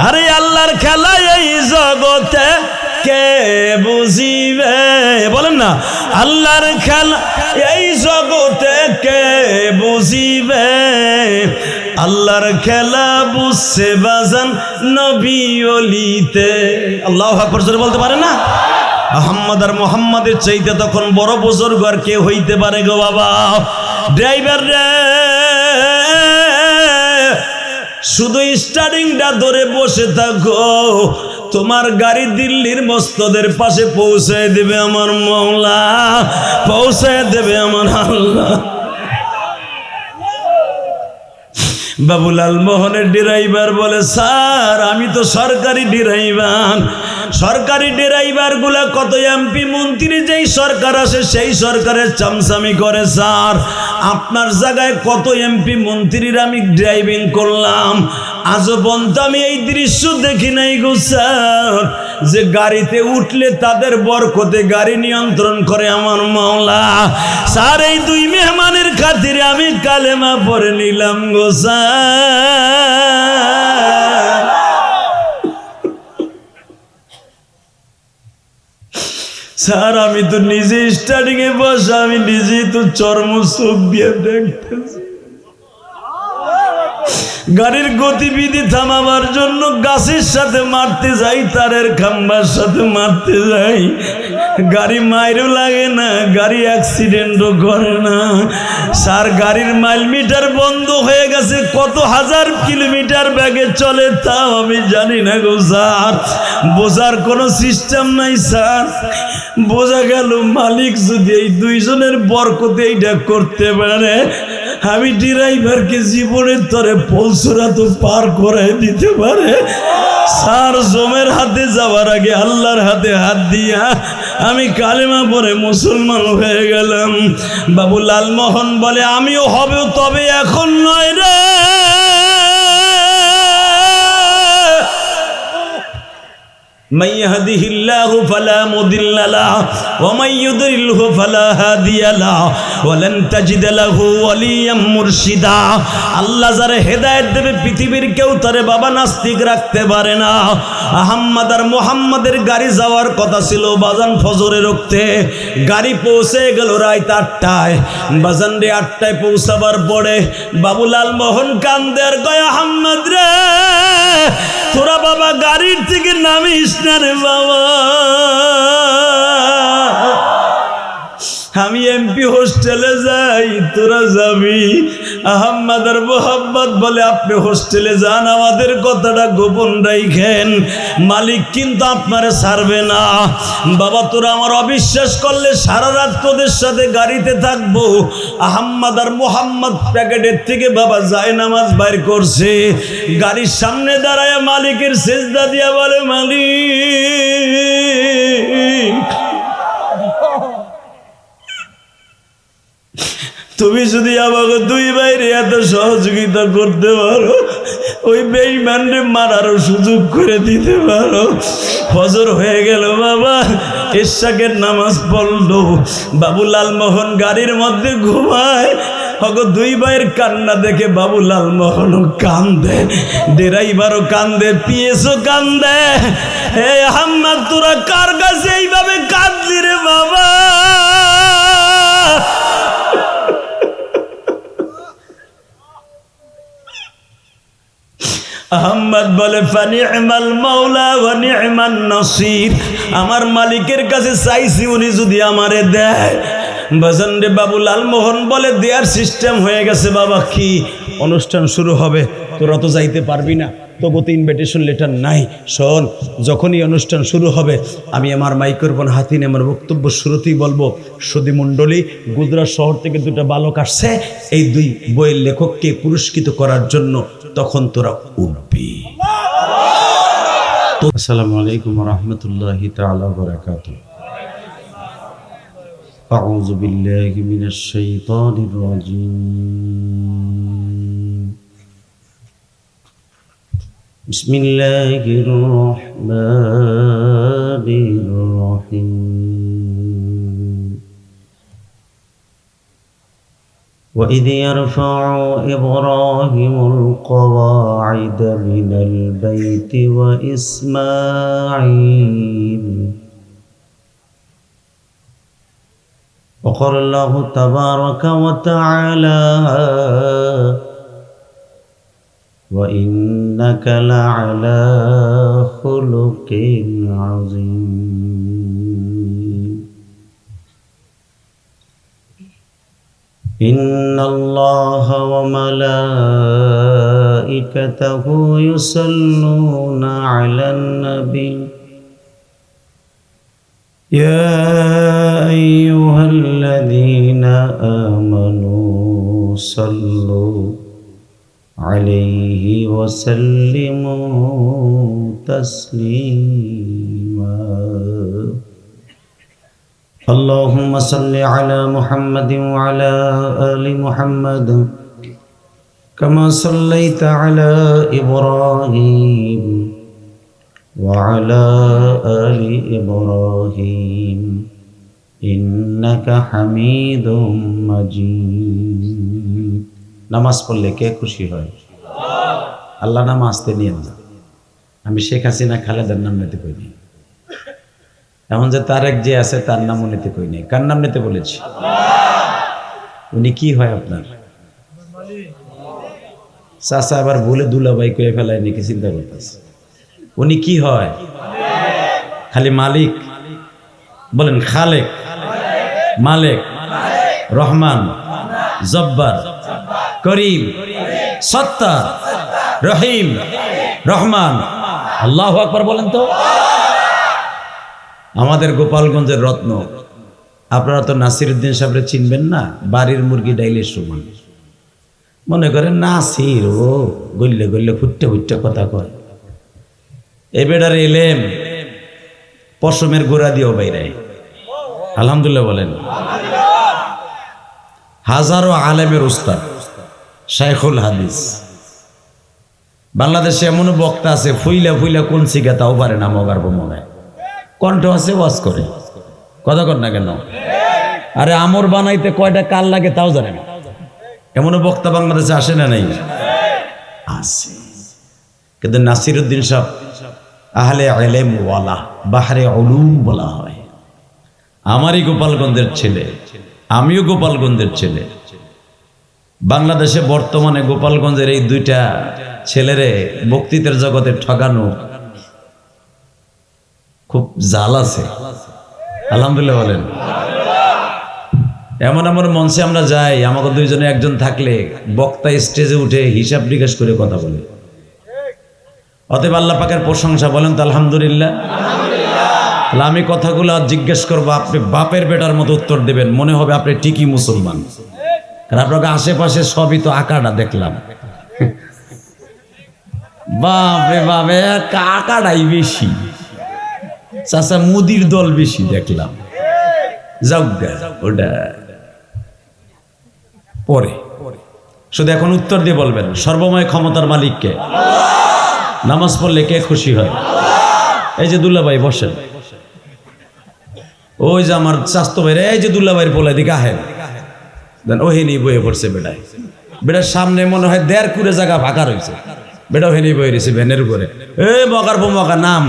আরে আল্লাহর খেলা এই জগতে কে বুঝিবে? বলেন না, আল্লাহর খেলা এই জগতে কে বুঝিবে? আল্লাহর খেলা বুঝছে বাজান নবী ওলিতে। আল্লাহু আকবার জোরে বলতে পারে না? আহমদ আর মোহাম্মদের চাইতে তখন বড় বুজুর্গ আর কে হইতে পারে গো বাবা? ড্রাইভার রে, শুধু স্টারিংটা ধরে বসে থাকো, তোমার গাড়ি দিল্লির মস্তদের পাশে পৌঁছায় দেবে আমার মওলা, পৌঁছায় দেবে আমার আল্লাহ। বাবুলাল মোহনের ড্রাইভার বলে, স্যার আমি তো সরকারি ড্রাইভার, সরকারি ড্রাইভার গুলা কত এমপি মন্ত্রী যেই সরকার আসে সেই সরকারের চামচামি করে স্যার, আপনার জায়গায় কত এমপি মন্ত্রীর আমি ড্রাইভিং করলাম, আজও পর্যন্ত আমি এই দৃশ্য দেখি নাই গো স্যার, যে গাড়িতে উঠলে তাদের বরকতে গাড়ি নিয়ন্ত্রণ করে আমার মাওলা। স্যার এই দুই মেহমানের খাতিরে আমি কালেমা পড়ে নিলাম গো স্যার। স্যার আমি তো নিজে স্টার্টিং এ বসা, আমি নিজেই তো চর্ম চোখ দিয়ে দেখতেছি। গাড়ির গতিবিধি থামাবার জন্য গাছের সাথে মারতে যাই, তারের খাম্বার সাথে মারতে যাই, গাড়ি মাইরও লাগে না, গাড়ি অ্যাক্সিডেন্টও করে না। স্যার গাড়ির মাইল মিটার বন্ধ হয়ে গেছে, কত হাজার কিলোমিটার ব্যাগে চলে তাও আমি জানি না গো স্যার, বোঝার কোনো সিস্টেম নাই স্যার। বোঝা গেল মালিক যদি এই দুইজনের বরকতে এইটা করতে পারে, আমি ড্রাইভারকে জীবনের তরে পৌঁছরা তো পার করে দিতে পারে। স্যার জমের হাতে যাওয়ার আগে আল্লাহর হাতে হাত দিয়া আমি কালেমা পড়ে মুসলমান হয়ে গেলাম। বাবু লালমোহন বলে, আমিও হব, তবে এখন নয় রে। من يهده الله فلا مضل له ومن يضلله فلا هادي له ولن تجد له وليا مرشدا। আল্লাহ যারে হেদায়েত দেবে পৃথিবীর কেউ তারে বাবা নাস্তিক রাখতে পারে না। আহমদ আর মোহাম্মদের গাড়ি যাওয়ার কথা ছিল বাজান ফজরে রক্তে, গাড়ি পৌঁছে গেল রাত 8টায়। বাজান রে 8টায় পৌঁছাবার পরে বাবুলাল মোহন কান্দে আর কয়, আহমদ রে তোরা বাবা গাড়ির থেকে নামিস না রে বাবা, আমি এমপি হোস্টেলে যাই, তোরা যাবি। আহমদ আর মোহাম্মদ বলে, আপনি হোস্টেলে যান, আমাদের কথাটা গোপন রাখেন, মালিক কিন্তু আপনারে ছাড়বে না। বাবা তোরা আমার অবিশ্বাস করলে সারা রাত তোদের সাথে গাড়িতে থাকবো। আহমদ আর মোহাম্মদ প্যাকেটের থেকে বাবা জায়নামাজ বাইর করছে, গাড়ির সামনে দাঁড়ায় মালিকের সেজদা দিয়া বলে, মালিক তুমি যদি আমাকে দুই ভাইরে এত সহযোগিতা করতে পারো, ওই বেঈমানরে মারারও সুযোগ করে দিতে পারো। ফজর হয়ে গেল বাবা, ইশাকের নামাজ পড়লো, বাবু লালমোহন গাড়ির মধ্যে ঘুমায়। হগো দুই ভাইয়ের কান্না দেখে বাবু লালমোহনও কান্দে, ড্রাইভারও কান্দে, পিএসও কান্দে। হে আহমদ তোরা কার কাছে এইভাবে কাঁদলি রে বাবা? আহমদ বলে, ফানি'মাল মাওলা ওয়া নি'মান নাসির, আমার মালিকের কাছে চাইছি, উনি যদি আমারে দেয়। বাজান রে বাবু লালমোহন বলে, দেয়ার সিস্টেম হয়ে গেছে বাবা। কি অনুষ্ঠান শুরু হবে, তোরা তো যাইতে পারবি না, তবু তো ইনভিটেশন লেটার নাই। শোন, যখনই অনুষ্ঠান শুরু হবে আমি আমার মাইক্রোফোন হাতে নিয়ে আমার বক্তব্য শুরুতেই বলবো, সুধী মণ্ডলী গুজরাট শহর থেকে দুটো বালক আসছে, এই দুই বইয়ের লেখককে পুরস্কৃত করার জন্য, তখন তোরা উঠবি। আসসালামু আলাইকুম ওয়া রাহমাতুল্লাহি তাআলা ওয়া বারাকাতুহু। আউযু বিল্লাহি মিনাশ শাইতানির রাজীম। বিসমিল্লাহির রহমানির রহিম। وإذ يرفع إبراهيم القواعد من البيت وإسماعيل وقال الله تبارك وتعالى وإنك لعلى خلق عظيم إن الله وملائكته يصلون على النبي يا أيها الذين آمنوا صلوا عليه وسلموا تسليما اللهم صل على محمد وعلى آل محمد كما صليت على إبراهيم وعلى آل إبراهيم إنك حميد مجيد নামাজ পড়লে কে খুশি হয়? আল্লাহ নাম আসতে নিয়েন না। আমি শেখ হাসিনা খালেদার নাম নিতে কইনি, এখন যে তারেক যে আছে তার নামও নিতে কইনি। কার নাম নিতে বলেছি? উনি কি হয় আপনার? চাচা আবার ভুলে দুলাভাই কয়ে ফেলায় নাকি চিন্তা করতেছে। উনি কি হয়? খালি মালিক বলেন, খালেক, মালিক, রহমান, জব্বার, করিম, সত্তার, রহিম, রহমান। আল্লাহু আকবার বলেন তো। আমাদের গোপালগঞ্জের রত্ন, আপনারা তো নাসিরউদ্দিন সাহেবরে চিনবেন না, বাড়ির মুরগি ডাইলের সমান। মনে করেন নাসির ও গল্লে গল্লে ফুটতে ফুটতে কথা কয়। এ বেটার এলেম পশমের গোড়া দিয়েও বাইরে। আলহামদুলিল্লাহ বলেন। হাজারো আলেমের উস্তাদ, শাইখুল হাদিস। বাংলাদেশে এমনও বক্তা আছে ফুইলা ফুইলা কোন শিখে তাও পারে না, মগার মনে কণ্ঠ আছে, ওয়াজ করে, কথা কর না কেন? আরে আমর বানাইতে কয়টা কাল লাগে তাও জানে না। এমনও বক্তা বাংলাদেশে আসে না? নাই, আছে। কিন্তু নাসিরউদ্দিন সাহেব আহলে ইলম ওয়ালা, বাহরে উলুম বলা হয়। আমারই গোপালগঞ্জের ছেলে, আমিও গোপালগঞ্জের ছেলে। বাংলাদেশে বর্তমানে গোপালগঞ্জের এই দুইটা ছেলেরে বক্তৃতার জগতে ঠকানো খুব জাল আছে। আলহামদুলিল্লাহ বলেন। এমন এমন মঞ্চে আমরা যাই, আমাকে দুইজনে একজন থাকলে বক্তা স্টেজে উঠে হিসাব নিকাশ করে কথা বলে। অতএব আল্লাহ পাকের প্রশংসা, বলেন তো আলহামদুলিল্লাহ। আমি কথাগুলো জিজ্ঞেস করবো, আপনি বাপের বেটার মতো উত্তর দেবেন, মনে হবে আপনি ঠিকই মুসলমান। কারণ আপনাকে আশেপাশে সবই তো আকাটা দেখলাম। বাপরে বাপে, আকাটাই বেশি, চাচা মুদির দল বেশি দেখলাম। যাওগা ওটা পরে, শুধু এখন উত্তর দিয়ে বলবেন সর্বময় ক্ষমতার মালিককে। নামাজ পড়লে কে খুশি হয়? এই যে দুল্লাভাই বসেন, ওই যে আমার স্বাস্থ্য ভাই, এই যে দুল্লাভাইয়ের পোলা দিকে আহেন, ওহেনি বয়ে পড়ছে বেটায়। বেটার সামনে মনে হয় 1.5 কুড়ে জায়গা ফাঁকা রয়েছে, বেটা ওহেনি বয়ে রয়েছে ভ্যানের উপরে। এই মকার বোমকা নাম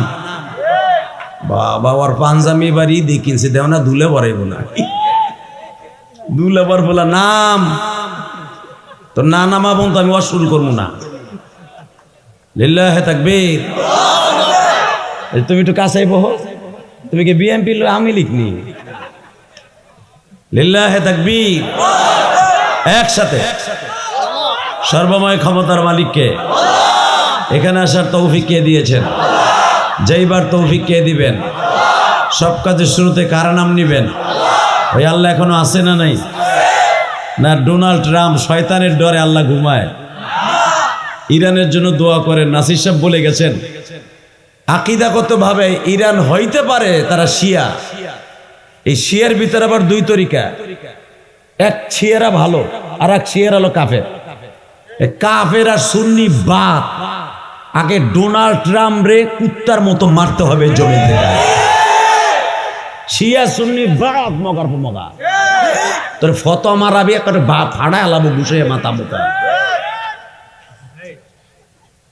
বাবা, ওর পাঞ্জামি বাড়ি দিয়ে কিনছে, দেও না দুলে বরাইব না, দুলে বর বলা নাম তো না নামাবো তো আমি অসুল করবো না। লিল্লাহে তাকবীর। তুমি একটু কাছেই বহো, তুমি কি বিএমপি লো আমি লিখনি? লিল্লাহে তাকবীর। একসাথে সর্বময় ক্ষমতার মালিককে এখানে আসার তৌফিক কে দিয়েছেন? যেইবার তৌফিক কে দিবেন, সব কাজের শুরুতে কার নাম নিবেন? ওই আল্লাহ এখনো আছে না নাই? না ডোনাল্ড ট্রাম্প শয়তানের ডরে আল্লাহ ঘুমায়? ইরানের জন্য দোয়া করেন। নাসির সাহেব বলে গেছেন আকীদাগত ভাবে ইরান হইতে পারে তারা শিয়া, এই শিয়ার ভিতরে আবার 2 তরিকা, এক শিয়ারা ভালো আর এক শিয়ার হলো কাফের। কাফের আর সুন্নি বাদ, আগে ডোনাল্ড ট্রাম্প রে কুত্তার মতো মারতে হবে জমিতে। শিয়া সুন্নি বাপ মগার মগা তোর ফতো মারাবি একটা বাপ ফাড়া এলাবো বসে মাথা মোটা।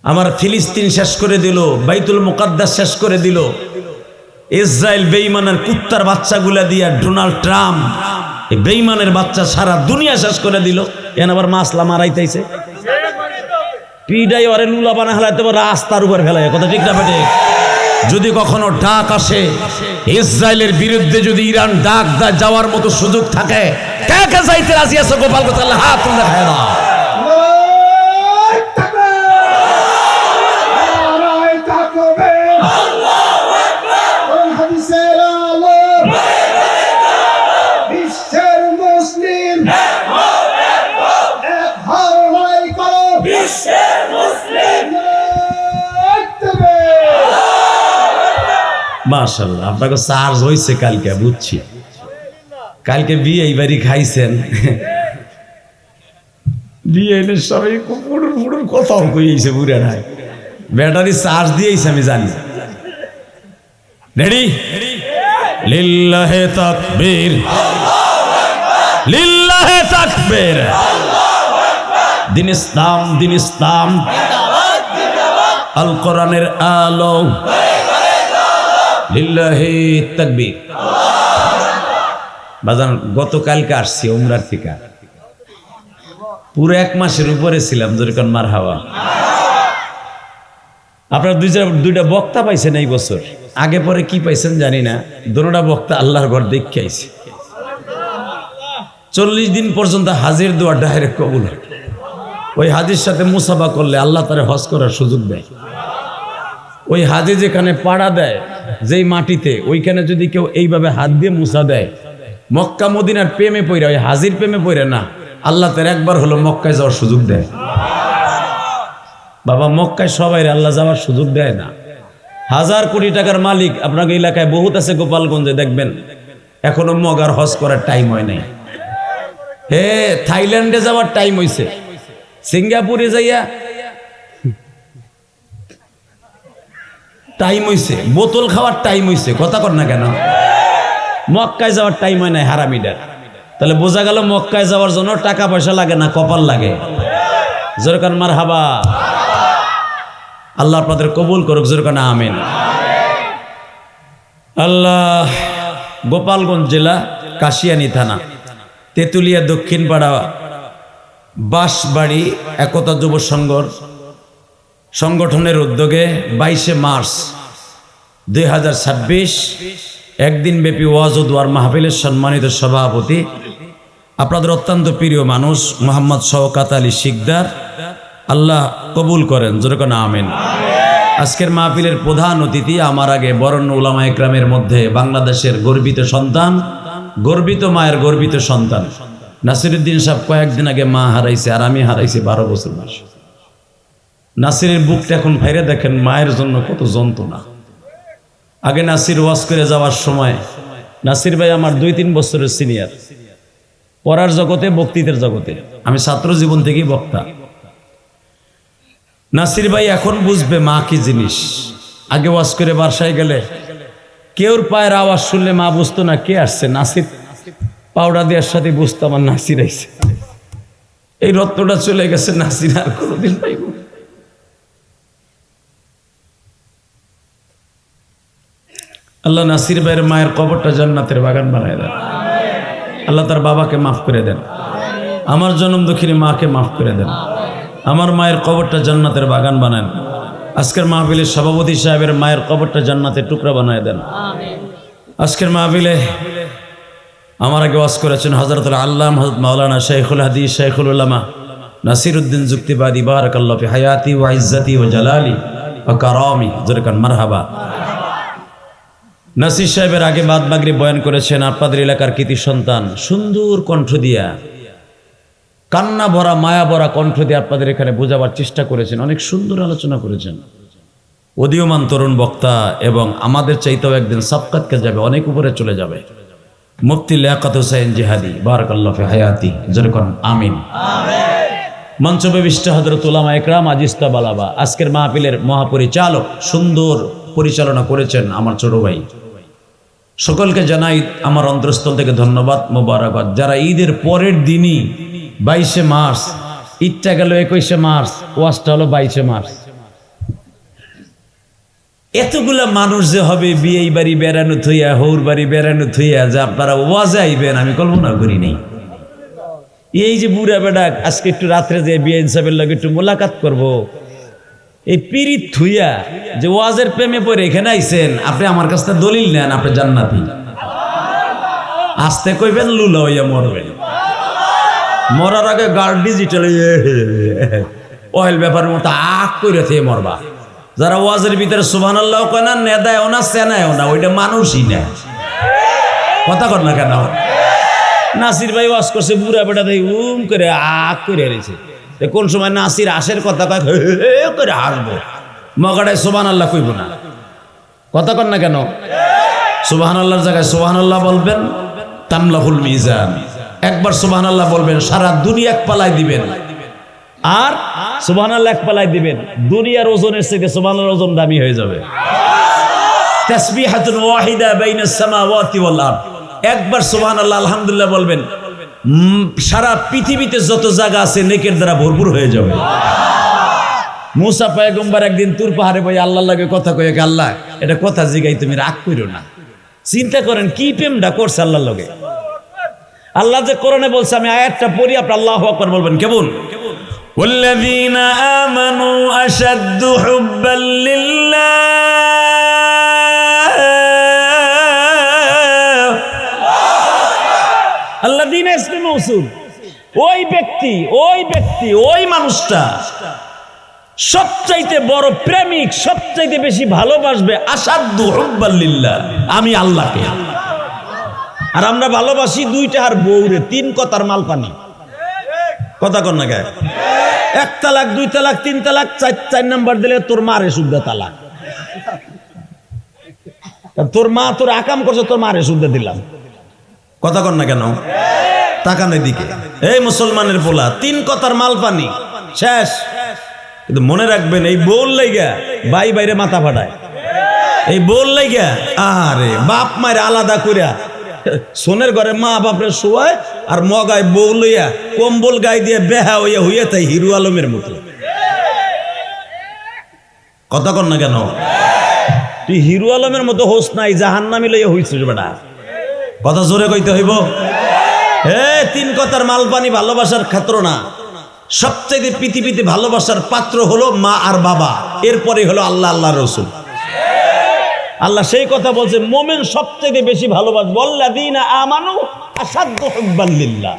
আমার ফিলিস্তিন শেষ করে দিল, বাইতুল মুকাদ্দাস শেষ করে দিল, ইসরায়েল বেঈমানের কুত্তার বাচ্চাগুলা দিয়া ডোনাল্ড ট্রাম্প এই বেঈমানের বাচ্চা সারা দুনিয়া শেষ করে দিল। এন আবার মাসলা মারাইতেছে পিডাই ওরে লুলা বানা হেলাইতে রাস্তার উপর ফেলাই কথা ঠিক না বেটে। যদি কখনো ডাক আসে ইসরায়েলের বিরুদ্ধে, যদি ইরান ডাক দেয় যাওয়ার মতো সুযোগ থাকে, কে কে যাইতে রাজি আছে গোপাল কথা হাত তুলে খায় না। মাশাআল্লাহ, আপনাকে চার্জ হয়েছে কালকে, বুঝছি। কালকে বিয়ে এইবারই খাইছেন, বিয়ে এনে সবাই ফুটুর ফুটুর কোথাও কইছে বুড়া নাই, ব্যাটারি চার্জ দিয়েছে আমি জানি। রেডি? লিল্লাহে তাকবীর, লিল্লাহে তাকবীর। দিন ইসলাম, দিন ইসলাম, আল কোরআনের আলো, লিল্লাহি তাকবীর। বাজান গতকালকে আসছি উমরার থেকে, পুরো 1 মাসের উপরে ছিলাম, যেরকম মারহাবা। আপনারা দুইটা বক্তা পাইছেন এই বছর, আগে পরে কি পাইছেন জানি না, দুটোটা বক্তা আল্লাহর ঘর দেখে আইছে। 40 দিন পর্যন্ত হাজির দোয়া ডাইরেক্ট কবুল হয়। ওই হাজির সাথে মুসাফা করলে আল্লাহ তারে হজ করার সুযোগ দেয়। ওই হাজি যেখানে পাড়া দেয়, যেই মাটিতে, ওইখানে যদি কেউ এইভাবে হাত দিয়ে মুসা দেয়, মক্কা মদিনার প্রেমে পড়ে, ওই হাজির প্রেমে পড়ে না, আল্লাহ তার একবার হলো মক্কায় যাওয়ার সুযোগ দেয়। বাবা মক্কায় সবাই আল্লাহ যাওয়ার সুযোগ দেয় না। 1000 কোটি টাকার মালিক আপনাকে এলাকায় বহুত আছে, গোপালগঞ্জে দেখবেন এখনো মগার হজ করার টাইম হয় নাই। হে থাইল্যান্ডে যাওয়ার টাইম হয়েছে, সিঙ্গাপুরে যাইয়া টাইম হইছে, বোতল খাওয়ার টাইম হইছে, কথা কর না কেন? মক্কায় যাওয়ার টাইম হয় নাই হারামিটার। তাহলে বোঝা গেল মক্কায় যাওয়ার জন্য টাকা পয়সা লাগে না, কপাল লাগে। জোরকান মারহাবা। আল্লাহ আপনাদের কবুল করুক, জোরকান আমিন। আল্লাহ। গোপালগঞ্জ জেলা কাশিয়ানী থানা, তেতুলিয়া দক্ষিণ পাড়া, বাঁশবাড়ি একতা যুব সংগঠনের উদ্যোগে 22শে মার্চ 2026 একদিন ব্যাপী ওয়াজ ও দোয়ার মাহফিলের সম্মানিত সভাপতি আপনাদের অত্যন্ত প্রিয় মানুষ মোহাম্মদ শওকত আলী শিকদার, আল্লাহ কবুল করেন, যেরকম আমিন। আজকের মাহফিলের প্রধান অতিথি, আমার আগে বরেণ্য উলামা একরামের মধ্যে বাংলাদেশের গর্বিত সন্তান, গর্বিত মায়ের গর্বিত সন্তান নাসিরউদ্দিন সাহেব কয়েকদিন আগে মা হারাইছে, আর আমি হারাইছি 12 বছর বয়সে। নাসিরের বুকটা এখন ভাইরে দেখেন, মায়ের জন্য কত যন্ত্রণা। আগে নাসির ওয়াজ করে যাওয়ার সময়, নাসির ভাই আমার 2-3 বছরের সিনিয়র, পড়ার জগতে, বক্তৃতার জগতে, আমি ছাত্র জীবন থেকেই বক্তা। নাসির ভাই এখন বুঝবে মা কি জিনিস। আগে ওয়াজ করে বাসায় গেলে কেউর পায়ের আওয়াজ শুনলে মা বুঝতো না কে আসছে, নাসির পাউডা দেওয়ার সাথে বুঝতো আমার নাসির আইছে। এই রত্নটা চলে গেছে, নাসির আর কোনোদিন পাইব। আল্লাহ নাসির ভাইয়ের মায়ের কবরটা জান্নাতের বাগান বানায় দেন। আল্লাহ তার বাবাকে মাফ করে দেন, আমার জন্ম দুঃখিনী মাকে মাফ করে দেন, আমার মায়ের কবরটা জান্নাতের বাগান বানান। আজকের মাহফিলের সভাপতি সাহেবের মায়ের কবরটা জান্নাতের টুকরা বানায় দেন। আজকের মাহফিলে আমার আগে ওয়াজ করেছেন হযরতুল আল্লামা হযরত মাওলানা শাইখুল হাদিস শাইখুল উলামা নাসিরউদ্দিন যুক্তিবাদী, বারাকাল্লাহু ফি হায়াতি ওয়া ইজ্জতি ওয়া জালালি ওয়া কারামি, যেরকম মারহাবা। নাসির সাহেবের আগে বাদ মাগরিব বয়ান করেছেন আপনাদের এলাকার কৃতি সন্তান, সুন্দর কণ্ঠ দিয়া, কান্না ভরা মায়া ভরা কণ্ঠ দিয়ে আপনাদের এখানে বোঝাবার চেষ্টা করেছেন, অনেক সুন্দর আলোচনা করেছেন। উদীয়মান তরুণ বক্তা এবং আমাদের চাইতেও একদিন সাবকাতকে যাবে, অনেক উপরে চলে যাবে, মুফতি লিয়াকত হোসেন জিহাদি, বারাকাল্লাহু ফি হায়াতি, যেরকম আমিন। মঞ্চে বিশিষ্ট হযরত উলামা একরাম, আজিস্তা বালাবা। আজকের মাহফিলের মহাপরিচালক, সুন্দর পরিচালনা করেছেন আমার ছোট ভাই সকলকে জানাই আমার অন্তরস্থল থেকে ধন্যবাদ, মোবারকবাদ। যারা ঈদের পরের দিনই 22শে মার্চ, ঈদটা গেল 21শে মার্চ, ওয়াজটা হলো 22শে মার্চ। এতগুলা মানুষ যে হবে বিয়ে বাড়ি বেড়ানো থইয়া, হৌর বাড়ি বেড়ানো থইয়া, যে আপনারা ওয়াজে আইবেন আমি কল্পনা করি নাই। এই যে বুড়া বেড়া আজকে একটু রাত্রে যে বিআইন সাহেবের লগে একটু মোলাকাত করব, এই পিরিত থুইয়া যে ওয়াজের প্রেমে পড়ে এখানে আইছেন, আপনি আমার কাছ থেকে দলিল নেন আপনি জান্নাতি। আসতে কইবেন লুলা হইয়া মরবেন, মরার আগে গার্ড ডিজিটাল অয়েল ব্যাপারের মতো আগ করে থেকে মরবা। যারা ওয়াজের ভিতরে সুবহানাল্লাহ কয় না, নেদায়ও না, সেনায়ও না, ওইটা মানুষই না। কথা কর না কেন? নাসির ভাই ওয়াজ করছে, বুড়া বেটা দেই করে আগ করে রয়েছে। কোন সময় নাসির আশের কথা কয় করে হাসবো, মগাটায় সুবহানাল্লাহ কইব না। কথা কর না কেন? সুবহানাল্লাহর জায়গায় সুবহানাল্লাহ বলবেন, তামলাহুল মিজান। একবার সুবহানাল্লাহ বলবেন, সারা দুনিয়া এক পালাই দিবেন। আর সুবহানাল্লাহ এক পালাই দিবেন, দুনিয়ার ওজনের থেকে সুবহানাল্লাহর ওজন দামি হয়ে যাবে। তাসবিহাতুন ওয়াহিদা বাইনাস সামাওয়াতি ওয়াল আরদ। একবার সুবহানাল্লাহ আলহামদুলিল্লাহ বলবেন, সারা পৃথিবীতে যত জায়গা আছে নেকের দ্বারা ভরপুর হয়ে যাবে। মুসা পয়গম্বর একদিন তুর পাহাড়ে বই আল্লাহর লাগে কথা কয়ে, আল্লাহ এটা কথা জিগাই, তুমি রাগ কইরো না। চিন্তা করেন কি প্রেমটা করছে আল্লাহর লগে। আল্লাহ যে কোরআনে বলছে, আমি আয়াতটা পড়ি, আপনি আল্লাহু আকবার বলবেন। কেমন? والذين آمنوا أشد حبا لله الذين اسم موصول। ওই ব্যক্তি ওই মানুষটা সবচাইতে বড় প্রেমিক, সবচাইতে বেশি ভালোবাসবে আসাদ্দু হুব্বাল লিল্লাহ, আমি আল্লাহকে। আর আমরা ভালোবাসি দুইটা আর বউরে, 3 কথার মাল পানি। কথা কর না গায়ে? 1 তালাক, 2 তালাক, 3 তালাক, 4 নাম্বার দিলে তোর মারে শুদ্ধ তালাক। তোর মা তোর আকাম করছে, তোর মারে শুদ্ধ দিলাম। কথা কর না কেন? তাকানোর দিকে। এই মুসলমানের পোলা, 3 কথার মাল পানি শেষ। কিন্তু মনে রাখবেন, এই বউর লাইগা ভাই বাইরে মাথা ফাটায়। এই বউর লাইগা আরে বাপ মায়ের আলাদা কইরা সোনের ঘরে মা বাপরে শোয়ায়, আর মগায় বউ লইয়া কম্বল গায়ে দিয়ে বেহা হইয়া হইয়া তাই হিরু আলমের মতো। কথা কর না কেন? তুই হিরু আলমের মতো হোস নাই, জাহান্নামী লইয়া হইছিস বেটা। কথা জোরে কইতে হইব। 3 কথার মালপানি ভালোবাসার ক্ষেত্র না। সবচেয়ে পৃথিবীতে ভালোবাসার পাত্র হলো মা আর বাবা, এরপরে হলো আল্লাহ, আল্লাহ রসুল। আল্লাহ সেই কথা বলছে, মোমেন সবচেয়ে বেশি ভালোবাসবে। আল্লাযীনা আমানু আসাদ্দু হুব্বাল লিল্লাহ।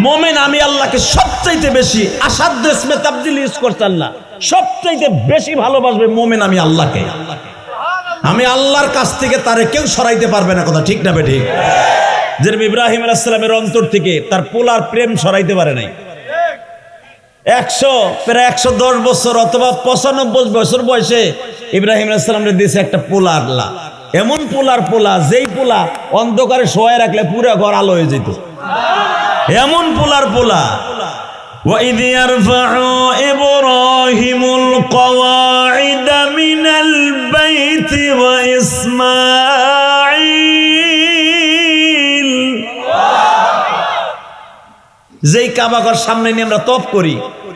মোমেন আমি আল্লাহকে সবচেয়ে বেশি, আসাদ্দু ইসমে তাবদীল ইউজ করছে আল্লাহ, সবচেয়ে বেশি ভালোবাসবে মোমেন আমি আল্লাহকে। আমি আল্লাহর কাছ থেকে তারে কেউ সরাইতে পারবে না। কথা ঠিক না বে ঠিক? যেরকম ইব্রাহিম আলাইহিস সালামের অন্তর থেকে তার পোলার প্রেম সরাইতে পারে নাই। প্রায় 110 বছর অথবা 95 বছর বয়সে ইব্রাহিম আলাইহিস সালামের দিয়েছে একটা পোলা। আল্লাহ এমন পোলা, যেই পোলা অন্ধকারে শোয়ায় রাখলে পুরো ঘর আলো হয়ে যেত। এমন পোলা। وَإِذْ يَرْفَعُ إِبْرَاهِيمُ الْقَوَاعِدَ مِنَ الْبَيْتِ وَإِسْمَاعِيلُ। যেই কাবাঘর সামনে নিয়ে আমরা তপ করি,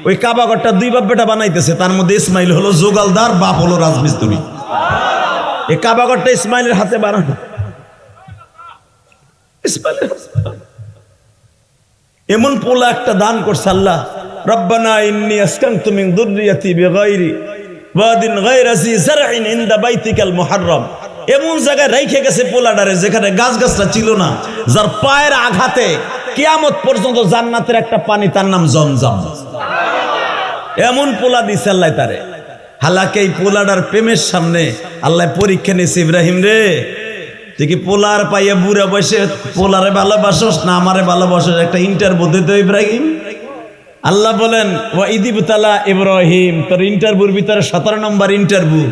ওই কাবাঘরটা 2 বাপ বেটা বানাইতেছে। তার মধ্যে ইসমাইল হলো জোগালদার, বাপ হলো রাজমিস্ত্রি। এই কাবাঘরটা ইসমাইলের হাতে বানানো। এমন পোলা একটা দান করছে আল্লাহ। রব্বানা ইন্নী আসকানতু মিন যুররিয়াতি বিগাইরি ওয়াদিন গায়রা যি যারইন ইনদা বাইতিকাল মুহাররম। এমন জায়গায় রাইখে গেছে পোলাডারে, যেখানে গাছগাছটা ছিল না, যার পায়ের আঘাতে কিয়ামত পর্যন্ত জান্নাতের একটা পানি, তার নাম জমজম। এমন পোলা দিছে আল্লাহ তারে। হালাকে এই পোলাডার প্রেমের সামনে আল্লাহ পরীক্ষা নিয়েছে, ইব্রাহিম রে তুই কি পোলার পাইয়া বুড়া বসে পোলারে ভালোবাসোস না আমারে ভালোবাসোস? একটা ইন্টারভিউ দিতে ইব্রাহিম। আল্লাহ বলেন ওয়া ইদিবতালা ইব্রাহিম, তোর ইন্টারভিউর ভিতরে 17 নম্বর ইন্টারভিউ।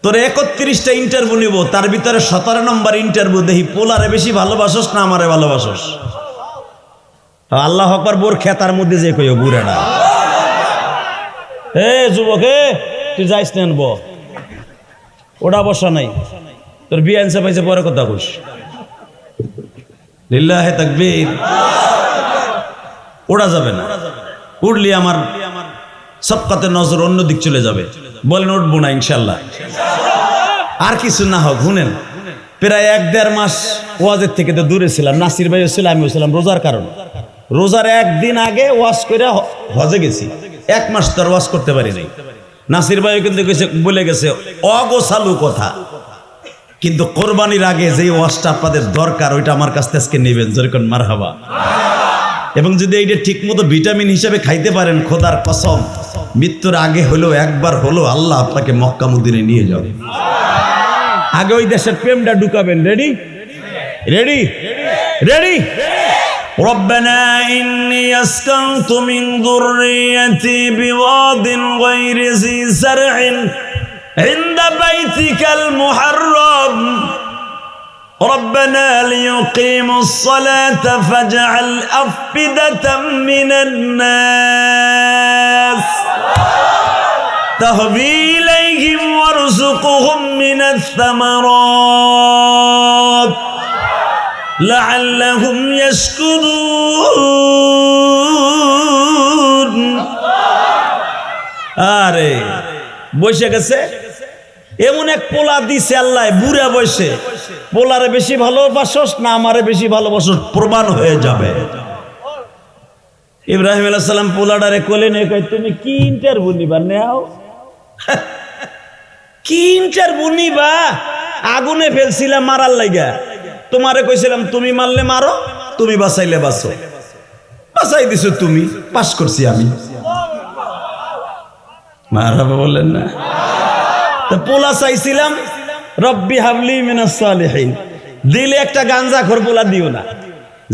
তোর 31টা ইন্টারভিউ নিব, তার ভিতরে 17 নম্বর ইন্টারভিউ দেখি পোলারে বেশি ভালোবাসোস না আমারে ভালোবাসোস। আল্লাহ আকবার। বোর খেতার মধ্যে যে কইও বুড়া না। যুবক তুই যাইস নেন, ওটা বসা নাই। তোর বিয়ে আনসা পাইছে পরে কথা কইস লিল্লাহে তাকবীর ওড়া যাবে না উড়লি আমার সবকাতে নজর অন্য দিক চলে যাবে বলেন উঠবো না ইনশাল্লাহ আর কিছু না হোক শুনেন প্রায় 1-1.5 মাস ওয়াজের থেকে তো দূরে ছিলাম নাসির ভাইও ছিল আমিও ছিলাম রোজার কারণে রোজার একদিন আগে ওয়াজ করে হজে গেছি 1 মাস তোর ওয়াজ করতে পারি নাই নাসির ভাইও কিন্তু বলে গেছে অগোছালু কথা কিন্তু কোরবানির আগে যে ওয়াজটা আপনাদের দরকার ওইটা আমার কাছ থেকে আজকে নেবেন যেরকম মারহাবা এবং যদি এইটা ঠিক মতো ভিটামিন হিসেবে খাইতে পারেন খোদার কসম মৃত্যুর আগে হলেও একবার হলো আল্লাহ আপনাকে মক্কা মদিনে নিয়ে যাবে আগে ওই দেশের প্রেমটা ঢুকাবেন রেডি রেডি রেডি ربنا إني أسكنت من ذريتي بواد غير ذي زرع عند بيتك المحرم ربنا ليقيموا الصلاة فاجعل أفئدة من الناس تهوي إليهم وارزقهم من الثمرات لعلهم يشكرون আরে বসে গেছে এমন এক পোলা দিছে আল্লাহ বুড়া বসে পোলারে বেশি ভালোবাসস না আমারে বেশি ভালোবাসস প্রমাণ হয়ে যাবে ইব্রাহিম আলাইহিস সালাম পোলাডারে কোলে নিয়ে কয় তুমি কি ইন্টারভিউ নিবা নাও কি ইন্টারভিউ নিবা আগুনে ফেলছিলাম মারার লাগা তোমারে কইছিলাম তুমি মারলে মারো তুমি বাঁচাইলে বাঁচো বাঁচাই দিছো তুমি পাস করছি আমি মারহাবা বলেন না তো পোলা চাইছিলাম রব্বি হাবলি মিনাস সালিহিন দিলে একটা গাঞ্জাখোর পোলা দিও না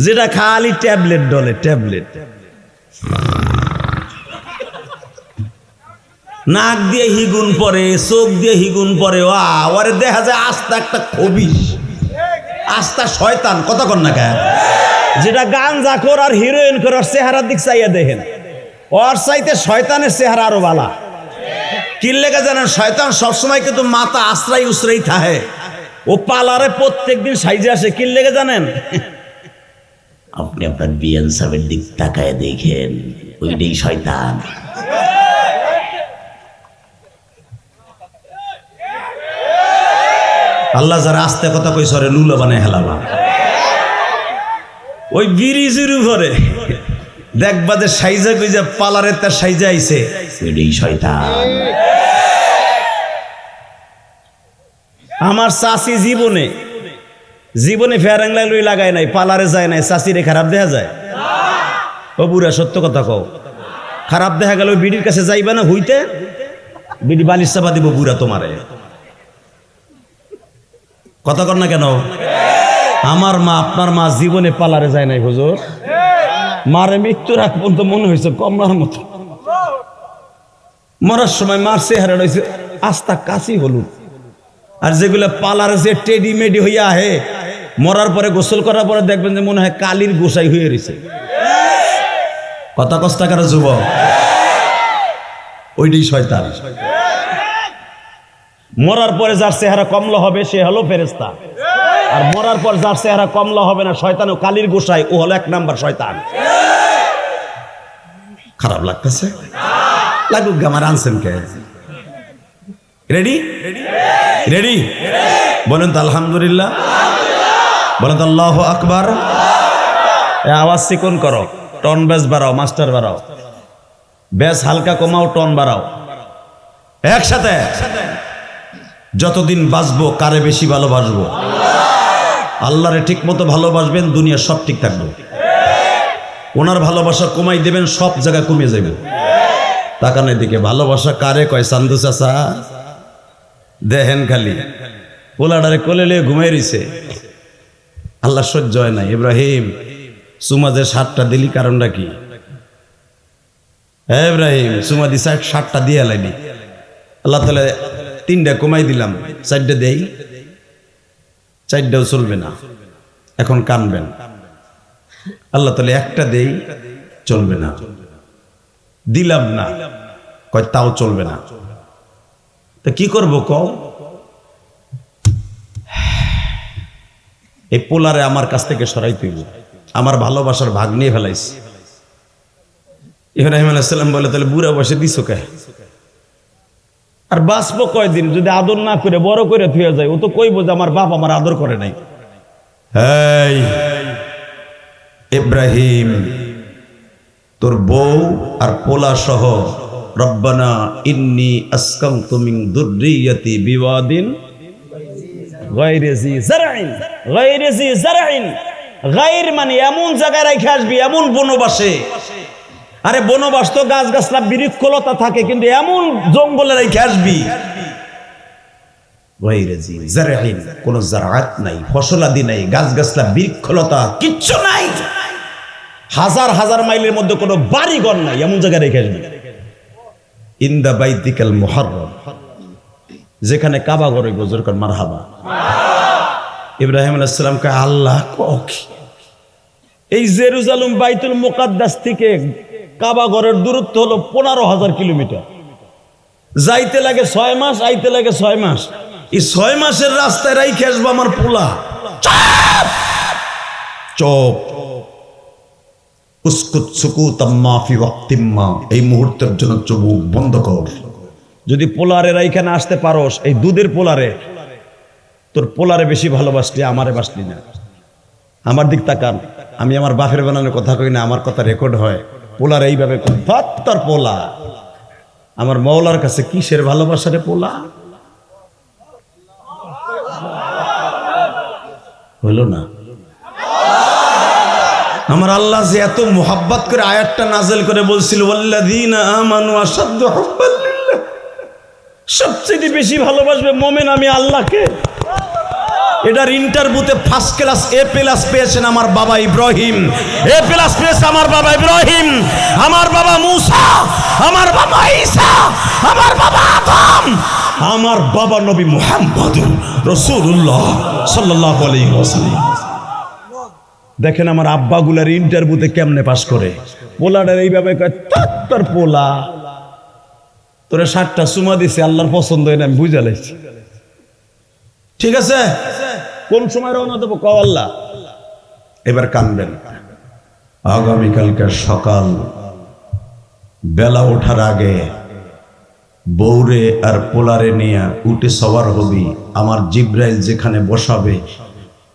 যেটা খালি ট্যাবলেট ডলে ট্যাবলেট নাক দিয়ে হিগুন পরে চোখ দিয়ে হিগুন পরে ওরে দেখা যায় আস্তা একটা খবিস আস্তা শয়তান কথা কন না কেন যেটা গাঞ্জাখোর আর হিরোইন করার চেহারার দিক চাইয়া দেখেন ওর চাইতে শয়তানের চেহারা আরো বালা কি লেগে জানেন শয়তান সবসময় কিন্তু মাথা আশ্রয় উসরাই থাকে ও পালারে প্রত্যেকদিন সাইজে আসে কি লেগে জানেন আপনি আপনার বিএন সাহেবের দিক তাকায় দেখেন ওইটাই শয়তান আল্লাহ যারা আস্তে কথা কই সরে লুলা বানায় হেলাবা ওই ব্রিজের উপরে দেখবা যে সাইজা কইজা পালারে তার সাইজা আইছে ওইটাই শয়তান আমার চাষি জীবনে ফেরাংলা লুই লাগায় নাই পালারে যায় নাই চাষিরে খারাপ দেখা যায় ও বুড়া সত্য কথা কও খারাপ দেখা গেল বিড়ির কাছে যাইবা না হইতে বিড়ি বালিশ চাপা দিব বুড়া তোমারে কথা কর না কেন আমার মা আপনার মা জীবনে পালারে যায় নাই হুজুর মারে মৃত্যুর আগ পর্যন্ত মনে হয়েছে কমলার মতো মরার সময় মার চেহারা রয়েছে আস্তা কাশি হলুদ আর যেগুলো পালার যে টেডি মেডি হইয়া আহে মরার পরে গোসল করার পরে দেখবেন যে মনে হয় কালির গোসাই হয়ে রয়েছে কথা কষ্টা কারো যুবক ওইটাই শয়তান মরার পরে যার চেহারা কমলা হবে সে হলো ফেরেশতা আর মরার পর যার চেহারা কমলা হবে না শয়তান ও কালির গোসাই ও হলো 1 নাম্বার শয়তান খারাপ লাগতেছে লাগুক আমার আনছেন কে রেডি রেডি বলেন তো আলহামদুলিল্লাহ বলেন তো আল্লাহু আকবার আওয়াজ চিকন করো টন বেস বাড়াও মাস্টার বাড়াও বেস হালকা কমাও টন বাড়াও একসাথে যতদিন বাঁচবো কারে বেশি ভালোবাসবো আল্লাহরে ঠিক মতো ভালোবাসবেন দুনিয়া সব ঠিক থাকবে ওনার ভালোবাসা কমাই দেবেন সব জায়গা কমে যাবে তাকানের দিকে ভালোবাসা কারে কয় চান্দু চাচা দেখেন খালি পোলাডারে কোলে লিয়ে ঘুমাই রইছে আল্লাহ সহ্য হয় না ইব্রাহিম সুমাদের 7টা দিলি কারণটা কি ইব্রাহিম সুমাদি 7টা দিয়ে লাইনি আল্লাহ তাআলা 3টা কমাই দিলাম 4টা দেই 4টাও চলবে না এখন কানবেন আল্লাহ তাআলা একটা দেই চলবে না দিলাম না কয় তাও চলবে না তো কি করবো কও এই পোলারে আমার কাছ থেকে সরাইতে হইব, আমার ভালোবাসার ভাগ নিয়ে ফেলাইছি। ইব্রাহিম আলাইহিস সালাম বলে, তাহলে বুড়া বসে দিছো কে? আর বাঁচবো কয়দিন? যদি আদর না করে বড় করে থুয়ে যায়, ও তো কইবো যে আমার বাপ আমার আদর করে নাই। এই ইব্রাহিম, তোর বউ আর পোলা সহ, রব্বানা ইন্নী আসকানতু মিন যুররিয়াতি বিওয়াদিন গায়রি জি যারইন, গায়রি জি যারইন, গায়র মানে এমন জায়গায় রাখে আসবি, এমন বনবাসে। আরে বনবাস তো গাছ গাছলা বৃক্ষলতা থাকে, কিন্তু এমন জঙ্গলে রেখে আসবি কোন জারাত নাই, ফসলাদি নাই, গাছ গাছলা বৃক্ষলতা কিচ্ছু নাই, হাজার হাজার মাইলের মধ্যে কোনো বাড়িঘর নাই, এমন জায়গায় রেখে আসবি। ইন্দা বাইতিকাল মুহাররম, যেখানে কাবা ঘর হইব, জোর কর মারহাবা। ইব্রাহিম আলাইহিস সালাম কে আল্লাহ কি এই জেরুজালেম বাইতুল মুকাদ্দাস থেকে কাবা ঘরের দূরত্ব হলো 15,000 কিলোমিটার, যাইতে লাগে 6 মাস, আইতে লাগে 6 মাস। এই 6 মাসের রাস্তায় রাইখে আসবো আমার পোলা। চুপ, উসকুত সুকুতাম মা ফি ওয়াক্তিম্মা, এই মুহূর্তের জন্য চুপ বন্ধ কর। যদি পোলারে রাইখে না আসতে পারোস, এই দুধের পোলারে, তোর পোলারে বেশি ভালোবাসলি, আমারে বাসলি না। আমার দিক তাকান, আমি আমার বাপের বানানোর কথা কই না, আমার কথা রেকর্ড হয়। পোলার এইভাবে তোর পোলা আমার মওলার কাছে কিসের ভালোবাসা রে পোলা? হইল না? আমার আল্লাহ যে এত মোহাব্বত করে আয়াতটা নাযিল করে বলছিল, ওয়াল্লাযীনা আমানু আশাদ্দু হুব্বান লিল্লাহ, সবচেয়ে বেশি ভালোবাসবে মুমিন আমি আল্লাহকে। এটার ইন্টারভিউতে ফার্স্ট ক্লাস A+ পেয়েছেন আমার বাবা ইব্রাহিম, A+ পেয়েছে আমার বাবা ইব্রাহিম, আমার বাবা মুসা, আমার বাবা ঈসা, আমার বাবা আদম, আমার বাবা নবী মুহাম্মদুর রাসূলুল্লাহ সাল্লাল্লাহু আলাইহি ওয়াসাল্লাম। দেখেন আমার আব্বাগুলার ইন্টারভিউতে কেমনে পাস করে। পোলাটার এইভাবে কয়, তোর পোলা তোরে 7টা চুমা দিছে, আল্লাহর পছন্দ হয় না, আমি বুঝা লাইছি। ঠিক আছে, কোন সময় রওনা দেবো কও আল্লাহ। এবার কানবেন। আগামীকালকে সকাল বেলা ওঠার আগে বৌরে আর পোলারে নিয়ে উঠে সবার হবি, আমার জিব্রাইল যেখানে বসাবে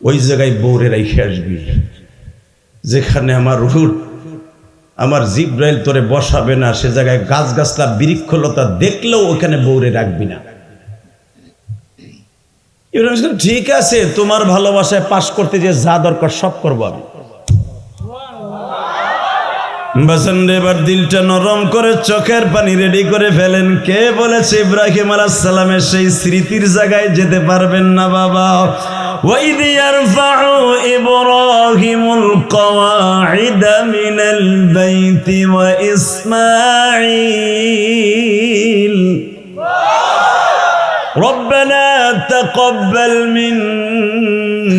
ওই জায়গায় বৌরে রেখে আসবি। যেখানে আমার উট আমার জিব্রাইল তোরে বসাবে না, সে জায়গায় গাছ গাছলা বৃক্ষলতা দেখলেও ওখানে বৌরে রাখবি না। ঠিক আছে, তোমার ভালোবাসায় পাশ করতে যে যা দরকার সব করবো আমি। এবার দিলটা নরম করে চোখের পানি রেডি করে ফেলেন। কে বলেছে ইব্রাহিম আলাইহিস সালামের সেই স্মৃতির জায়গায় যেতে পারবেন না বাবা? وَإِذْ يَرْفَعُ إِبْرَاهِيمُ الْقَوَاعِدَ مِنَ الْبَيْتِ وَإِسْمَاعِيلُ رَبَّنَا تَقَبَّلْ مِنَّا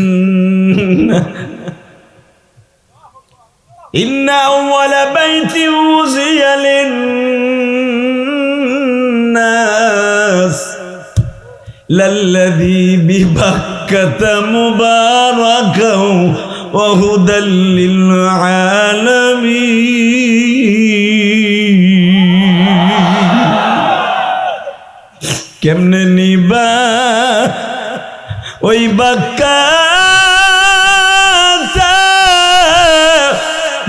إِنَّ أَوَّلَ بَيْتٍ وُضِعَ لِلنَّاسِ لَلَّذِي بِبَكَّةَ مُبَارَكًا وَهُدًى لِلْعَالَمِينَ কেমনে নিবা ওই বাক্কাটা,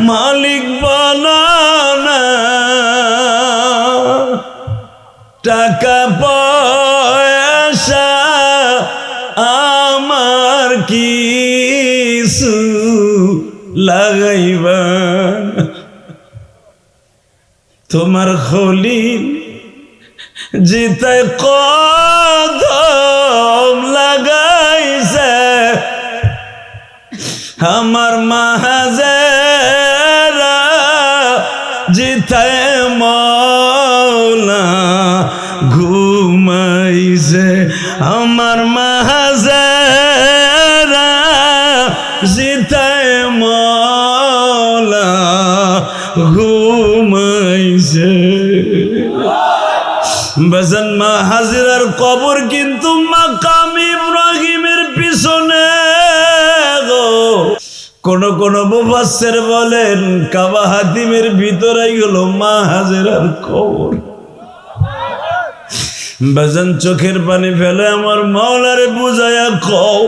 মালিক বলনা টাকা পয়সা আমার কিছু লাগাইবা, তোমার খলিল জিতায় কদম লাগাইছে, আমার মাহাজেরা জিতায় মওলা ঘুমাইছে, আমার মাহাজেরা জিতায় মওলা ঘুমাইছে। বাজান মা হাজিরার কবর কিন্তু মাকাম ইব্রাহিমের পিছনে কোন কোন মুফাসসির বলেন কাবা হাতিমের ভিতরেই হলো মা হাজেরার কবর। বাজান চোখের পানি ফেলে আমার মাওলারে বুঝায়া কও,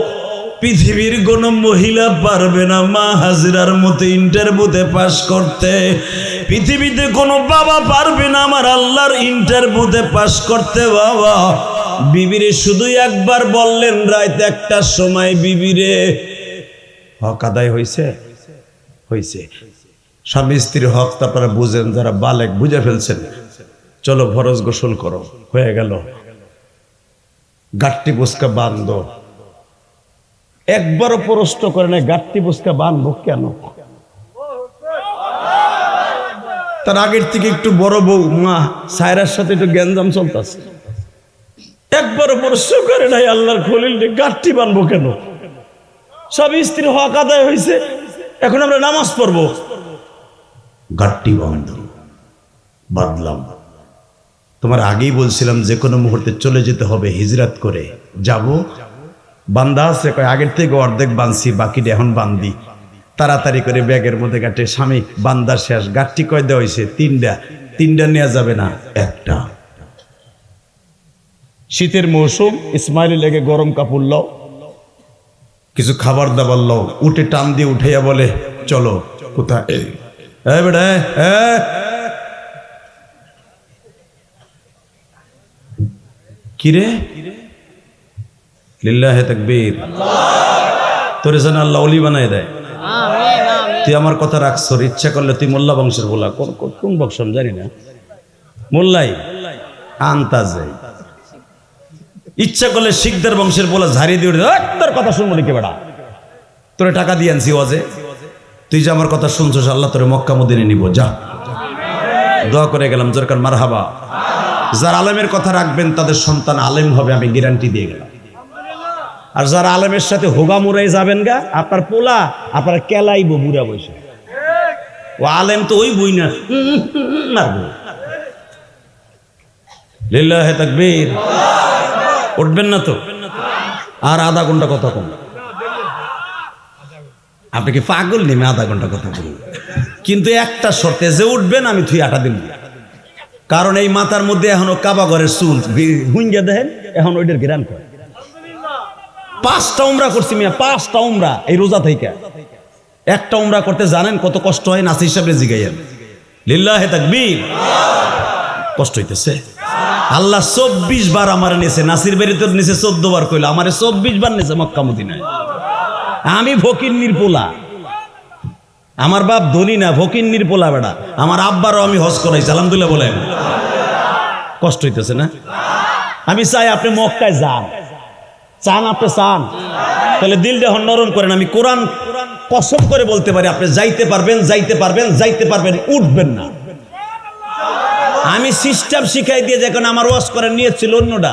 পৃথিবীর কোন মহিলা পারবে না মা হাজেরার মতো ইন্টারভিউতে পাস করতে। পৃথিবীতে কোনো বাবা পারবে না আমার আল্লাহর ইন্টারভিউতে পাস করতে। বাবা বিবিরে শুধু একবার বললেন রাত একটার সময়, বিবিরে হক আদায় হয়েছে হয়েছে। স্বামী স্ত্রীর হক তো আপনারা বুঝেন, যারা বালেক বুঝে ফেলছেন, চলো ফরজ গোসল করো, হয়ে গেল। গাট্টি বুসকা বান্ধ, একবারও প্রশ্ন করে না গাট্টি বুসকা বাঁধবো কেন। তার আগের থেকে একটু বড় বউ মা সায়রার সাথে একটু গ্যাঞ্জাম চলতেছে, একবারও প্রশ্ন করে নাই আল্লাহর খলিল গাট্টি বাঁধবো কেন। সব স্ত্রীর হক আদায় হয়েছে, এখন আমরা নামাজ পড়বো, গাট্টি বাঁধলাম। তোমার আগেই বলছিলাম যে কোনো মুহূর্তে চলে যেতে হবে, হিজরত করে যাব। বান্দা আছে কয় আগের থেকে অর্ধেক বাঁধছি, বাকিটা এখন বান্ধি। তাড়াতাড়ি করে ব্যাগের মধ্যে গাঁটে, স্বামী বান্দা শেষ। গাঁটটি কয় দেওয়া হয়েছে? তিনটা নেওয়া যাবে না, একটা। শীতের মৌসুম, ইসমাইলি লেগে গরম কাপড় লও, কিছু খাবার দাবার লও, উঠে টান দিয়ে উঠাইয়া বলে চলো। কোথায়? বেটা কিরে, লিল্লাহে তাকবীর। তোরে যেন আল্লাহ ওলি বানাই দেয়। তুই আমার কথা রাখছর, ইচ্ছা করলে তুই মোল্লা বংশের বলা, কোন বংশ জানি না, মোল্লাই আন্তাজে ইচ্ছা করলে শিখদের বংশের বলা ঝাড়িয়ে দিয়ে তোর কথা শুনবো নাকি বেড়া, তোরে টাকা দিয়ে আনছি ওয়াজে, তুই যে আমার কথা শুনছস আল্লাহ তোরে মক্কা মদিনে নিব, যা। দোয়া করে গেলাম, জরকার মারহাবা। যারা আলেমের কথা রাখবেন তাদের সন্তান আলেম হবে, আমি গ্যারান্টি দিয়ে গেলাম। আর যারা আলেমের সাথে হোগা মুড়াই যাবেন গা, আপনার পোলা আপনার কেলাইব বুড়া বসে। ও আলেম তো ওই বই না, মারবো। লিল্লাহে তাকবীর। উঠবেন না তো? আর আধা ঘন্টা কথা কম। আপনি কি পাগল নেমে আধা ঘন্টা কথা বলুন? কিন্তু একটা শর্তে, যে উঠবেন আমি থুই আটা দিন। কারণ এই মাথার মধ্যে এখনো কাবা ঘরের চুল হুইঙ্গা দেখেন, এখন ওইটার ঘেরান করে। 5টা উমরা করছি মিয়া, 5টা উমরা এই রোজা থেকে। একটা উমরা করতে জানেন কত কষ্ট হয়? নাসির হিসাবে জিগাইয়েন। লিল্লাহে তাকবীর। কষ্ট হইতেছে। আল্লাহ 24 বার আমার নিয়েছে, নাসির বাড়ি তোর নিচে 14 বার কইলো, আমারে 24 বার নিয়েছে মক্কা মদিনায়। আমি ফকিন্নির পোলা, আমার বাপ ধনী না, ফকিন্নির পোলা বেড়া। আমার আব্বারও আমি হজ করাইছি, আলহামদুলিল্লাহ বলেন। কষ্ট হইতেছে না? আমি চাই আপনি মক্কায় যান, চান আপনি চান, তাহলে দিলটা এখন নরম করেন। আমি কোরআন কসম করে বলতে পারি আপনি যাইতে পারবেন, যাইতে পারবেন, যাইতে পারবেন, উঠবেন না। আমি সিস্টেম শিখাই দিয়ে, যখন আমার ওয়াজ করার নিয়ত ছিল অন্যটা,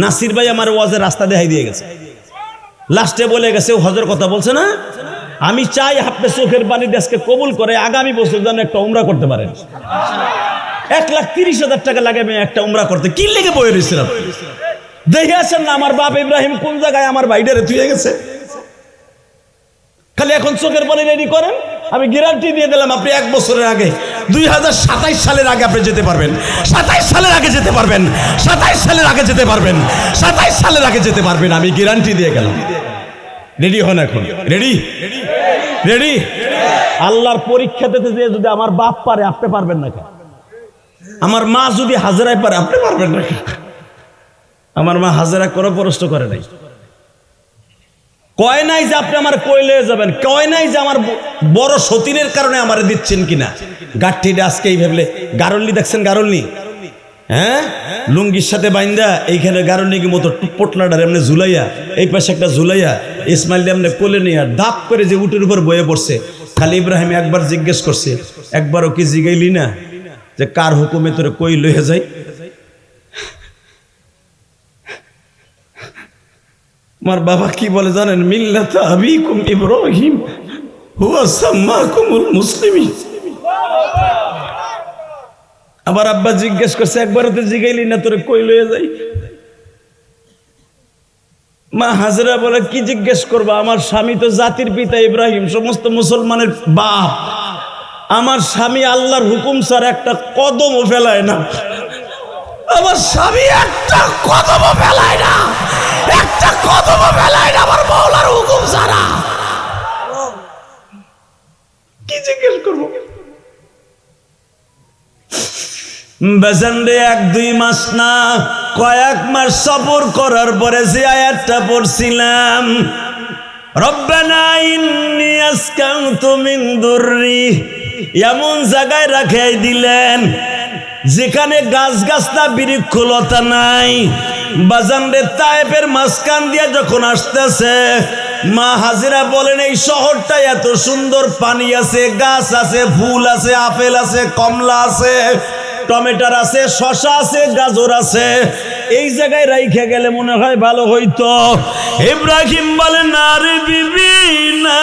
নাসির ভাই আমার ওয়াজের রাস্তা দেখাই দিয়ে গেছে, লাস্টে বলে গেছে ও হজের কথা বলছে না। আমি চাই আপনি চোখের পানি দেশকে কবুল করে আগামী বছর যেন একটা উমরা করতে পারেন। 1,30,000 টাকা লাগে আমি একটা উমরা করতে। কি লেগে বয়ে রয়েছিলাম দেখে আসেন না আমার বাপ ইব্রাহিম কোন জায়গায় আমার ভাইডারে তুই গেছে। খালি এখন চোখের পানি রেডি করেন, আমি গ্যারান্টি দিয়ে দিলাম আপনি 1 বছরের আগে 2027 সালের আগে আপনি যেতে পারবেন, 27 সালের আগে যেতে পারবেন, 27 সালের আগে যেতে পারবেন, 27 সালের আগে যেতে পারবেন, আমি গ্যারান্টি দিয়ে গেলাম। রেডি হন এখন, রেডি রেডি। আল্লাহর পরীক্ষা দিতে যে যদি আমার বাপ পারে আপনি পারবেন না কেন? আমার মা যদি হাজারায় পারে আপনি পারবেন না কেন? আমার মা হাজারা করে প্রশ্ন করে নাই, কয় নাই যে আপনি আমার কইলে যাবেন, কয় নাই যে আমার বড় সতীনের কারণে আমারে দিচ্ছেন কিনা। গাঠটিটা আজকেই ভাবলে গারল্লি দেখছেন, গারল্লি, হ্যাঁ, লুঙ্গির সাথে বাইন্দা এইখানে গারল্লির মতো পোটলাটার এমনি ঝুলাইয়া, এই পাশে একটা ঝুলাইয়া, ইসমাইল এমনি কোলে নিয়ে ধাপ করে যে উটের উপর বয়ে পড়ছে। খালি ইব্রাহিম একবার জিজ্ঞেস করছে, একবারও কি জিগাইলি না যে কার হুকুমে তোরে কই লইয়া যাই? আমার বাবা কি বলে জানেন? মিল্লাতা আবিকুম ইব্রাহিম হুয়া সাম্মাকুমুল মুসলিমিন। আমার আব্বা জিজ্ঞেস করছে, একবারও তো জিগাইলি না তোরে কই লইয়া যাই? মা হাজেরা বলে কি জিজ্ঞেস করবো, আমার স্বামী তো জাতির পিতা ইব্রাহিম, সমস্ত মুসলমানের বাপ। আমার স্বামী আল্লাহর হুকুম ছাড়া একটা কদমও ফেলায় না। আমার স্বামী একটা কদমও ফেলায় না, একটা কদমও ফেলায় না আমার মাওলার হুকুম ছাড়া। কি জিজ্ঞেস করবো? বেজানরে 1-2 মাস না, কয়েক মাস সফর করার পরে যে আয়াতটা পড়ছিলাম, রব্বানা ইন্নী আসকানতু মিন দুররি, এমন জায়গায় রাখাই দিলেন যেখানে গাছ গাছলা বৃক্ষলতা নাই। বাজানরে তায়েফের মাঝখান দিয়ে যখন আসতেছে, মা হাজেরা বলেন এই শহরটা এত সুন্দর, পানি আছে, গাছ আছে, ফুল আছে, আপেল আছে, কমলা আছে, টমেটোর আছে, শশা আছে, গাজর আছে, এই জায়গায় রাইখে গেলে মনে হয় ভালো হইতো। ইব্রাহিম বলেন না রে বিবি না,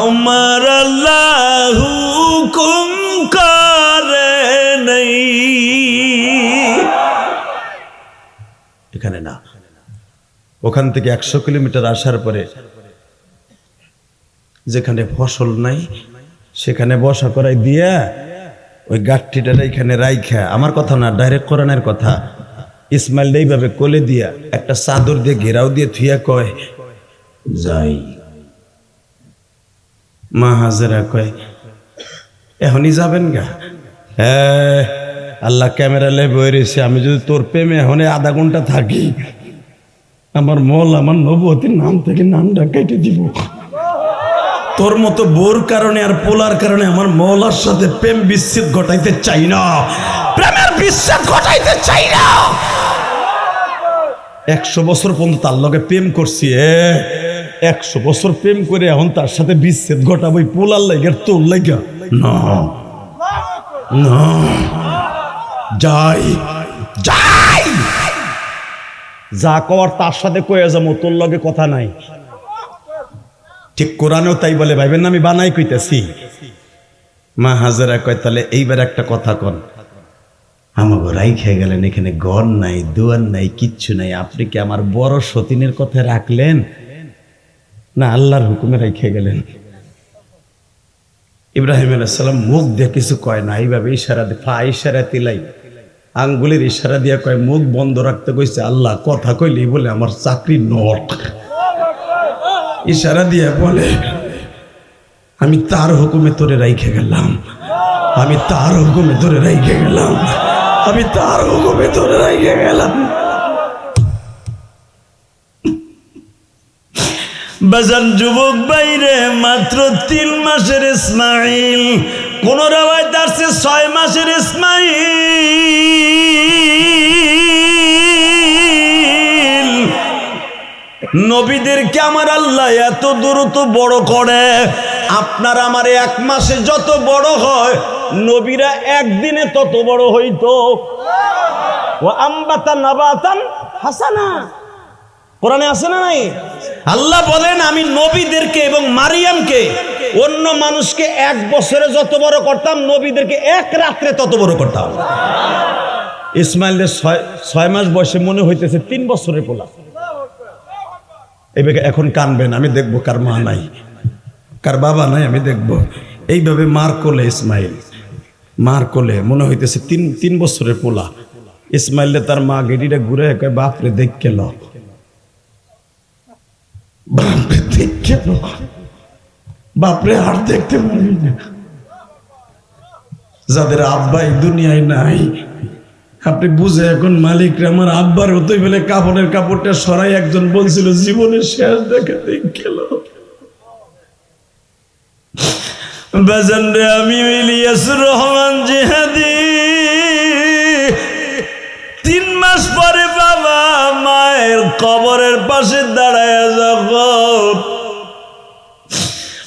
আমার আল্লাহ হুকুম করে নাই। এখানে না, ওখান থেকে 100 কিলোমিটার আসার পরে যেখানে ফসল নাই সেখানে বসা করাই দিয়া ওই গাঠটিটা এখানে রাইখা, আমার কথা না, ডাইরেক্ট কোরআনের কথা, ইসমাইল এইভাবে কোলে দিয়া একটা চাদর দিয়ে ঘেরাও দিয়ে থুইয়া কয় যাই। মা হাজেরা কয় এখনই যাবেন গা? হ্যাঁ, আল্লাহ ক্যামেরা লে বয়ে রয়েছে, আমি যদি তোর প্রেমে এখন আধা ঘন্টা থাকি, আমার মল আমার নবুয়তির নাম থেকে নামটা কেটে দিব। তোর মতো বোর কারণে আর পোলার কারণে আমার মৌলার সাথে প্রেম বিচ্ছেদ ঘটাইতে চাই না, প্রেমের বিচ্ছেদ ঘটাইতে চাই না। 100 বছর পর্যন্ত তার লগে প্রেম করছি, 100 বছর প্রেম করে এখন তার সাথে বিচ্ছেদ ঘটাবো পোলার লাইগা তোর লাইগা? না না, যাই যাই, যা কওয়ার তার সাথে কয়ে যাবো, তোর লগে কথা নাই। ঠিক কোরআনেও তাই বলে, ভাইবেন না আমি বানাই কইতেছি। মা হাজেরা কয় তাহলে এইবার একটা কথা কন, আমাকে রাইখে গেলেন, এখানে ঘর নাই, দুয়ার নাই, কিচ্ছু নাই, আপনি কি আমার বড় সতীনের কথা রাখলেন না আল্লাহর হুকুমে রাইখে গেলেন? ইব্রাহিম আলাইহিস সালাম মুখ দিয়ে কিছু কয় না, এইভাবে ইশারা দিয়ে, ফা ইশারা তিলাই, আঙ্গুলের ইশারা দিয়ে কয় মুখ বন্ধ রাখতে কইছে আল্লাহ, কথা কইলেই বলে আমার চাকরি নট। ইশারা দিয়ে বলে আমি তার হুকুমে তোরে রাইখে গেলাম, আমি তার হুকুমে তোরে রাইখে গেলাম, আমি তার হুকুমে তোরে রাইখে গেলাম। বাজান যুবক বাইরে মাত্র 3 মাসের ইসমাইল, কোন রাওয়ায়াত আছে 6 মাসের ইসমাইল। নবীদেরকে আমার আল্লাহ এত দ্রুত বড় করে, আপনার আমার 1 মাসে যত বড় হয়, নবীরা একদিনে তত বড় হইতো। ওয়া আম্বাতা নাবাতান হাসানা, কোরআনে আছে না নাই? আল্লাহ বলেন আমি নবীদেরকে এবং মারিয়ামকে, অন্য মানুষকে 1 বছরে যত বড় করতাম, নবীদেরকে 1 রাত্রে তত বড় করতাম। ইসমাইলের 6 মাস বয়সে মনে হইতেছে 3 বছরের পোলা। এইভাবে এখন কানবেন, আমি দেখবো কার মা নাই, কার বাবা নাই, আমি দেখবো। এইভাবে মার কোলে ইসমাইল, মার কোলে মনে হইতেছে 3 বছরের পোলা। ইসমাইলে তার মা গেড়িটা ঘুরে কয় বাপরে দেখ গেল, বাপরে দেখ গেল, বাপরে আর দেখতে পারি না। যাদের আব্বা এই দুনিয়ায় নাই, আপনি বুঝে এখন মালিকরা আমার আব্বার হতেই বলে কাপড়ের কাপড়টা সরাই একজন বলছিল জীবনের শেষ দেখা দেখ গেল। বাজান রে, আমি ইলিয়াসুর রহমান জিহাদি 3 মাস পরে বাবা মায়ের কবরের পাশে দাঁড়ায় যখন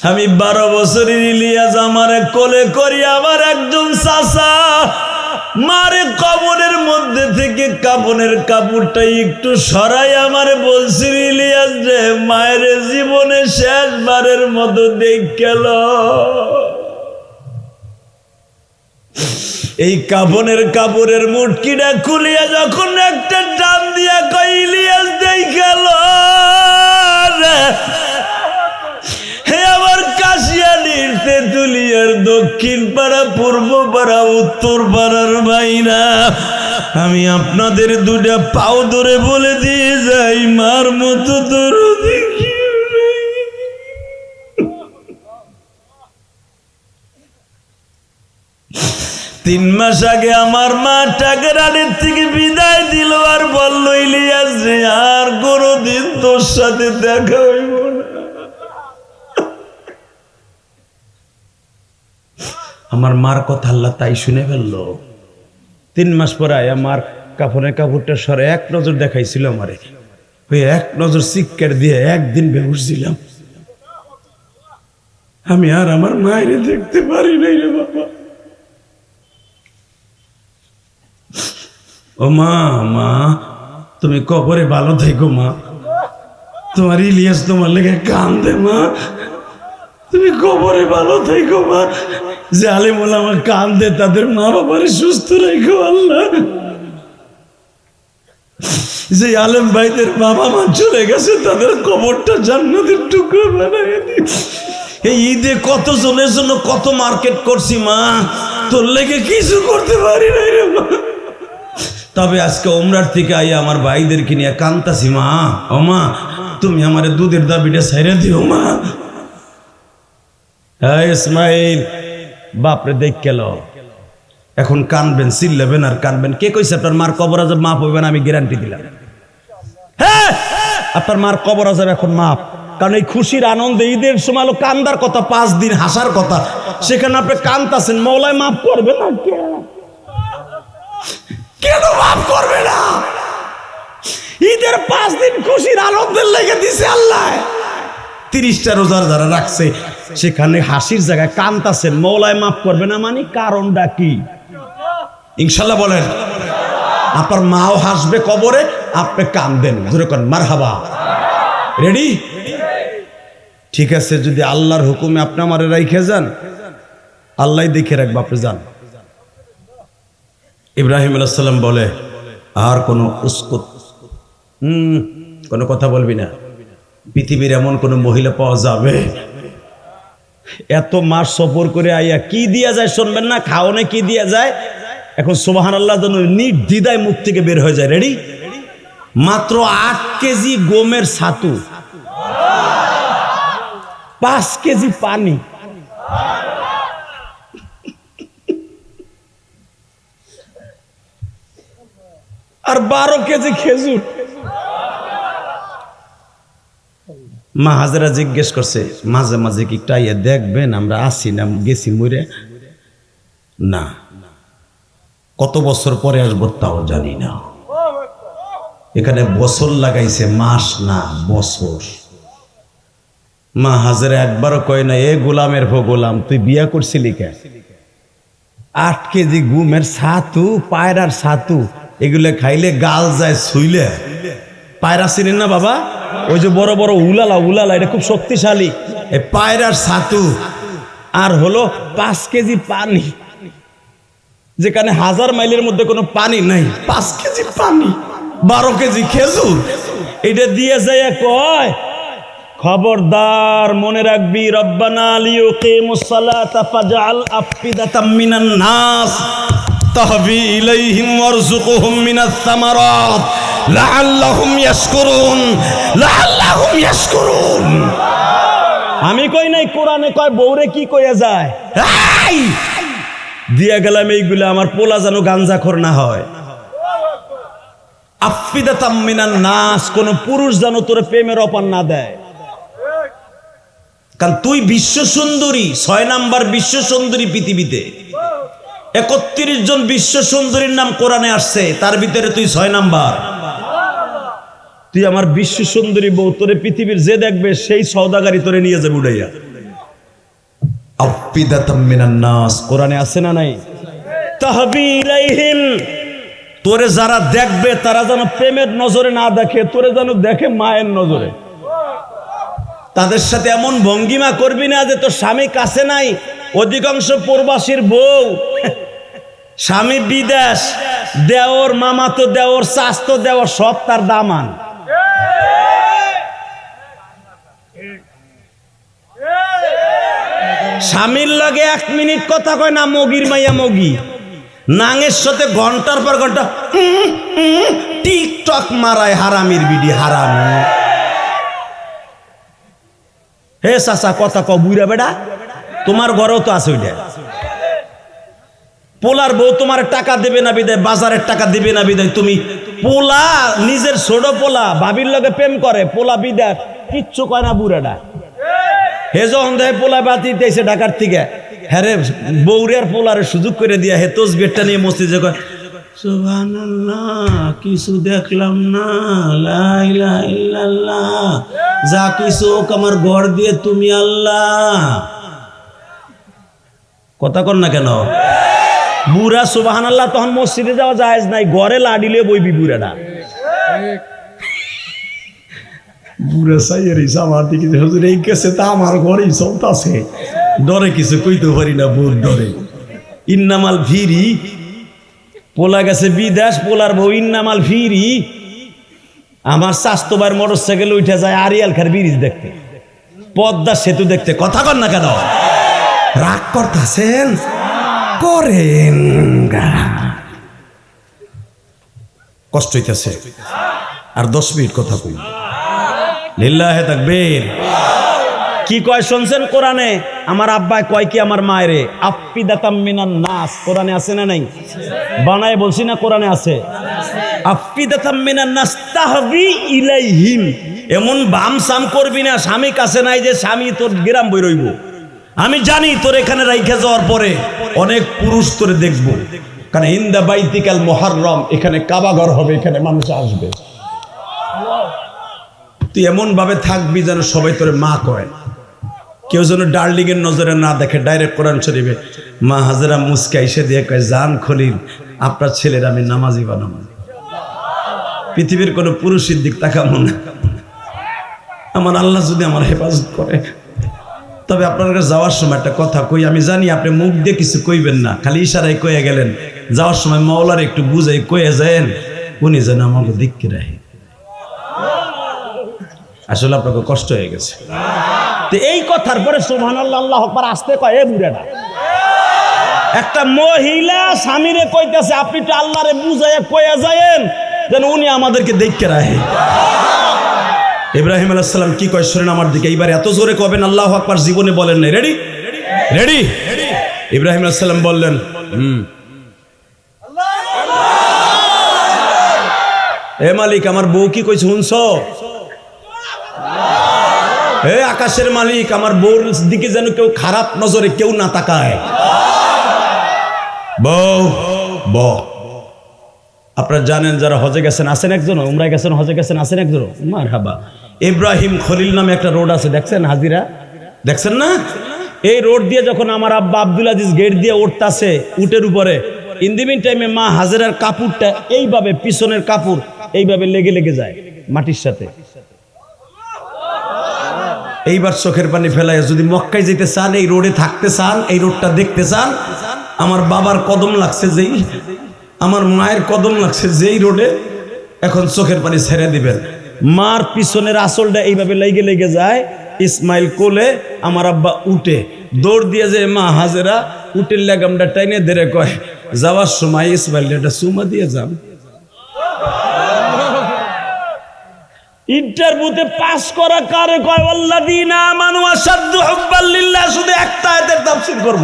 আমি 12 বছরের ইলিয়াস আমারে কোলে করি, আমার একজন চাচা মারে কবরের মধ্যে থেকে কাপড়ের কাপড়টা একটু সরাই আমারে বলছিল ইলিয়াস রে, মায়ের জীবনে শেষবারের মতো দেখ গেল। এই কাফনের কাপড়ের মুটকিটা খুলিয়া যখন একটা টান দিয়া কই ইলিয়াস দেই গেল হে আমার কাশিয়ানির তেঁতুলিয়ার দক্ষিণ পাড়া পূর্ব পাড়া উত্তর পাড়ার ভাইরা, আমি আপনাদের দুটা পাও ধরে বলে দিয়ে যাই, মার মতো দরদি কেউ নেই। 3 মাস আগে আমার মা টাকারানের থেকে বিদায় দিল আর বলল, ইলিয়াস রে আর কোনোদিন তোর সাথে দেখা হইব না। আমার মার কথা আল্লাহ তাই শুনে ফেললো। 3 মাস পরে আমার কাফনের কাপড়টা সরে এক নজর দেখাইছিল আমারে, ওই এক নজর চিৎকার দিয়ে একদিন বেহুশ ছিলাম। আমি আর আমার মায়ের দেখতে পারি নাই রে বাবা। ও মা, মা তুমি কবরে ভালো থেকো মা, তোমার ইলিয়াস তোমার লেগে কান্দে মা, তুমি কবরে ভালো থেকো মা। যে আলেম ওলামা কান্দে তাদের মা বাবারে সুস্থ রেখো আল্লাহ। যে আলেম ভাইদের বাবা মা চলে গেছে তাদের কবরটা জান্নাতের টুকরো বানায় দিই। এই ঈদে কত জনের জন্য কত মার্কেট করছি মা, তোর লেগে কিছু করতে পারি নাই রে মা। তবে আজকে ওমরার থেকে আইয়া আমার ভাইদেরকে নিয়ে কান্তাছি মা। ও মা তুমি আমার দুধের দাবিটা ছাইরা দিও মা। হ্যাঁ ইসমাইল বাপরে দেখ গেল, এখন কানবেন, চিল্লাবেন আর কানবেন। কে কইছে আপনার মার কবর আজাব মাপ হইবে না? আমি গ্যারান্টি দিলাম। হ্যাঁ আপনার মার কবর আজাব এখন মাপ, কারণ এই খুশির আনন্দে ঈদের সময় কান্দার কথা, 5 দিন হাসার কথা, সেখানে আপনি কান্তাছেন। মওলায় মাফ করবে না? কেন মাফ করবে না? ঈদের 5 দিন খুশির আনন্দের লেগে দিছে আল্লাহ। 30টা রোজার যারা রাখছে সেখানে হাসির জায়গায় কান্তাছেন, মওলায় মাফ করবে না মানে কারণটা কি? ইনশাল্লাহ বলেন। আপনার মাও হাসবে কবরে, আপনি কান্দেন, জোরে করেন মারহাবা। রেডি? ঠিক আছে, যদি আল্লাহর হুকুমে আপনি আমারে রাইখে যান, আল্লাহ দেখে রাখবে, আপনি যান। ইব্রাহিম আলাইহিস সালাম বলে, আর কোনো উস্কুত কোনো কথা বলবি না। পৃথিবীর এমন কোন মহিলা পাওয়া যাবে? এত মাস সফর করে আইয়া কি দিয়া যায় শুনবেন না? খাওয়ানে কি দিয়া যায়? এখন সুবহানাল্লাহ যেন নির্দ্বিধায় মুখ থেকে বের হয়ে যায়। রেডি? মাত্র 8 কেজি গমের ছাতু, 5 কেজি পানি, আর 12 কেজি খেজুর। মা হাজেরা জিজ্ঞেস করছে, মাঝে মাঝে কি টাইয়া দেখবেন আমরা আসি না গেছি মরে? না, কত বছর পরে আসবো তাও জানি না। এখানে বছর লাগাইছে, মাস না বছর। মা হাজেরা একবারও কয় না, এ গোলামের ভো গোলাম তুই বিয়া করছিলি কে? 8 কেজি গুমের ছাতু, পায়রার ছাতু, এগুলো খাইলে গাল যায় ছুইলে। পায়রা চিনেন না বাবা? ওই যে বড় বড় উলালা, উলালা এটা খুব শক্তিশালী। এই পায়রার ছাতু আর হলো 5 কেজি পানি, যেখানে 1000 মাইলের মধ্যে কোনো পানি নাই। 5 কেজি পানি, 12 কেজি খেজুর, এটা দিয়ে যায় কয়, খবরদার মনে রাখবি, রব্বানা লিয়ুকিমুস সালাতা ফাজআল আফিদাতাম মিনান নাস তাহবি ইলাইহিম ওয়ারযুকহুম মিনাস সামারাত লাআল্লাহুম ইয়াশকুরুন, লাআল্লাহুম ইয়াশকুরুন। আমি কই নাই, কোরআনে কয় বউরে কি কইয়া যায়? এই দিয়া গেলাম এইগুলা, আমার পোলা যেন গাঞ্জাখোর না হয়। আফিদাতাম মিনান নাস, কোন পুরুষ যেন তোর প্রেমের অপার না দেয়। কারণ তুই বিশ্ব সুন্দরী, 6 নাম্বার বিশ্ব সুন্দরী পৃথিবীতে। 31 জন বিশ্ব সুন্দরীর নাম কোরআনে আসছে, তার ভিতরে তুই 6 নাম্বার। তুই আমার বিশ্ব সুন্দরী বউ, তোরে পৃথিবীর যে দেখবে সেই সওদাগারি তোরে নিয়ে যাবে উড়াইয়া। আফিদাতাম মিনান নাস কোরআনে আছে না নাই? তাহবি ইলাইহিম, তোরে যারা দেখবে তারা যেন প্রেমের নজরে না দেখে, তোরে যেন দেখে মায়ের নজরে। তাদের সাথে এমন ভঙ্গিমা করবি না যে তোর স্বামী কাছে নাই। অধিকাংশ প্রবাসীর বউ স্বামী বিদেশ, দেওর মামা তো দেওর, স্বাস্থ্য দেওর, সব তার দামান। স্বামীর লগে 1 মিনিট কথা কয় না, মগির মাইয়া মগি। নাঙের সাথে ঘন্টার পর ঘন্টা টিকটক মারায়, হারামির বিডি হারামি। হে চাচা কথা কও, বুইরা বেড়া, তোমার ঘরেও তো আছে ওইটা। পোলার বউ তোমার টাকা দেবে না বিদায়, বাজারের টাকা দেবে না বিদায় তুমি পোলা, নিজের ছোট পোলা ভাবির লগে প্রেম করে, পোলা বিদায় কিচ্ছু কয় না বুড়াটা। হে যখন দেয় পোলা বাতি দিয়েছে ঢাকার থেকে, হ্যাঁ রে বৌরের পোলারে সুযোগ করে দিয়া হে তসবিরটা নিয়ে মসজিদে কয় সুবহানাল্লাহ, কিছু দেখলাম না, লা ইলাহা ইল্লাল্লাহ, যা কিছু হোক আমার ঘর দিয়ে তুমি আল্লাহ। কথা কর না কেন? বুড়া সুবহানাল্লাহ তখন মসজিদে যাওয়া জায়েজ নাই, ঘরে লাডিলে বইবি বুড়াটা। বুড়া সাইয়ের আমার দিকে হুজুর এই কেসে তা আমার ঘরেই চলতেছে, ডরে কিছু কইতে পারি না, বোন ডরে। ইন্নামাল ফিরি, পোলা গেছে বিদেশ, পোলার বউ ইন্নামাল ফিরি। আমার স্বাস্থ্যবার মোটর সাইকেল উঠে যায় আরিয়াল খার ব্রিজ দেখতে, পদ্মা সেতু দেখতে। কথা কর না কেন? রাগ করতেছেন? করেন, কষ্ট হইতেছে। আর 10 মিনিট কথা কই, লিল্লাহে তাকবীর। কি কয় শুনছেন কোরআনে? আমার আব্বাই কয় কি আমার মায়েরে, আফিদাতাম মিনান নাস, কোরআনে আছে না নাই? বানায় বলছি না, কোরআনে আছে। আফিদাতাম মিনান নাস তাহবি ইলাইহিম, এমন বাম সাম করবি না, স্বামী কাছে নাই যে স্বামী তোর গ্রাম বই রইব। আমি জানি তোর এখানে রাইখা যাওয়ার পরে অনেক পুরুষ তোরে দেখব, কারণ ইন্দা বাইতিকাল মুহাররম, এখানে কাবাঘর হবে, এখানে মানুষ আসবে। তুই এমন ভাবে থাকবি যেন সবাই তোরে মা কয়, কেউ যেন ডার্লিং এর নজরে না দেখে। ডাইরেক্ট কোরআন শরীফে মা হাজেরা মুস্কা এসে দিয়ে কয়, জান খলিল, আপনার ছেলের আমি নামাজি বানাবো, পৃথিবীর কোনো পুরুষের দিক তাকাবো না। আমার আল্লাহ যদি আমার হেফাজত করে। তবে আপনার কাছে যাওয়ার সময় একটা কথা কই, আমি জানি আপনি মুখ দিয়ে কিছু কইবেন না, খালি ইশারায় কয়ে গেলেন। যাওয়ার সময় মাওলার একটু বুঝাই কয়ে যায়েন, উনি যেন আমাকে দিককে রাখে। আসলে আপনাকে কষ্ট হয়ে গেছে। তো এই কথার পরে সুবহানাল্লাহ, আল্লাহু আকবার আসতে কয়, এ বুড়াটা। একটা মহিলা স্বামীরে কইতেছে, আপনি তো আল্লাহরে বুঝাইয়া কয়ে যায়েন যেন উনি আমাদেরকে দেখকে রাখে। ইব্রাহিম আলাইহিস সালাম কি কয় শুনেন আমার দিকে, এইবার এত জোরে কবেন আল্লাহু আকবার, জীবনে বলেন নাই। Ready ready? ইব্রাহিম আলাইহিস সালাম বললেন, এ মালিক, আমার বউ কি কইছে শুনছো? হে আকাশের মালিক, আমার বউর দিকে যেন কেউ খারাপ নজরে কেউ না তাকায়। বউ বউ, আপনারা জানেন যারা হজে গেছেন আছেন একজন, উমরায় গেছেন, হজে গেছেন আছেন একজন। মারহাবা। ইব্রাহিম খলিল নামে একটা রোড আছে, দেখছেন? হাজিরা দেখছেন না? এই রোড দিয়ে যখন আমার আব্বা আব্দুল আজিজ গেট দিয়ে উঠতেছে উটের উপরে, ইন দি মিন টাইমে মা হাজেরার কাপড়টা এইভাবে, পিছনের কাপড় এইভাবে লেগে লেগে যায় মাটির সাথে। এইবার চোখের পানি ফেলায়, যদি মক্কায় যেতে চান, এই রোডে থাকতে চান, এই রোডটা দেখতে চান, আমার বাবার কদম লাগছে যেই, আমার মায়ের কদম লাগছে যেই রোডে, এখন চোখের পানি ছেড়ে দিবেন। মার পিছনের আসলটা এইভাবে লেগে লেগে যায়, ইসমাইল কোলে, আমার আব্বা উঠে দৌড় দিয়ে যে মা হাজেরা উটের লাগামটা টাইনে ধরে কয়, যাওয়ার সময় ইসমাইল একটা চুমা দিয়ে যান। ইন্টারভিউতে পাস করা কারে কয়? আল্লাযীনা আমানু আশাদ্দু হুব্বাল লিল্লাহ। শুধু একটা আয়াতের তাফসীর করব,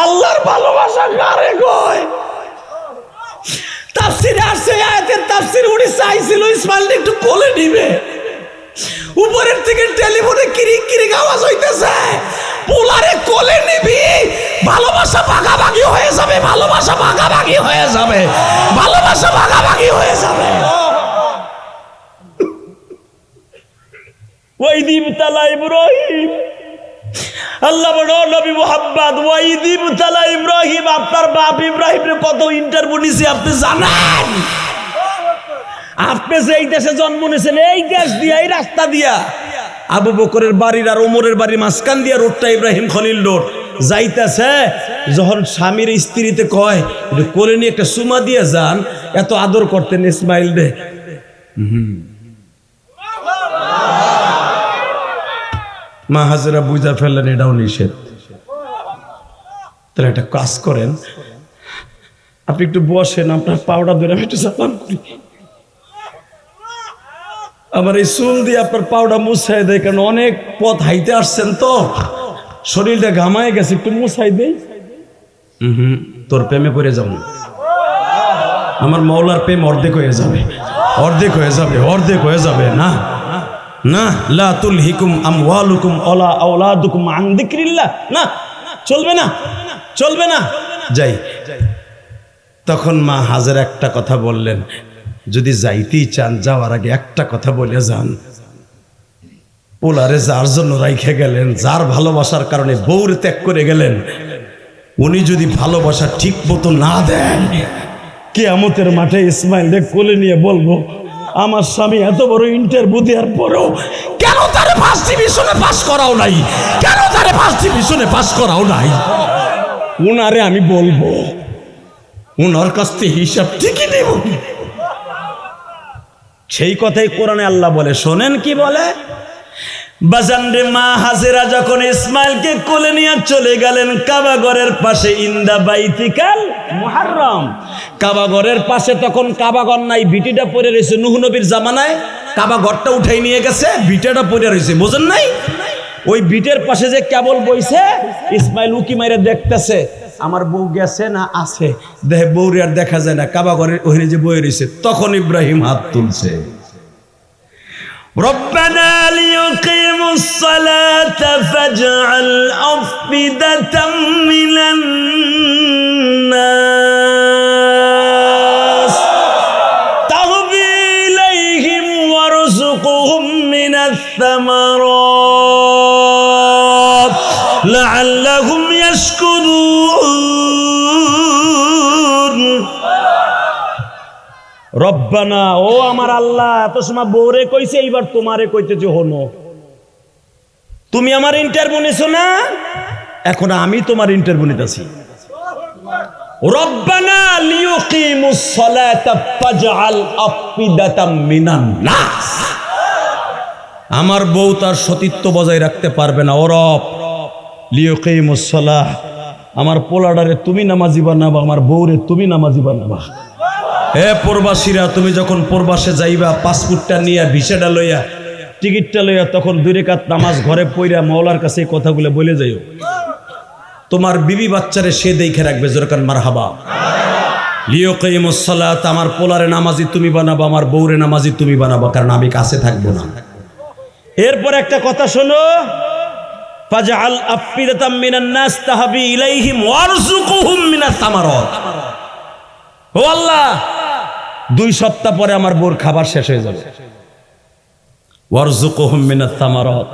আল্লাহর ভালোবাসা কারে কয়? তাফসীরে আসছে, আয়াতের তাফসীর উনি চাইছিল ইসমাইল একটু কোলে নিবে, উপরের থেকে টেলিফোনে কিরিক কিরিক আওয়াজ হইতেছে, পোলারে কোলে নিবি, ভালোবাসা ভাগাভাগি হয়ে যাবে, ভালোবাসা ভাগাভাগি হয়ে যাবে, ভালোবাসা ভাগাভাগি হয়ে যাবে। ওয়াইদিবতালা ইব্রাহিম, আল্লাহ বড় নবী মুহাম্মদ, ওয়াইদিবতালা ইব্রাহিম, আপনার বাপ ইব্রাহিমের কত ইন্টারভিউ নিছে আপনি জানেন? আপনি যে এই দেশে জন্ম নিয়েছেন, এই দেশ দিয়া, এই রাস্তা দিয়া, আবু বকরের বাড়ির আর ওমরের বাড়ির মাঝখান দিয়া রোডটা ইব্রাহিম খলিল রোড, যাইতেছে, যখন স্বামীর স্ত্রীতে কয় একটু কোলে নিয়ে একটা সুমা দিয়ে যান, এত আদর করতেন ইসমাইল রে। মা হাজেরা বুঝা ফেললেন এটাও নিষেধ। তাহলে একটা কাজ করেন, আপনি একটু বসেন, আপনার পাউডার ধরে আমি একটু চাপান করি, আমার এই চুল দিয়ে আপনার পাউডার মুছাই দেয়, কারণ অনেক পথ হাইতে আসছেন তো শরীরটা ঘামায় গেছে, একটু মুছাই দেই। তোর প্রেমে পড়ে যাবো, আমার মৌলার প্রেম অর্ধেক হয়ে যাবে, অর্ধেক হয়ে যাবে, অর্ধেক হয়ে যাবে। না না, লা তুলহিকুম আমওয়ালুকুম ওয়ালা আওলাদুকুম আন যিকরিল্লাহ, না চলবে না, চলবে না। যাই, তখন মা হাজের একটা কথা বললেন, যদি যাইতেই চান যাওয়ার আগে একটা কথা বলে যান। পোলারে যার জন্য রাইখে গেলেন, যার ভালোবাসার কারণে বউরে ত্যাগ করে গেলেন, উনি যদি ভালোবাসা ঠিক মতো না দেন, কিয়ামতের মাঠে ইসমাইল কোলে নিয়ে বলবো, আমার স্বামী এত বড় ইন্টারভিউ দেওয়ার পরেও কেন তারে ফার্স্ট ডিভিশনে পাস করাও নাই, কেন তারে ফার্স্ট ডিভিশনে পাস করাও নাই। উনারে আমি বলবো, উনার কাছ থেকে হিসাব ঠিকই নেব। সেই কথাই কোরআনে আল্লাহ বলে, শোনেন কি বলে, বাজানরে মা হাজেরা যখন ইসমাইলকে কোলে নিয়ে চলে গেলেন কাবা ঘরের পাশে, ইন্দা বাইতিকাল মুহাররম, কাবা ঘরের পাশে তখন কাবা ঘর নাই, ভিটিটা পড়ে রয়েছে। নূহ নবীর জামানায় কাবা ঘরটা উঠাই নিয়ে গেছে, ভিটাটা পড়ে রয়েছে, বোঝেন নাই? ওই ভিটের পাশে যে কেবল বইছে, ইসমাইল উকি মাইরে দেখতেছে আমার বউ গেছে না আছে, দেখে বউরে আর দেখা যায় না, কাবা ঘরের ওখানে যে বই রয়েছে। তখন ইব্রাহিম হাত তুলছে, ربنا ليقيموا الصلاة فاجعل أفئدة من الناس تهوي إليهم وارزقهم من الثمرات لعلهم يشكرون রব্বানা, ও আমার আল্লাহ, এত সময় বউরে কইছে, এইবার তোমারে কইতেছে, হনো তুমি আমার ইন্টারভিউ নিছো না, এখন আমি তোমার ইন্টারভিউ নিতেছি। রব্বানা লিয়ুকিমুস সালাতা ফাজআল আফইদাতাম মিনান নাস, আমার বউ তার সতীত্ব বজায় রাখতে পারবে না, ও রব লিয়ুকিমুস সালাহ, আমার পোলাডারে তুমি নামাজি বানাবা, আমার বউরে তুমি নামাজি বানাবা। হে প্রবাসীরা, তুমি যখন প্রবাসে যাইবা, পাসপোর্টটা নিয়ে, ভিসাটা লইয়া, টিকিটটা লইয়া, তখন 2 রাকাত নামাজ ঘরে পড়িয়া মাওলার কাছে এই কথাগুলো বলে যাইও। তোমার বিবি বাচ্চারে সে দেখে রাখবে, জোরকান মারহাবা। লিয়ুকিমুস সালাত, আমার পোলারে নামাজি তুমি বানাবা, আমার বউরে নামাজি তুমি বানাবা, কারণ আমি কাছে থাকবো না। এরপর একটা কথা শোনো, ফাজআল আফইদাতাম মিনান নাস তাহবি ইলাইহিম ওয়ারযুকহুম মিনাস সামারাত, ও আল্লাহ 2 সপ্তাহ পরে আমার বউর খাবার শেষ হয়ে যাবে, ওয়ারযুকহুম মিনাস সামারাত,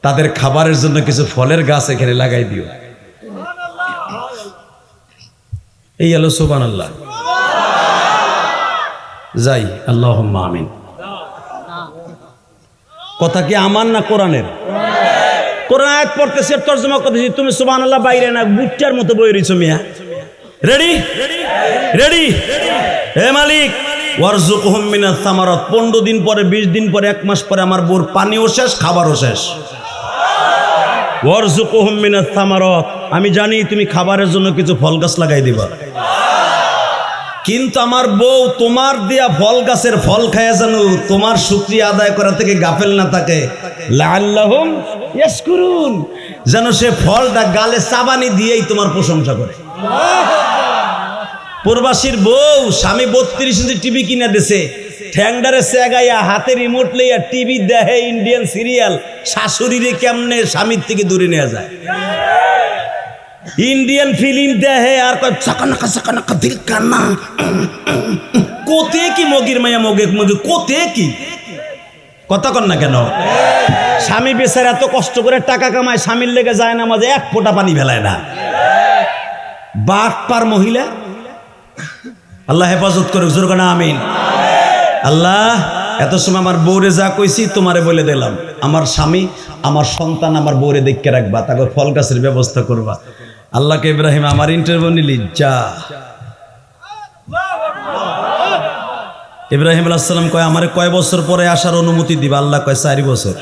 তাদের খাবারের জন্য কিছু ফলের গাছ এখানে লাগাই দিও। এই হলো সুবহানাল্লাহ। যাই, আল্লাহুম্মা আমিন। কথা কি আমার না কোরআনের? কোরআন আয়াত পড়তেছে, তরজমা করতেছি, তুমি সুবহানাল্লাহ বাইরে না বুটটার মতো বই রইছো মিয়া। রেডি রেডি, হে মালিক, ওয়ারযুকহুম মিনাস সামারাত, 15 দিন পরে, 20 দিন পরে, 1 মাস পরে আমার বউর পানিও শেষ, খাবারও শেষ। ওয়ারযুকহুম মিনাস সামারাত, আমি জানি তুমি খাবারের জন্য কিছু ফল গাছ লাগাই দিবা, কিন্তু আমার বউ তোমার দেয়া ফল গাছের ফল খায় যেন তোমার শুকরিয়া আদায় করা থেকে গাফেল না থাকে, লাআল্লাহুম ইয়াশকুরুন, যেন সে ফলটা গালে চাবানি দিয়েই তোমার প্রশংসা করে। প্রবাসীর বউ স্বামী 32 ইঞ্চি টিভি কিনে দিছে, ঠ্যাংডারে সেগাইয়া হাতে রিমোট লইয়া টিভি দেখে ইন্ডিয়ান সিরিয়াল, শাশুড়িরে কেমনে স্বামীর থেকে দূরে নেওয়া যায়, ইন্ডিয়ান ফিল্ম দেখে, আর কয় চাকানাকা চাকানাকা দিল কান্না, কোতে কি মগির মায়া মগে মগে, কোতে কি কথা কন না কেন? স্বামী বেচারা এত কষ্ট করে টাকা কামায়, স্বামীর লেগে যায় না মাঝে 1 ফোঁটা পানি ফেলায় না, বাটপার মহিলা। আল্লাহ হেফাজত করুক, জোর না আমিন। আল্লাহ, এত সময় আমার বউরে যা কইছি তোমারে বলে দিলাম। আমার স্বামী, আমার সন্তান, আমার বউরে দেখে রাখবা, তাকে ফল গাছের ব্যবস্থা করবা। আল্লাহকে ইব্রাহিম আমার ইন্টারভিউ নিলি, যা। ইব্রাহিম আলাইহিস সালাম কয় আমারে কয় বছর পরে আসার অনুমতি দিবা? আল্লাহ কয় 4 বছর।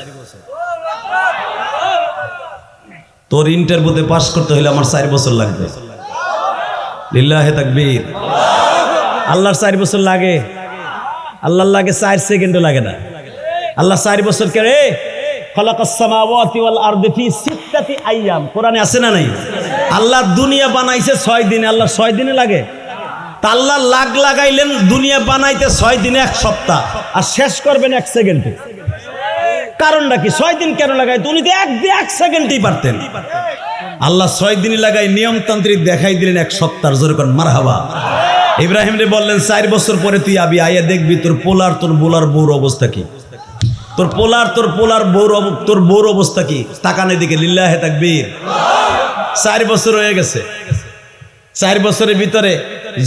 তোর ইন্টারভিউতে পাস করতে হলে আমার 4 বছর লাগবে। লিল্লাহি তাকবীর। আল্লাহর 4 বছর লাগে? আল্লাহর লাগে 4 সেকেন্ডও লাগে না। আল্লাহ 4 বছর কে রে? খালাকাস সামাওয়াতি ওয়াল আরদি ফি 6 আইয়াম, কোরআনে আছে না নাই? আল্লাহ দুনিয়া বানাইছে 6 দিনে, আল্লাহ 6 দিনে লাগে? তা আল্লাহ লাগ লাগাইলেন দুনিয়া বানাইতে 6 দিনে 1 সপ্তাহ, আর শেষ করবেন 1 সেকেন্ডে। কারণটা কি? 6 দিন কেন লাগাইতো? উনি তো 1 সেকেন্ডেই পারতেন। আল্লাহ 6 দিন লাগাই নিয়মতান্ত্রিক দেখাই দিলেন 1 সপ্তাহ। জোরে কোন মারহাবা। ইব্রাহিম রে বললেন 4 বছর পরে তুই আবি, আইয়া দেখবি তোর পোলার তোর বোলার বউর অবস্থা কি, তোর পোলার বউর অবস্থা কি। তাকানের দিকে। লিল্লাহি তাকবীর। 4 বছর হয়ে গেছে। 4 বছরের ভিতরে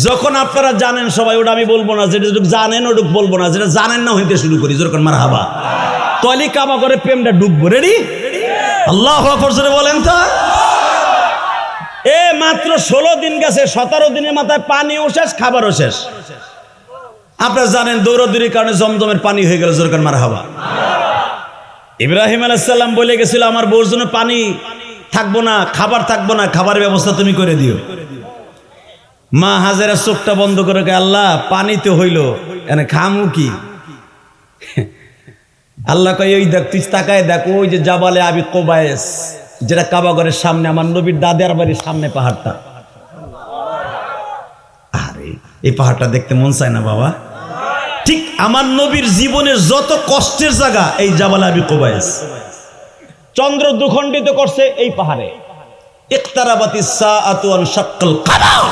যখন আপনারা জানেন সবাই, ওটা আমি বলবো না, যেটা জানেন ওটুক বলবো না, যেটা জানেন না হইতে শুরু করি। যেরকম মারহাবা। তলি কাবা করে প্রেমটা ডুববো। রেডি? আল্লাহু আকবার জোরে বলেন তো। মাত্র 16 দিন গেছে, 17 দিনের মাথায় পানিও শেষ, খাবারও শেষ। আপনারা জানেন দৌড়াদৌড়ির কারণে জমজমের পানি হয়ে গেল। যেরকম মারহাবা। ইব্রাহিম আলাইহিস সালাম বলে গেছিল আমার বউর জন্য পানি থাকবো না, খাবার থাকবো না, খাবারের ব্যবস্থা তুমি করে দিও। মা হাজেরা চোখটা বন্ধ করে কে আল্লাহ পানি তো হইল, এনে খামু কি? আল্লাহ কয় ওই দেখ, তুই তাকায় দেখ, ওই যে জাবালে আবি কোবায়েস, যেটা কাবাগরের সামনে, আমার নবীর দাদার বাড়ির সামনে পাহাড়টা। আরে এই পাহাড়টা দেখতে মন চায় না বাবা? ঠিক আমার নবীর জীবনের যত কষ্টের জায়গা এই জাবালে আবি কোবায়েস। চন্দ্র দুখণ্ডিত করছে এই পাহাড়ে। ইকতারাবাতিস সাআতু ওয়ান শাক্কাল কামার।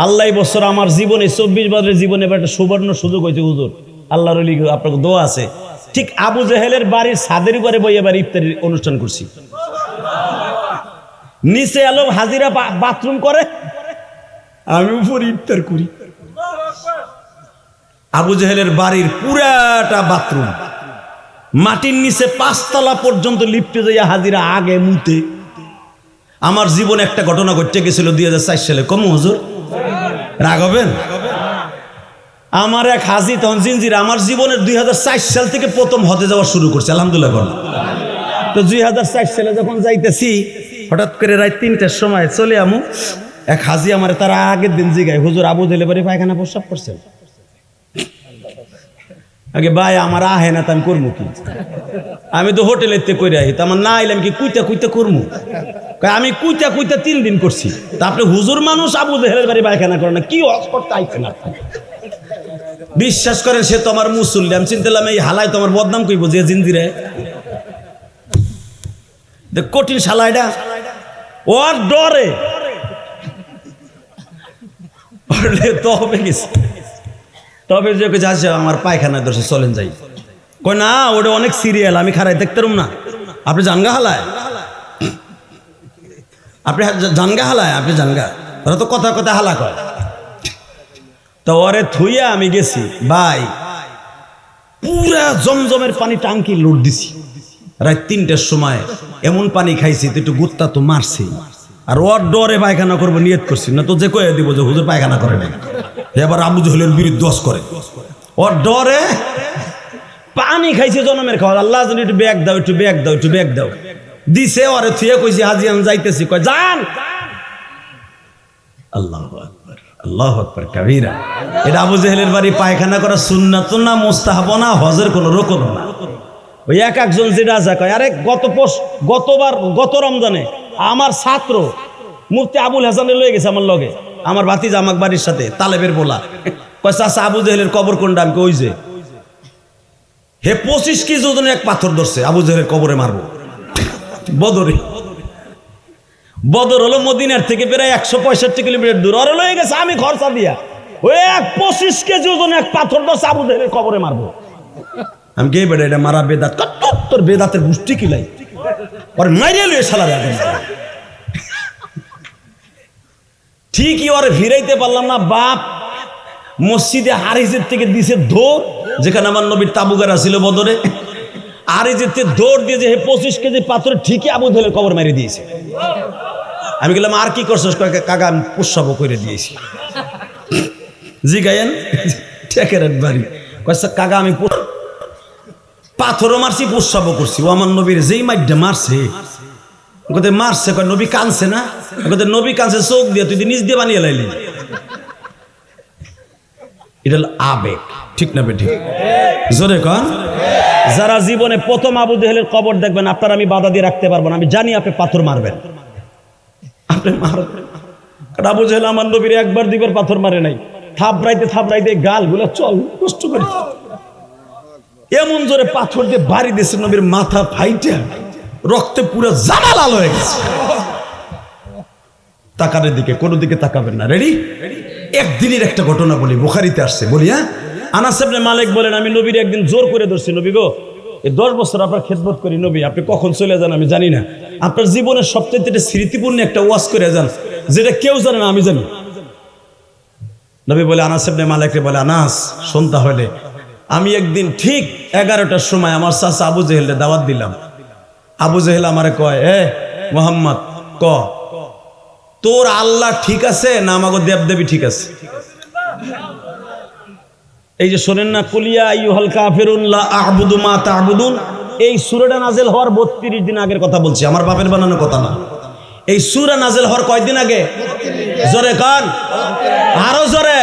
আল্লাহ বছর আমার জীবনে 24 বছরের জীবনে একটা সুবর্ণ সুযোগ হয়েছে। হুজুর আল্লাহর ওলি আপনার দোয়া আছে। ঠিক আবু জেহেলের বাড়ির ছাদের উপরে বই এবার ইফতারির অনুষ্ঠান করছি। নিচে আলো হাজিরা বাথরুম করে, আমি উপরে ইফতার করি। আবু জেহেলের বাড়ির পুরাটা বাথরুম, মাটির নিচে 5 তলা পর্যন্ত লিফটে যাইয়া হাজিরা আগে মুতে। আমার জীবনে একটা ঘটনা ঘটে গেছিল 2004 সালে। কম হুজুর রাগ হবেন? আমার এক হাজি তখন জিনজির, আমার জীবনের 2004 সাল থেকে প্রথম হজে যাওয়া শুরু করছে। আলহামদুলিল্লাহ বল। তো 2004 সালে যখন যাইতেছি, হঠাৎ করে রাত 3টার সময় চলে আমু এক হাজি আমার তার আগের দিন জিগায়, হুজুর আবু জেলে বাড়ি পায়খানা প্রস্রাব করছেন? আগে ভাই আমার আহে না, আমি করবো কি? আমি তো হোটেলেতে করে আহি, তো আমার না আইলাম কি কুইতা করবো? আমি কুইতা 3 দিন করছি। তা আপনি হুজুর মানুষ আবু জেহেলের বাড়ি পায়খানা করেন না, কি হজ করতে আইছেন আপনি? বিশ্বাস করেন সে তো আমার মুসল্লি। আমি চিন্তালাম এই হালাই তোমার বদনাম কইব যে জিন্দিরে কঠিন শালাইটা ওর ডরে তবে গেছে। তবে যে আছে আমার পায়খানা দোষে চলেন যাই। কই না ওটা অনেক সিরিয়াল, আমি খারাই দেখতে রুম না। আপনি জানগা হালায়, আপনি জানগা হালায়, আপনি জানগা, ওরা তো কথা কথা হালা কয়। তো ওরে থুইয়া আমি গেছি ভাই, পুরা জমজমের পানি টাঙ্কি লোড দিছি। রাত 3টার সময় এমন পানি খাইছি তো একটু গুত্তা তো মারছি। আর ওর ডরে পায়খানা করবো নিয়ত করছি, না তো যে কয়ে দিব যে হুজুর পায়খানা করে নাই, এবার আবু জেহেলের বিরুদ্ধে দোষ করে। ওর ডরে পানি খাইছে জনমের খাওয়া। আল্লাহ যেন একটু ব্যাগ দাও, একটু ব্যাগ দাও, একটু ব্যাগ দাও। দিছে ওরে থুয়ে কইছি হাজি আমি যাইতেছি। কয় যান। আল্লাহু আকবার, আল্লাহু আকবার কাবীরা। এটা আবু জেহেলের বাড়ি পায়খানা করা সুন্নাত না, মুস্তাহাব না, হজের কোনো রকম না। ওই একজন যেটা যা কয়, আরে গত রমজানে আমার ছাত্র মুফতি আবুল হাসানে লয়ে গেছে আমার লগে, আমার ভাতিজা আমার বাড়ির সাথে তালেবের বলা। কয় চাচা আবু জেহেলের কবর কোনটা? আমি ওই যে হে 25 কেজি ওজনের এক পাথর ধরছে, আবু জেহেলের কবরে মারবো। বদর হলো মদিনার থেকে প্রায় 165 কিলোমিটার দূর। ওরে লয়ে গেছে আমি খরচা দিয়া, ওই 25 কেজি ওজনের এক পাথর ধরছে, আবু জেহেলের কবরে মারবো। আমি কে বেটা এটা মারা বেদাত? তোর বেদাতের গোষ্ঠী কিলাই ওর মাইরিয়া লয়ে শালা। ঠিকই ওরে ফিরাইতে পারলাম না। বাপ মসজিদে হারিসের থেকে দিছে ধোর, যেখানে আমার নবীর তাবুগারা ছিল বদরে। আর এই যে দৌড় দিয়ে যে 25 কেজি পাথর ঠিকই আবু জেহেলের কবর মেরে দিয়েছে। আমি গেলাম আর কি করছিস? কাকা আমি প্রস্রাব করে দিয়েছি। জি গায়েন ঠেকের বাড়ি কয়েছে কাকা আমি পাথরও মারছি প্রস্রাবও করছি। ও আমার নবীর যেই মাইডটা মারছে মারছে কয় নবী কানছে না? নবী কানছে চোখ দিয়ে, তুই নিজ দিয়ে বানিয়ে লাইলি। এটা হলো আবেগ, ঠিক না বেঠিক? জোরে কন। যারা জীবনে প্রথম আবু জেহেলের কবর দেখবেন, আপনার আমি বাধা দিয়ে রাখতে পারবো না। আমি জানি আপনি পাথর মারবেন, আপনি মারবেন। কারণ আবু জেহেল আমার নবীর একবার দুইবার পাথর মারে নাই, থাপড়াইতে গাল গুলা চল কষ্ট করে এমন জোরে পাথর দিয়ে বাড়ি দিয়েছে, নবীর মাথা ফাইটা রক্তে পুরো জামা লাল হয়ে গেছে। তাকানোর দিকে কোনো দিকে তাকাবেন না। রেডি? একদিনের একটা ঘটনা বলি, বুখারীতে আসছে, বলি। হ্যাঁ, আনাস ইবনে মালিক বলেন, আমি নবীর একদিন জোর করে ধরছি, নবী গো এই 10 বছর আপনার খেদমত করি, নবী আপনি কখন চলে যান আমি জানি না, আপনার জীবনের সবচেয়ে স্মৃতিপূর্ণ একটা ওয়াজ করে যান যেটা কেউ জানে না, আমি জানি। নবী বলে, আনাস ইবনে মালিককে বলে, আনাস শোন তাহলে, আমি একদিন ঠিক 11টার সময় আমার চাচা আবু জেহেলের দাওয়াত দিলাম। আবু জেহেল আমারে কয়, এ মুহাম্মদ ক তোর আল্লাহ ঠিক আছে না আমাগো দেবদেবী ঠিক আছে? এই যে শোনেন না, কুলিয়া আইয়ুহাল কাফিরুন লা আ'বুদু মা তা'বুদুন, এই সূরাটা নাযিল হওয়ার 32 দিন আগের কথা বলছি, আমার বাপের বানানো কথা না। এই সূরা নাযিল হওয়ার কয়দিন আগে? জোরে কান, আরো জোরে,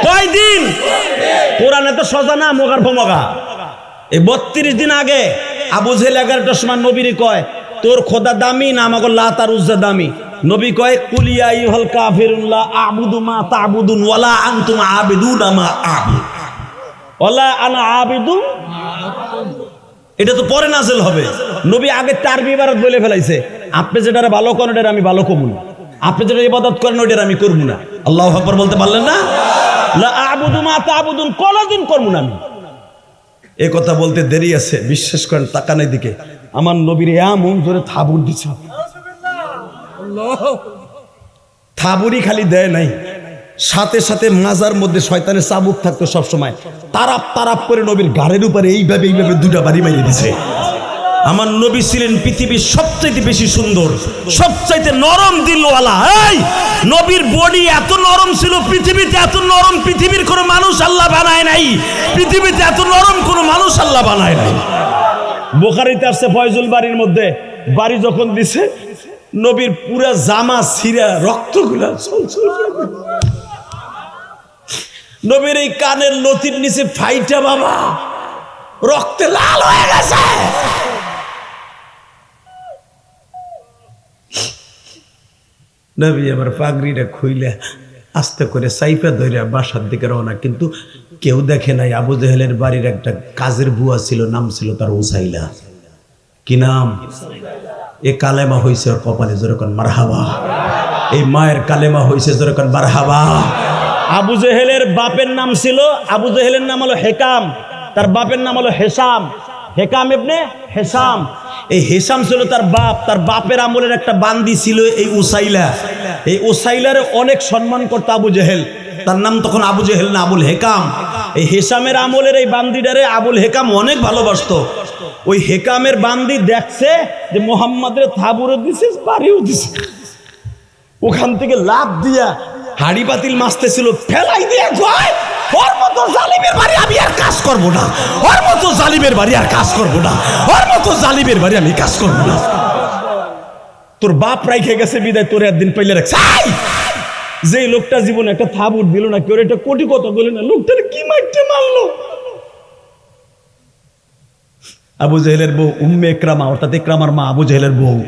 কয়দিন? কোরআনে তো সোজা না, মগার ভমগা। এই 32 দিন আগে আবু জেহেল 11টার সময় নবীরে কয়, তোর খোদা দামি না আমাগো লাত আর উজ্জা দামি? নবী কয়, কুলিয়া আইয়ুহাল কাফিরুন লা আ'বুদু মা তা'বুদুন ওয়ালা আনতুম আবিদুনা মা আ'বুদু ওয়ালা আনা আবিদু। এটা তো পরে নাযিল হবে। নবী আগে তারবি ইবারত বলে ফেলাইছে, আপনি যেটা ভালো করেন ওটা আমি ভালো করব না, আপনি যেটা ইবাদত করেন ওটা আমি করব না। আল্লাহু আকবার বলতে পারলেন না? লা আ'বুদু মা তা'বুদুন, কোনদিন করব না আমি। এই কথা বলতে দেরি আছে, বিশ্বাস করেন তাকানের দিকে আমার নবীর এমন জোরে থাবুর দিছে। থাবুরি খালি দেয় নাই, সাথে সাথে মাজার মধ্যে শয়তানের চাবুক থাকতো সব সময়, তারাপ করে নবীর গাড়ির উপরে এইভাবে দুটা বাড়ি মারিয়ে দিছে। আমার নবী ছিলেন পৃথিবীর সবচাইতে বেশি সুন্দর, সবচাইতে নরম দিলওয়ালা। এই নবীর বডি এত নরম ছিল, পৃথিবীতে এত নরম পৃথিবীর কোনো মানুষ আল্লাহ বানায় নাই, পৃথিবীতে এত নরম কোনো মানুষ আল্লাহ বানায় নাই। বুখারীতে আসছে, ফয়জুল বাড়ির মধ্যে বাড়ি যখন দিছে, নবীর পুরা জামা ছিঁড়া রক্তগুলা ছলছল, নবীর এই কানের লতির নিচে ফাইটা বাবা রক্তে লাল হয়ে গেছে। নবী আবার পাগড়িটা খুইলে আস্তে করে সাইফা ধরে বাসার দিকে রওনা, কিন্তু কেউ দেখে নাই। আবু জেহেলের বাড়ির একটা কাজের বুয়া ছিল, নাম ছিল তার উসাইলা। কি নাম? এ কালেমা হয়েছে ওর কপালে, যেরকম মারহাবা। এই মায়ের কালেমা হয়েছে, যেরকম মারহাবা। আবু জেহেলের বাপের নাম ছিল, আবু জেহেলের নাম হলো হেকাম, তার বাপের নাম হলো হেসাম, হেকাম ইবনে হেসাম। এই হেসাম ছিল তার বাপ, তার বাপের আমলের একটা বান্দি ছিল এই উসাইলা। এই উসাইলারে অনেক সম্মান করতো আবু জেহেল, তার নাম তখন আবু জেহেল না, আবুল হেকাম। এই হেসামের আমলের এই বান্দিটারে আবুল হেকাম অনেক ভালোবাসতো। ওই হেকামের বান্দি দেখছে যে মোহাম্মদের থাবুরও দিছে, বাড়িও দিছে, ওখান থেকে লাভ দিয়া হাড়ি পাতিল মাছতেছিল, ফেলাই দিয়ে কয়, ওর মতো জালিমের বাড়ি আমি আর কাজ করবো না, ওর মতো জালিমের বাড়ি আর কাজ করবো না, ওর মতো জালিমের বাড়ি আমি কাজ করবো না। তোর বাপ রাইখে গেছে বিদায়, তোর একদিন পাইলে রাখছে। যে লোকটা জীবনে একটা থাবুর দিল না, কেউ একটা কোটি কথা বলে না, লোকটার কি মারতে মারলো। আবু জেহেলের বউ উম্মে ইকরামা, অর্থাৎ ইকরামার মা আবু জেহেলের বউ।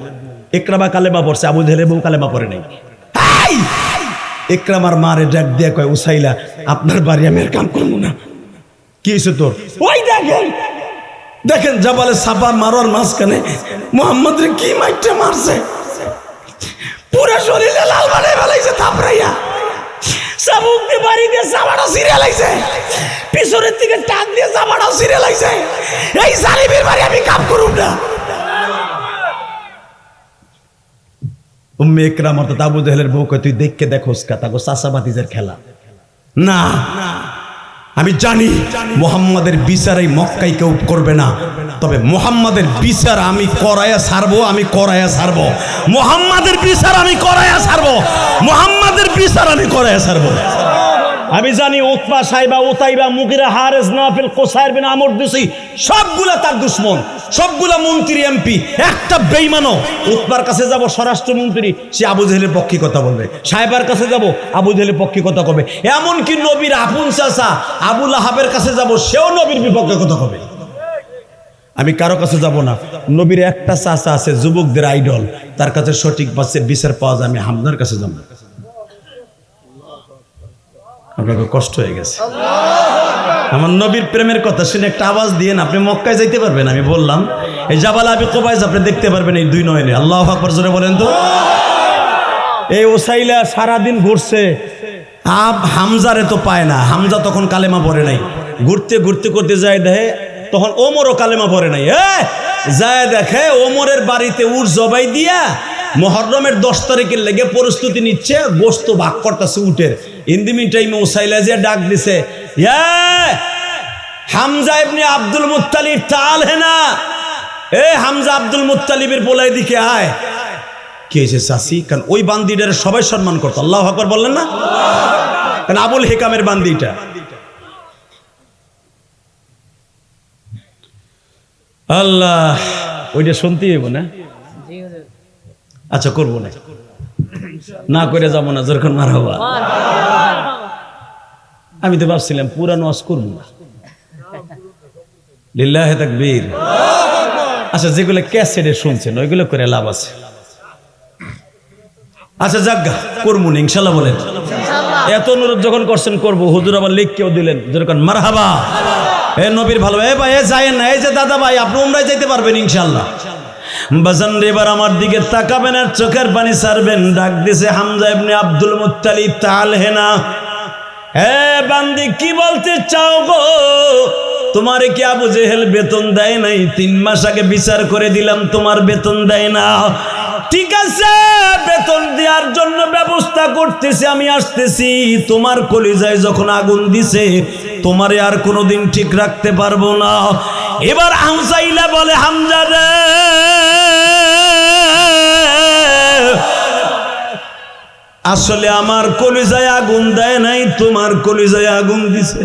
ইকরামা কালেমা পড়ছে, আবু জেহেলের বউ কালেমা পড়ে নাই। ইকরামার মারে ডাক দিয়ে কয়, উসাইলা আপনার বাড়ি আমি আর কাম করবো না। কি হয়েছে তোর? ওই দেখেন জাবালে সাফা মারার মাঝখানে মোহাম্মদ রে কি মাইরটা মারছে, পুরো শরীরে লাল বানায় ফেলাইছে থাপড়াইয়া, চাবুক দিয়ে বাড়ি দিয়ে জামাটা ছিঁড়ে লাইছে, পিছনের দিকে টান দিয়ে জামাটা ছিঁড়ে লাইছে। এই জালিমের বাড়ি আমি কাম করব না। উম্মে ইকরাম অর্থাৎ আবু জেহেলের বউকে তুই দেখকে দেখোস কা, তাকে চাচা ভাতিজার খেলা না, আমি জানি মুহাম্মাদের বিচার এই মক্কায় কেউ করবে না, তবে মুহাম্মাদের বিচার আমি করায়া ছাড়বো, আমি করায়া ছাড়বো, মুহাম্মাদের বিচার আমি করায়া ছাড়বো, মুহাম্মাদের বিচার আমি করায়া ছাড়বো। আমি জানি উতবা, সাইবা, উতাইবা, মুগিরা, হারেস, নাফিল, কোসাইর বিন আমর দুসি সবগুলা তার দুশ্মন, সবগুলা মন্ত্রী এমপি। একটা বেঈমানও উতবার কাছে যাব স্বরাষ্ট্রমন্ত্রী, সে আবু জেহেলের পক্ষে কথা বলবে, সাইবার কাছে যাব আবু জেহেলের পক্ষে কথা কবে, এমনকি নবীর আপন চাচা আবু লাহাবের কাছে যাব, সেও নবীর বিপক্ষে কথা কবে। আমি কারো কাছে যাব না, নবীর একটা চাচা আছে যুবকদের আইডল, তার কাছে সঠিক বিচার পাওয়া যায়, আমি হামদার কাছে যাব। আপনাকে কষ্ট হয়ে গেছে আমার নবীর প্রেমের কথা শুনে একটা আওয়াজ দিয়ে আপনি মক্কায় যাইতে পারবেন। আমি বললাম এই জাবাল আবি কুবাইস আপনি দেখতে পারবেন এই দুই নয়নে। আল্লাহু আকবার জোরে বলেন তো। এই ওসাইলা সারাদিন ঘুরছে, হামজারে তো পায় না, হামজা তখন কালেমা পড়ে নাই, ঘুরতে ঘুরতে করতে যায় দেখে তখন ওমরও কালেমা পড়ে নাই, যায় দেখে ওমরের বাড়িতে উট জবাই দিয়া মুহররমের 10 তারিখের লেগে প্রস্তুতি নিচ্ছে, গোশত ভাগ করতেছে উটের। ইন্দিমি টাইমে ওসাইলা যে ডাক দিছে, হামজা ইবনে আব্দুল মুত্তালিব তাল হে না, হামজা আব্দুল মুত্তালিবের পোলাই দিকে আয়। কি হয়েছে চাচি? কারণ ওই বান্দিটার সবাই সম্মান করতো, আল্লাহু আকবার বললেন না, কারণ আবুল হেকামের বান্দিটা। আল্লাহ, ওইটা শুনতেই হইব না? আচ্ছা করবো না, না করে যাবো না, যখন মারহাবা। আমি তো ভাবছিলাম পুরানো ওয়াজ করবো না, লিল্লাহি তাকবীর। আচ্ছা যেগুলো ক্যাসেটে শুনছেন ওইগুলো করে লাভ আছে। আচ্ছা যাজ্ঞা করবো না ইনশাল্লাহ বলেন। এত অনুরোধ যখন করছেন করবো, হুজুর আবার লিখকেও দিলেন যেরকম মারহাবা, এ নবীর ভালো, এ ভাই এ যায় না, এই যে দাদা ভাই আপনি উমরায় যাইতে পারবেন ইনশাল্লাহ। বাজান এবার আমার দিকে তাকাবেন আর চোখের পানি ছাড়বেন। ডাক দিছে হামজা ইবনে আব্দুল মুত্তালিব তাল হে না, হে বান্দি কি বলতে চাও গো? তোমারে কি আবু জেহেল বেতন দেয় নাই? 3 মাস আগে বিচার করে দিলাম, তোমার বেতন দেয় না। ঠিক আছে, বেতন দেওয়ার জন্য ব্যবস্থা করতেছি, আমি আসতেছি। তোমার কলিজায় যখন আগুন দিছে, তোমারে আর কোনোদিন ঠিক রাখতে পারবো না। এবার হামজাইলা বলে, হামজা রে, আসলে আমার কলিজায় আগুন দেয় নাই, তোমার কলিজায় আগুন দিছে।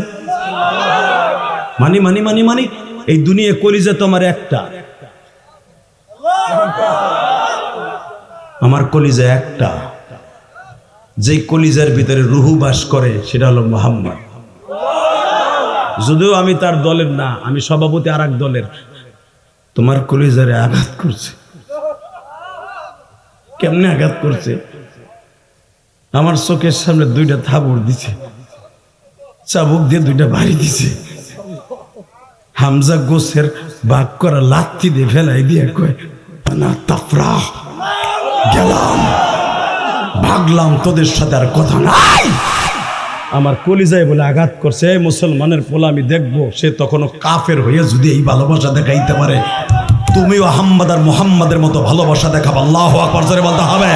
মানি এই দুনিয়া কলিজা তোমার একটা, আমার কলিজা একটা, যে কলিজার ভিতরে রুহু বাস করে সেটা হলো মুহাম্মদ। যদিও আমি তার দলের না, আমি সভাপতি আর এক দলের। তোমার কলিজারে আঘাত করছে। কেমনে আঘাত করছে? আমার চোখের সামনে 2টা থাবুর দিছে, চাবুক দিয়ে 2টা বাড়ি দিছে। হামজা গোছের ভাগ করা লাথি দিয়ে ফেলাই দিয়ে কয়, না তাফরাহ, গেলাম, ভাগলাম, তোদের সাথে আর কথা নাই। আমার কলিজায় বলে আঘাত করছে। মুসলমানের পোলা আমি দেখবো, সে তখনও কাফের হয়ে যদি এই ভালোবাসা দেখাইতে পারে, তুমিও আহম্মদ আর মুহাম্মাদের মতো ভালোবাসা দেখাবো। আল্লাহু আকবার জোরে বলতে হবে,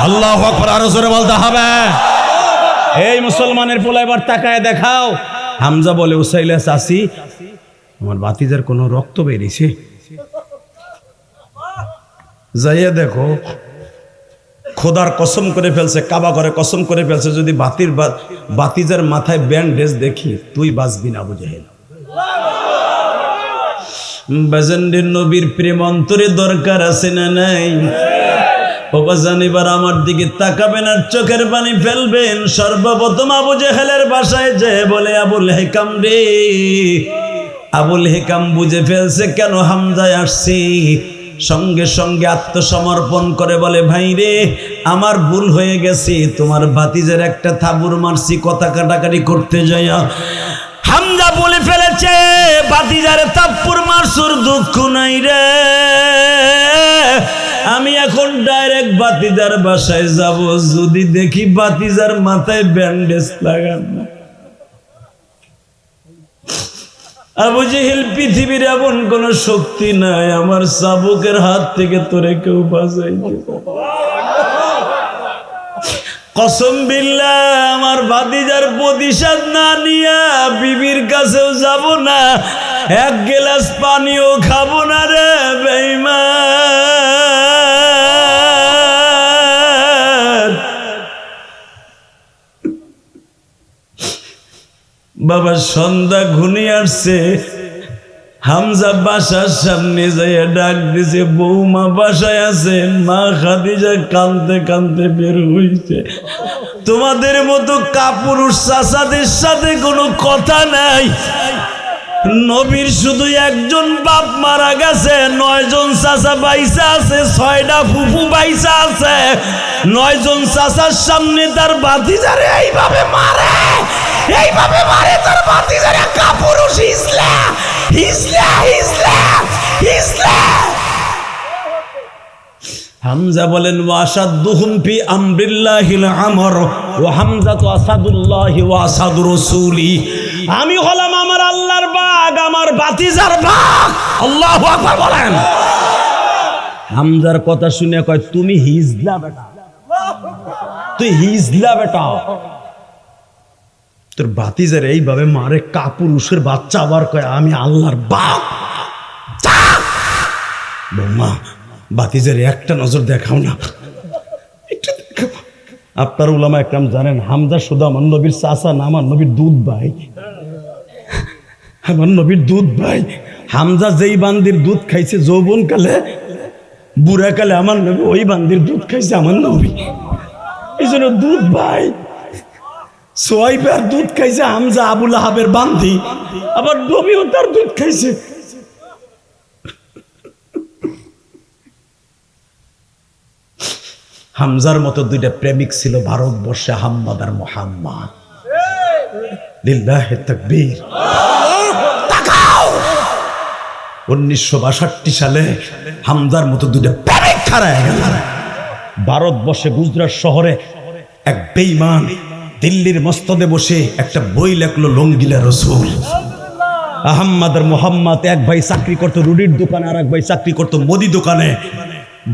আল্লাহু আকবার আরো জোরে বলতে হবে। এই মুসলমানের পোলা এবার তাকায় দেখাও। হামজা বলে, উসাইলা চাচি, আমার বাতিজার কোনো রক্ত বেরিয়েছে? যাইয়া দেখো, খোদার কসম করে ফেলছে, কাবা করে কসম করে ফেলছে, যদি বাতিজার মাথায় ব্যান্ডেজ দেখি তুই বাঁচবি না আবু জেহেল। বাজানের নবীর প্রেম অন্তরে দরকার আছে না নাই? ও বাজান এবার আমার দিকে তাকাবেন আর চোখের পানি ফেলবেন। সর্বপ্রথম আবু জেহেলের বাসায় যে বলে, আবুল হেকাম রে, আবুল হেকাম বুঝে ফেলছে কেন হামজায় আসছি। সঙ্গে সঙ্গে আত্মসমর্পণ করে বলে, ভাই রে, আমার ভুল হয়ে গেছে, তোমার ভাতিজের একটা থাবুর মারছি কথা কাটাকাটি করতে যাইয়া। হামজা বলে ফেলেছে, ভাতিজারে থাপ্পড় মারছুর দুঃখ নাই রে, আমি এখন ডাইরেক্ট ভাতিজার বাসায় যাব, যদি দেখি ভাতিজার মাথায় ব্যান্ডেজ লাগানো। আবু জেহেল, পৃথিবীর এমন কোন শক্তি নাই আমার চাবুকের হাত থেকে তোরে কেউ বাঁচাইতে। কসম বিল্লাহ আমার ভাতিজার প্রতিশোধ না নিয়া বিবির কাছেও যাব না, এক গ্লাস পানিও খাবো না রে বেঈমান। বাবা সন্ধ্যা ঘনিয়ে আসছে, হামজা বাসার সামনে যাইয়া ডাক দিছে, বৌমা বাসায় আছে। মা খাদিজা কাঁদতে কাঁদতে বের হইছে। তোমাদের মতো কাপুরুষ চাচাদের সাথে কোনো কথা নাই। নবীর শুধু একজন বাপ মারা গেছে, 9 জন চাচা বাইসা আছে, 6টা ফুফু বাইসা আছে। 9 জন চাচার সামনে তার ভাতিজারে এইভাবে মারে, এইভাবে মারে তার ভাতিজারে। কাপুরুষ ইসলাম, ইসলাম, ইসলাম, ইসলাম। হামজা বলেন ওয়াসাদুহুম ফি আমরিল্লাহিল আমর ওয়া হামজাতু আসাদুল্লাহি ওয়া আসাদু রাসূলি। আমি হলাম আমার আল্লাহর বাঘ, আমার ভাতিজার বাঘ। আল্লাহু আকবার বলেন। হামজার কথা শুনে কয়, তুমি হিজলা বেটা, তুই হিজলা বেটা। তোর ভাতিজার এইভাবে মারে কাপুরুষের বাচ্চা, আবার কয় আমি আল্লাহর বাঘ। বৌমা ভাতিজার একটা নজর দেখাও না, একটু দেখাও। আপনার উলামা একরাম জানেন হামজা শুধু আমার নবীর চাচা না, আমার নবীর দুধ ভাই, আমার নবীর দুধ ভাই। হামজা যেই বান্দির দুধ খাইছে যৌবন কালে, বুড়া কালে আমার নবী ওই বান্দির দুধ খাইছে আমার নবী। এই জন্য দুধ ভাই। সোয়াইবার দুধ খাইছে হামজা, আবুল আহাবের বান্দি, আবার নবীও তার দুধ খাইছে। হামজার মতো 2টা প্রেমিক ছিল ভারতবর্ষে, হাম্মাদ আর মুহাম্মদ। লিল্লাহি তাকবীর। তাকাও 1962 সালে হামজার মতো 2টা প্রেমিক হারায় গেল। ভারতবর্ষে গুজরাট শহরে এক বেঈমান দিল্লির মসনদে বসে একটা বই লেখলো, লঙ্গিলা রসুল। আহম্মদ আর মুহাম্মদ, এক ভাই চাকরি করতো রুটির দোকানে, আর এক ভাই চাকরি করতো মুদি দোকানে।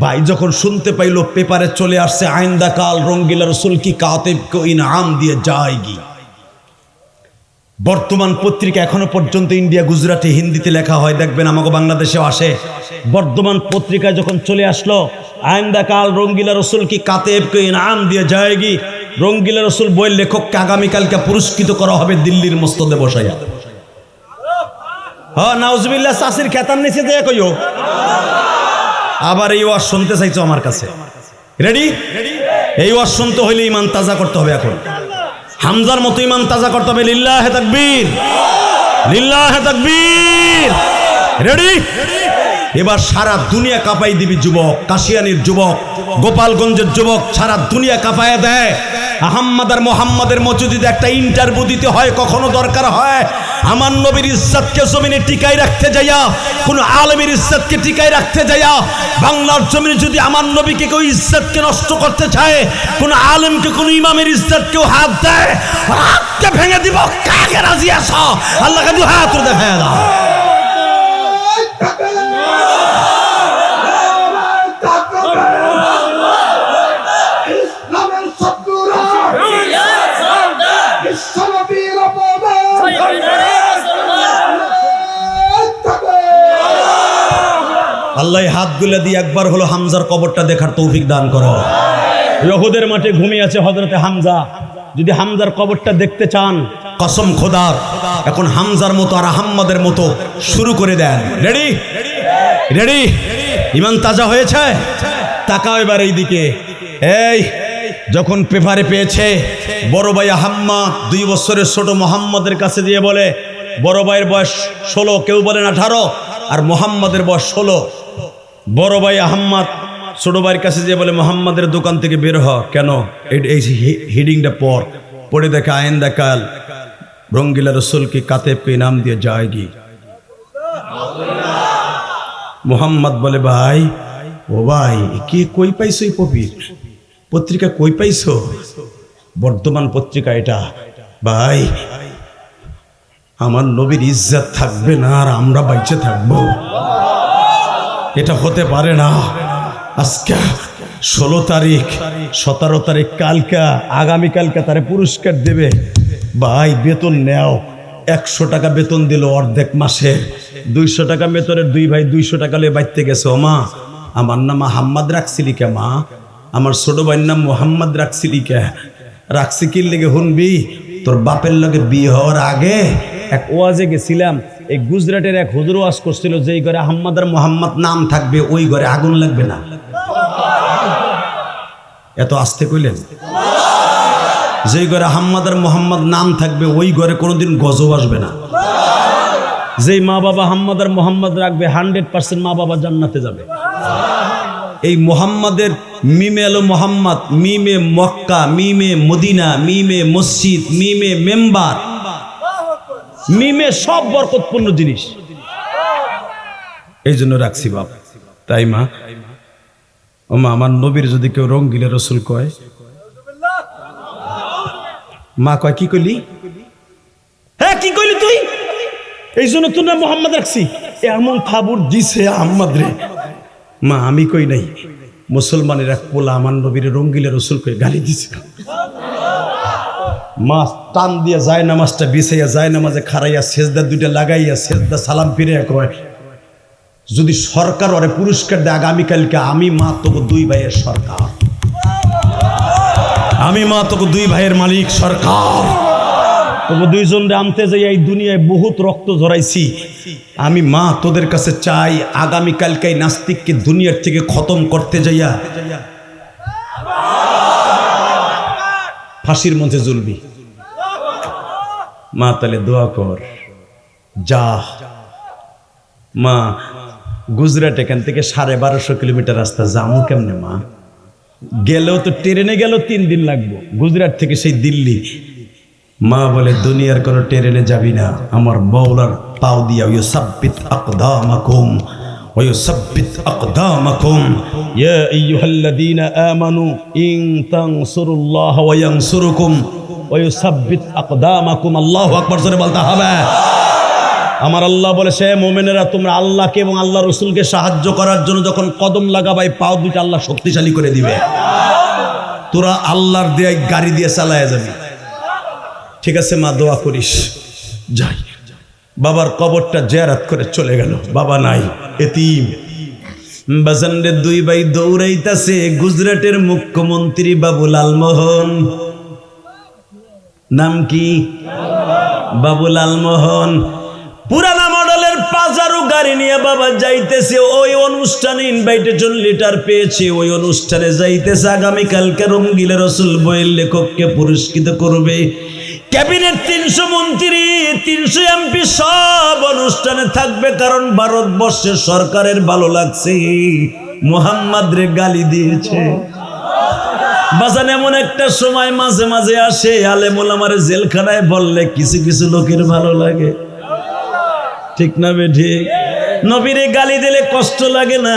ভাই যখন শুনতে পাইলো পেপারে চলে আসছে আইন্দা কাল রঙ্গিলা রসুল কি কাতিব কো ইনাম দিয়ে যায়গি। বর্তমান পত্রিকা এখনো পর্যন্ত ইন্ডিয়া গুজরাটি হিন্দিতে লেখা হয়, দেখবেন আমাকে বাংলাদেশেও আসে। বর্তমান পত্রিকায় যখন চলে আসলো আইন্দা কাল রঙ্গিলা রসুল কি কাতিব কো ইনাম দিয়ে যায়গি, রঙ্গিলা রসুল বই লেখককে আগামীকালকে পুরস্কৃত করা হবে দিল্লির মসনদে বসাইয়া। হ্যাঁ নাউজুবিল্লাহ, চাষির খেতার নিচে দিয়ে কইও। আবার এই ওয়াজ শুনতে চাইছো আমার কাছে? রেডি? এই ওয়াজ শুনতে হইলে ইমান তাজা করতে হবে। এখন হামজার মতো ইমান তাজা করতে হবে। লিল্লাহে তাকবীর, লিল্লাহে তাকবীর। রেডি? এবার সারা দুনিয়া কাঁপাই দিবি যুবক, কাশিয়ানির যুবক, গোপালগঞ্জের যুবক, সারা দুনিয়া কাঁপায় দেয়। আহম্মদ আর মুহাম্মাদের মসজিদে একটা ইন্টারভিউ দিতে হয়, কখনো দরকার হয় আমার নবীর ইজ্জতকে জমিনে টিকাই রাখতে যাইয়া, কোন আলেমের ইজ্জতকে টিকাই রাখতে যাইয়া, বাংলার জমিনে যদি আমার নবীকে কেউ ইজ্জতকে নষ্ট করতে চায়, কোন আলেমকে কোন ইমামের ইজ্জতকেও হাত দেয়, হাতকে ভেঙে দিব। কাকে রাজি আছো? আল্লাহকে দু হাত দেখায় দাও। আল্লাহ হাতগুলো দিয়ে একবার হলো হামজার কবরটা দেখার তৌফিক দান করো। ইহুদের মাঠে ঘুমিয়ে আছে হযরতে হামজা। যদি হামজার কবরটা দেখতে চান, কসম খোদার, এখন হামজার মতো আর আহম্মদের মতো শুরু করে দেন। রেডি? রেডি? ইমান তাজা হয়েছে? তাকাও এবার এই দিকে। এই যখন পেপারে পেয়েছে বড় ভাই আহম্মদ 2 বছরের ছোট মোহাম্মদের কাছে দিয়ে বলে, বড় ভাইয়ের বয়স 16, কেউ বলেন 18, আর মোহাম্মদের বয়স 16। বড় ভাই আহম্মদ ছোট ভাইয়ের কাছে যে বলে, মোহাম্মদের দোকান থেকে বের হ। কেন? এই হিডিংটা পড়ে দেখে আইন্দা কাল রঙ্গিলা রসুল কি কাতেব কে নাম দিয়ে যায়গি। মোহাম্মদ বলে, ভাই ও ভাই, কি কই পাইছো এই পত্রিকা কই পাইছো? বর্তমান পত্রিকা এটা। ভাই আমার নবীর ইজ্জত থাকবে না আর আমরা বাইচে থাকবো, এটা হতে পারে না। আজকে 16 তারিখ 17 তারিখ কালকা আগামীকালকে তারে পুরস্কার দেবে। ভাই বেতন নেও, 100 টাকা বেতন দিল অর্ধেক মাসে, 200 টাকা বেতনের 2 ভাই 200 টাকা লিয়ে বাইতে গেছে। ও মা, আমার নাম মোহাম্মদ রাখছিলি কে মা? আমার ছোট ভাইয়ের নাম মোহাম্মদ রাখছিলি কে? রাখছি কি লেগে শুনবি? তোর বাপের লগে বিয়ে হওয়ার আগে এক ওয়াজে গেছিলাম, এই গুজরাটের এক হুজুর ওয়াজ করছিল, যেই ঘরে আহম্মদ আর মোহাম্মদ নাম থাকবে ওই ঘরে আগুন লাগবে না। এত আস্তে কইলেন? যেই ঘরে আহম্মদ আর মোহাম্মদ নাম থাকবে ওই ঘরে কোনোদিন গজব আসবে না। যেই মা বাবা আহম্মদ আর মোহাম্মদ রাখবে 100% মা বাবা জান্নাতে যাবে। এই মোহাম্মদের মিমে এলো মোহাম্মদ, মিমে মক্কা, মিমে মদিনা, মিমে মসজিদ, মিমে মেম্বার, মিমে সব বরকতপূর্ণ জিনিস। এই জন্য রাখছি বাপ। তাই মা, ও মা, আমার নবীর যদি কেউ রঙ্গিলে রসুল কয়, মা কয় কি কইলি? হ্যাঁ কি কইলি তুই? এই জন্য তোর নাম মোহাম্মদ রাখছি। এমন খাবুর দিছে আহম্মদ রে। মা আমি কই নাই, মুসলমানের এক পোলা আমার নবীর রঙ্গিলে রসুল কই গালি দিছে। মা টান দিয়ে যায় নামাজটা বিছাইয়া যায় নামাজে খারাইয়া সেজদা 2টা লাগাইয়া সেজদা সালাম ফিরে কয়, যদি সরকার ওরে পুরস্কার দেয় আগামীকালকে, আমি মা তোকে 2 ভাইয়ের সরকার, আমি মা তোকে 2 ভাইয়ের মালিক সরকার। তোকে 2 জনরে আনতে যাই এই দুনিয়ায় বহুত রক্ত ঝরাইছি। আমি মা তোদের কাছে চাই আগামীকালকে নাস্তিককে দুনিয়ার থেকে খতম করতে যাইয়া ফাঁসির মঞ্চে ঝুলবি। মা তাহলে দোয়া কর। যা মা, গুজরাট এখান থেকে 1250 কিলোমিটার রাস্তা, যাবো কেমনে মা? গেলেও তো ট্রেনে গেল 3 দিন লাগবো, গুজরাট থেকে সেই দিল্লি। মা বলে দুনিয়ার কোনো ট্রেনে যাবি না, আমার মওলার পাও দিয়া ইউসাব্বিত আকদামাকুম ওয়া ইউসাব্বিত আকদামাকুম ইয়া আইয়ুহাল্লাযীনা আমানু ইন তানসুরুল্লাহ ওয়া ইয়ানসুরুকুম ওয়া ইউসাব্বিত আকদামাকুম। আল্লাহু আকবার জোরে বলতে হবে। আমার আল্লাহ বলেছে, মুমিনেরা তোমরা আল্লাহকে এবং আল্লাহ রাসূলকে সাহায্য করার জন্য যখন কদম লাগাবাই, পাও 2টা আল্লাহ শক্তিশালী করে দিবে। তোরা আল্লাহর দেয়া গাড়ি দিয়ে চালায়া যাবি। ঠিক আছে মা, দোয়া করিস। যাই, বাবার কবরটা জিয়ারত করে চলে গেল। বাবা নাই, এতিম। বাজানরে 2 ভাই দৌড়াইতাছে। গুজরাটের মুখ্যমন্ত্রী বাবু লালমোহন, নাম কি? বাবু লালমোহন। পুরানা মডেলের পাজারো গাড়ি নিয়ে বাবা যাইতেছে। ওই অনুষ্ঠানে ইনভাইটেশন লেটার পেয়েছে, ওই অনুষ্ঠানে যাইতেছে। আগামীকালকে রঙ্গিলে রসুল বইয়ের লেখককে পুরস্কৃত করবে। ক্যাবিনেট 300 মন্ত্রী 300 এমপি সব অনুষ্ঠানে থাকবে, কারণ ভারতবর্ষের সরকারের ভালো লাগছে মোহাম্মদ রে গালি দিয়েছে। বাজান এমন একটা সময় মাঝে মাঝে আসে, আলেম ওলামারে জেলখানায় বললে কিছু কিছু লোকের ভালো লাগে। ঠিক না বেঠিক? নবীরে গালি দিলে কষ্ট লাগে না,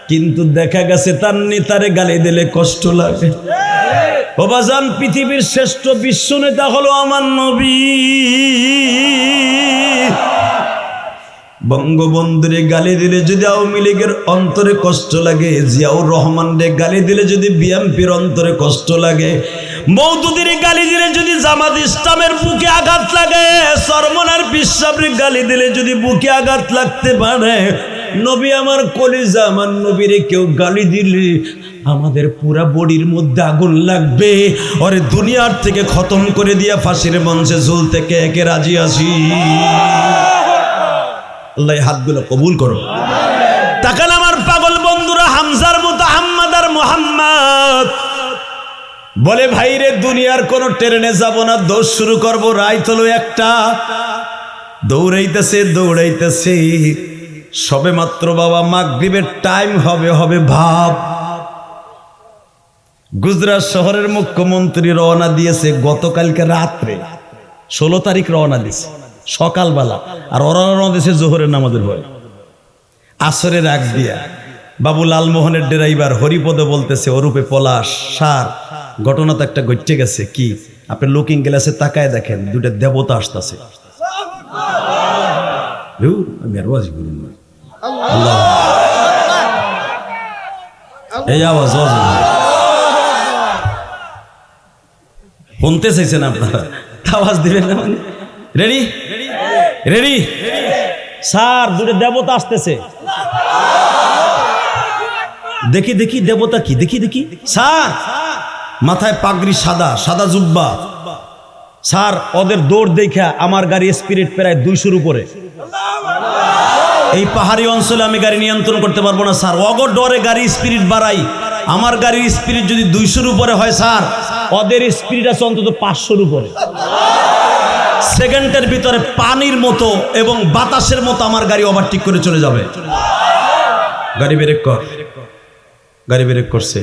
কিন্তু দেখা গেছে তার নেতারে গালি দিলে কষ্ট লাগে। ও বাজান, পৃথিবীর শ্রেষ্ঠ বিশ্ব নেতা হলো আমার নবী। বঙ্গবন্ধুরে গালি দিলে যদি আওয়ামী লীগের অন্তরে কষ্ট লাগে, জিয়াউর রহমানরে গালি দিলে যদি বিএনপির অন্তরে কষ্ট লাগে, মওদুদিরে গালি দিলে যদি জামাত ইসলামের বুকে আঘাত লাগে, সরমনার বিশ্বাবরে গালি দিলে যদি বুকে আঘাত লাগতে পারে, নবী আমার কলিজা, আমার নবীরে কেউ গালি দিলে আমাদের পুরা বডির মধ্যে আগুন লাগবে। ওরে দুনিয়ার থেকে খতম করে দিয়া ফাঁসির মঞ্চে ঝুলতে কে কে রাজি আছি? আল্লাহ হাতগুলো কবুল করো। তাকান আমার পাগল বন্ধুরা, হামজার মতো আহমদ আর মোহাম্মদ বলে, ভাইরে দুনিয়ার কোন ট্রেনে যাব না, দৌড় শুরু করবো। রাইত হলো 1টা, দৌড়াইতেছে দৌড়াইতেছে, সবে মাত্র বাবা মাগরিবের টাইম হবে ভাব। গুজরাট শহরের মুখ্যমন্ত্রী রওনা দিয়েছে গতকালকে রাত্রে, 16 তারিখ রওনা দিয়েছে সকালবেলা, আর ওরা রওনা দিয়েছে জোহরের নামাজের ভয়। আসরের আগ দিয়া বাবু লালমোহনের ড্রাইভার হরিপদ বলতেছে, অরূপে পলাশ সার ঘটনা তো একটা ঘটে গেছে। কি? আপনি লুকিং গ্লাসে তাকায় দেখেন, 2টা দেবতা আসতেছে। এই আওয়াজ শুনতে চাইছেন আপনারা, আওয়াজ দিবেন না মানে? রেডি রেডি স্যার, দুটো দেবতা আসতেছে। দেখি দেখি দেবতা কি, দেখি দেখি। স্যার মাথায় পাগড়ি, সাদা সাদা জুব্বা। স্যার ওদের দৌড় দেখা আমার গাড়ি স্পিরিট প্রায় 200-র উপরে। এই পাহাড়ি অঞ্চলে আমি গাড়ি নিয়ন্ত্রণ করতে পারবো না স্যার, অগর ডরে গাড়ি স্পিরিট বাড়াই। আমার গাড়ির স্পিরিট যদি 200-র উপরে হয় স্যার, ওদের স্পিরিট আছে অন্তত 500-র উপরে। সেকেন্ডের ভিতরে পানির মতো এবং বাতাসের মতো আমার গাড়ি ওভারটেক করে চলে যাবে। গাড়ি ব্রেক কর। গাড়ি ব্রেক করছে,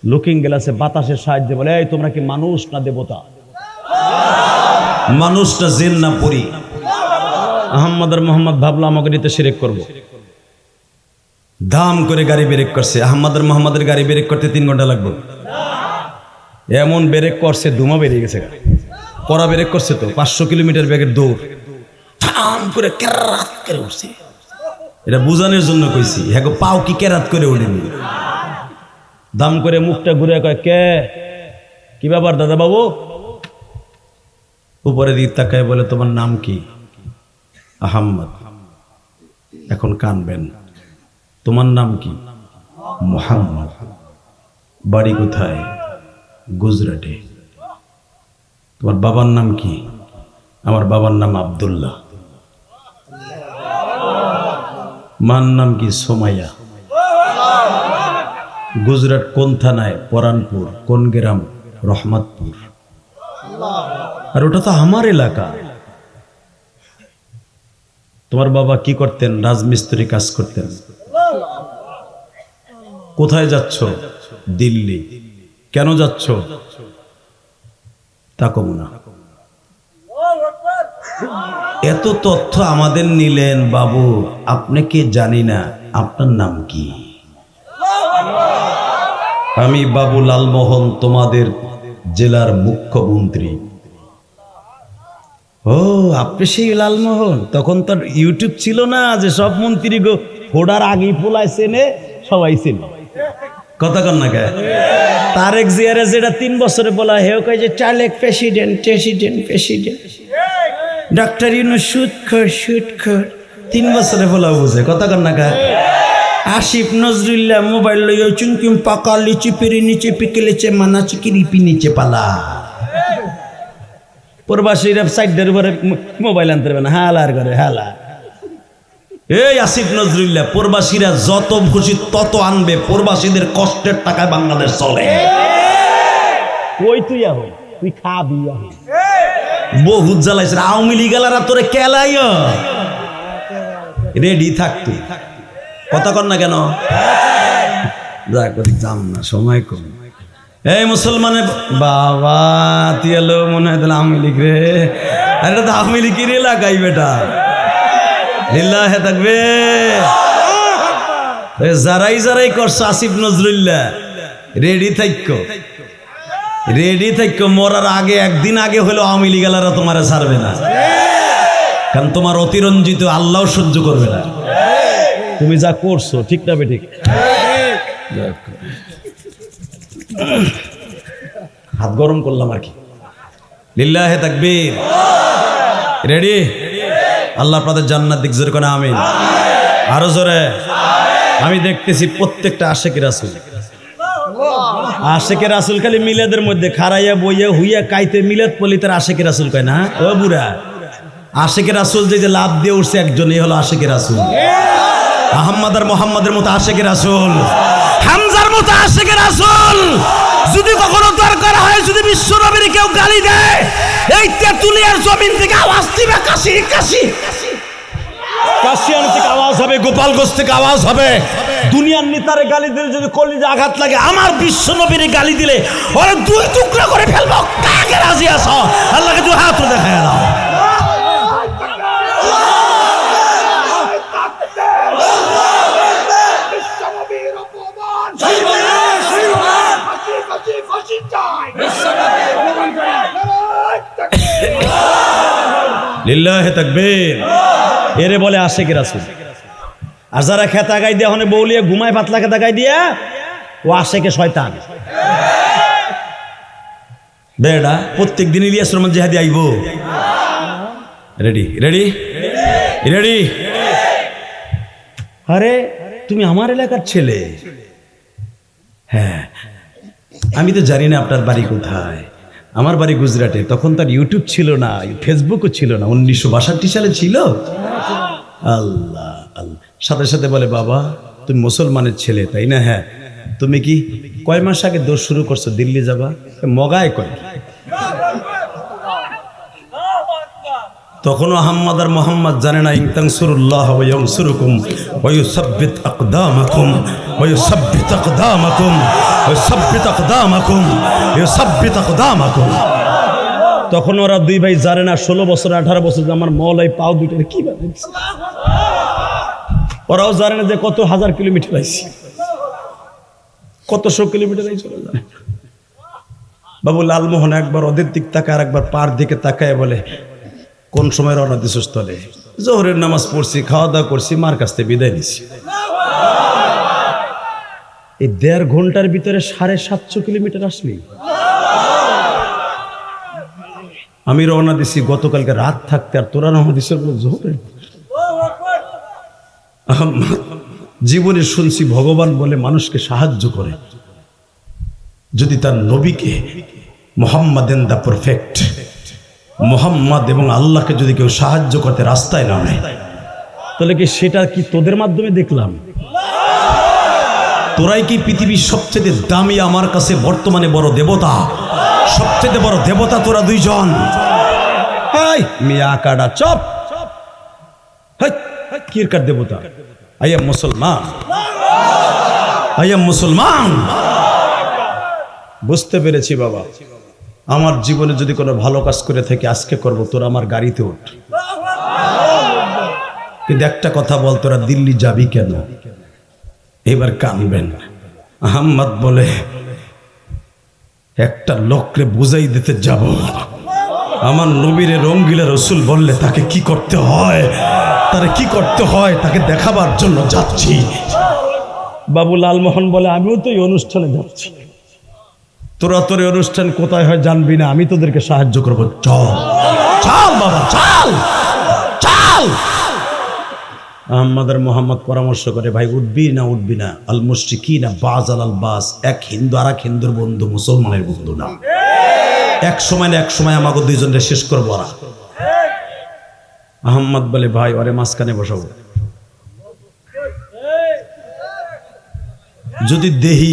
লুকিং গ্লাসে বাতাসের সাহায্যে বলে, এই তোমরা কি মানুষ না দেবতা? মানুষ না জিন না পরী? আহম্মদ আর মোহাম্মদ ভাবলো আমাকে নিতে শিরক করবো। দাম করে গাড়ি ব্রেক করছে। আহম্মদ আর মোহাম্মদের গাড়ি ব্রেক করতে 3 ঘন্টা লাগবে। এমন ব্রেক করছে ধুমা বেরিয়ে গেছে। কড়া ব্রেক করছে তো, 500 কিলোমিটার বেগের দৌড়। দাম করে কেরাত করে উঠছে। এটা বুঝানোর জন্য কইছি, হ্যাঁ পাও কি কেরাত করে উঠেনি। দাম করে মুখটা ঘুরে কয়, কে, কি ব্যাপার দাদা বাবু? উপরে দিক তাকায় বলে, তোমার নাম কি? আহম্মদ। এখন কানবেন। তোমার নাম কি? মুহাম্মদ। বাড়ি কোথায়? গুজরাটে। তোমার বাবার নাম কি? আমার বাবার নাম আব্দুল্লাহ। মার নাম কি? সোমাইয়া। গুজরাট কোন থানায়? পরানপুর। কোন গ্রাম? রহমতপুর। আর ওটা তো আমার এলাকা। তোমার বাবা কি করতেন? রাজমিস্ত্রি কাজ করতেন। কোথায় যাচ্ছ? দিল্লি। কেন যাচ্ছ? তাকো না। এত তথ্য আমাদের নিলেন বাবু, আপনাকে জানি না, আপনার নাম কি? আমি বাবু লালমোহন, তোমাদের জেলার মুখ্যমন্ত্রী। ও আপনি সেই লালমোহন? তখন তো ইউটিউব ছিল না যে সব মন্ত্রী গো ফোড়ার আগেই পোলায় চেনে, সবাই চেনে। কথা কন না কে? তারেক জিয়ারে যেটা 3 বছরে বলা, হেও কয় যে চালেক president president president. Doctor Yunus সুদ খোর 3 বছরে বলা বুঝে। কথা কন না কে? আসিফ নজরুল্লাহ মোবাইল লইয়া চুনকিম পাকা লিচি পেরি নিচে পিকেলেছে মানা চিকিরিপি নিচে পালা। প্রবাসীরা সাইডের উপরে মোবাইল আনতে পারবে না, হালার করে হালা। এই আসিফ নজরুল্লাহ, প্রবাসীরা যত খুশি তত আনবে, প্রবাসীদের কষ্টের টাকায় বাংলাদেশ চলে। ওই তুই আহ, তুই খাবি আহ। বহুত জ্বালাইছে আওয়ামী লীগালারা তোরে কেলাই। রেডি থাক তুই। কথা কর না কেন? যা করি যাম না, সময় কম। এই মুসলমানের বাবা তুই এলো মনে হয় তাহলে আওয়ামী লীগ রে। আরে তো আওয়ামী লীগের এলাকাই বেটা। লিল্লাহে থাকবে। যারাই যারাই করছে আসিফ নজরুল্লাহ, রেডি থাকো, রেডি থাকো। মরার আগে, একদিন আগে হলো আওয়ামী লীগালারা তোমার ছাড়বে না, কারণ তোমার অতিরঞ্জিত আল্লাহ সহ্য করবে না। তুমি যা করছো ঠিক না বেঠিক? হাত গরম করলাম আর কি। লিল্লাহে তাকবীর। রেডি? আল্লাহ আপনাদের জান্নাত দিক, জোরে করে আমিন। আরো জোরে। আমি দেখতেছি প্রত্যেকটা আশেকে রাসূল, আশেকে রাসূল খালি মিলাদের মধ্যে খাড়াইয়া বইয়া হুইয়া কাইতে মিলাদ পলিতের আশেকে রাসূল কয় না। ও বুড়া, আশেকে রাসূল যে লাভ দিয়ে উঠছে একজনই হলো আশেকে রাসূল। আহম্মদ আর মোহাম্মদের মতো আশেকে রাসূল, হামজার মতো আশেকে রাসূল। যদি কখনো দরকার হয়, যদি বিশ্ব নবীর কেউ গালি দেয়, এই তেতুলিয়ার জমিন থেকে আওয়াজ দিবে, কাশি কাশি। কাশিয়ান থেকে আওয়াজ হবে, গোপালগঞ্জ থেকে আওয়াজ হবে। দুনিয়ার নেতারে গালি দিলে যদি কলিজা আঘাত লাগে, আমার বিশ্ব নবীর গালি দিলে ওরা 2 টুকরা করে ফেলবো। কাকে রাজি আছো? আল্লাহকে 2 হাত দেখায় দাও। লিল্লাহে তাকবীর। এরে বলে আশেকে রাসূল। আর যারা খেতা গাই দিয়ে হনে বউলিয়ে ঘুমায়, পাতলা খেতা গাই দিয়া ও আশেকে শয়তান। বেড়া প্রত্যেক দিন ইলিয়াস রহমান জেহাদি আইব। Ready ready ready. আরে তুমি আমার এলাকার ছেলে। হ্যাঁ, আমি তো জানি না আপনার বাড়ি কোথায়। আমার বাড়ি গুজরাটে। তখন তার ইউটিউব ছিল না, ফেসবুকও ছিল না। 1962 সালে ছিল। আল্লাহ আল্লাহ। সাথে সাথে বলে, বাবা তুমি মুসলমানের ছেলে তাই না? হ্যাঁ। তুমি কি কয় মাস আগে দৌড় শুরু করছো দিল্লি যাবা? মগায় কয়। তখনও আহম্মদ আর মোহাম্মদ জানে না ইনতানসুরুল্লাহ ওয়া ইয়ানসুরুকুম ওয়া ইউসাব্বিত আকদামাকুম ওয়া ইউসাব্বিত আকদামাকুম ওয়া ইউসাব্বিত আকদামাকুম ইউসাব্বিত আকদামাকুম। তখন ওরা দুই ভাই জানে না 16 বছর 18 বছর আমার মওলাই পাও দুইটার কি বানাইছে। ওরাও জানে না যে কত হাজার কিলোমিটার আইছি, কত শো কিলোমিটার আইছি ওরা জানে। বাবু লালমোহন একবার ওদের দিক তাকায় আর একবার পার দিকে তাকায় বলে, কোন সময় রওনা দিছিস তলে? জোহরের নামাজ পড়ছি, খাওয়া দাওয়া করছি, মার কাছ থেকে বিদায় নিছি। এই 1.5 ঘন্টার ভিতরে 750 কিলোমিটার আসলি। আমি রওনা দিছি গতকালকে রাত থাকতে, আর তোরা রওনা দিছিস জোহরে। জীবনে শুনছি ভগবান বলে মানুষকে সাহায্য করে যদি তার নবীকে মুহাম্মাদেন দা পারফেক্ট মোহাম্মদ এবং আল্লাহকে যদি কেউ সাহায্য করতে রাস্তায় নামে, তাহলে কি সেটা কি তোদের মাধ্যমে দেখলাম? তোরাই কি পৃথিবীর সবচেয়ে দামি আমার কাছে বর্তমানে বড় দেবতা? সবচেয়ে বড় দেবতা তোরা দুইজন। মিয়া কাটা চপ কিরকার দেবতা। আই এম মুসলমান, আই এম মুসলমান। বুঝতে পেরেছি বাবা, আমার জীবনে যদি কোনো ভালো কাজ করে থাকে আজকে করব, তোরা আমার গাড়িতে উঠ। কিন্তু একটা কথা বল, তোরা দিল্লি যাবি কেন? এবার কানবেন। আহম্মদ বলে, একটা লোকরে বুঝাই দিতে যাব। আমার নবীরে রঙ্গিলা রসুল বললে তাকে কি করতে হয়, তারে কি করতে হয় তাকে দেখাবার জন্য যাচ্ছি। বাবু লালমোহন বলে, আমিও তো এই অনুষ্ঠানে যাচ্ছি। তোরা তোর অনুষ্ঠান কোথায় হয় জানবি না, আমি তোদেরকে সাহায্য করবো। চল চল বাবা, চল চল। আহমদ আর মোহাম্মদ পরামর্শ করে, ভাই উঠবি না উঠবি না? আল মুশরিকিনা বাজ আল বাস। এক হিন্দু আর এক হিন্দুর বন্ধু, মুসলমানের বন্ধু না। এক সময় না এক সময় আমাকে দুইজনের শেষ করবো ওরা। আহমদ বলে, ভাই ওরে মাঝখানে বসাবো। যদি দেহি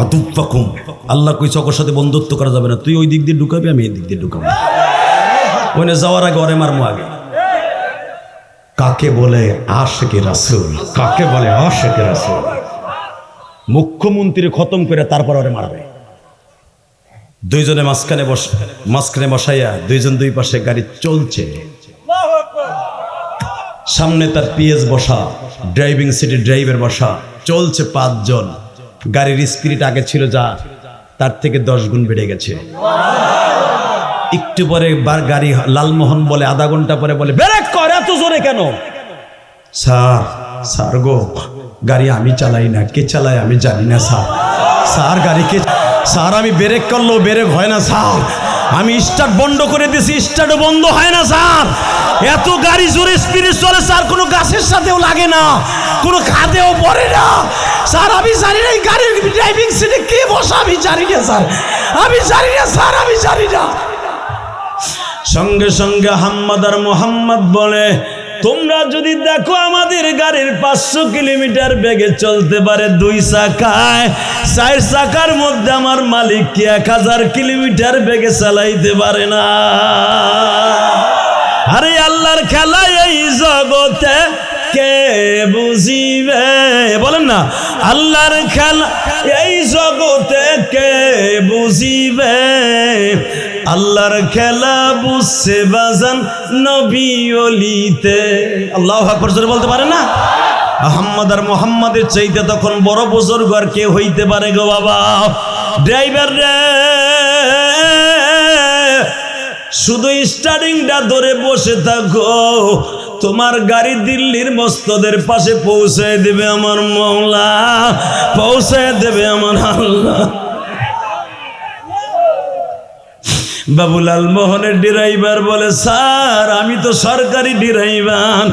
আদুব্বাকুম, আল্লাহ কই চকর সাথে বন্ধুত্ব করা যাবে না। তুই ওই দিক দিয়ে ঢুকাবি, আমি এই দিক দিয়ে ঢুকাবো। ওখানে যাওয়ার আগে ওরে মারমো আগে। কাকে বলে আশিকে রাসূল, কাকে বলে আশিকে রাসূল। মুখ্যমন্ত্রী খতম করে তারপর ওরে মারবে। দুইজনে মাঝখানে বসাইয়া দুইজন দুই পাশে গাড়ি চলছে। সামনে তার পিএস বসা, ড্রাইভিং সিটে ড্রাইভার বসা, চলছে 5 জন। গাড়ির স্পিড আগে ছিল যা, তার থেকে 10 গুণ বেড়ে গেছে। একটু পরে গাড়ি, লালমোহন বলে আধা ঘন্টা পরে বলে, ব্রেক কর, এত জোরে কেন? স্যার গো, গাড়ি আমি চালাই না, কে চালায় আমি জানি না স্যার গাড়ি কে? স্যার আমি ব্রেক করলেও ব্রেক হয় না স্যার, আমি স্টার্ট বন্ধ করে দিয়েছি, স্টার্টও বন্ধ হয় না স্যার। এত গাড়ি জোরে স্পিডে চলে স্যার, কোনো গাছের সাথেও লাগে না, কোনো খাদেও পড়ে না স্যার। আমি জানি না এই গাড়ির ড্রাইভিং সিটে কে বসা, আমি জানি না স্যার, আমি জানি না স্যার, আমি জানি না। সঙ্গে সঙ্গে আহমদ আর মোহাম্মদ বলে, তোমরা যদি দেখো আমাদের গাড়ির 500 কিলোমিটার বেগে চলতে পারে 2 চাকায়, 4 চাকার মধ্যে আমার মালিক কি 1000 কিলোমিটার বেগে চালাইতে পারে না? আরে আল্লাহর খেলা এই জগতে কে বুঝিবে? বলেন না, আল্লাহর খেলা এই জগতে কে বুঝিবে? আল্লাহর খেলা বুঝছে বাজান নবী ওলিতে। আল্লাহু আকবার জোরে বলতে পারে না? আহমদ আর মোহাম্মদের চাইতে তখন বড় বুজুর্গ আর কে হইতে পারে গো বাবা? ড্রাইভার রে, শুধু স্টারিংটা ধরে বসে থাকো, তোমার গাড়ি দিল্লির মসনদের পাশে পৌঁছায় দেবে আমার মওলা, পৌঁছায় দেবে আমার আল্লাহ। বাবুলাল মোহনের ড্রাইভার বলে, স্যার আমি তো সরকারি ড্রাইভার,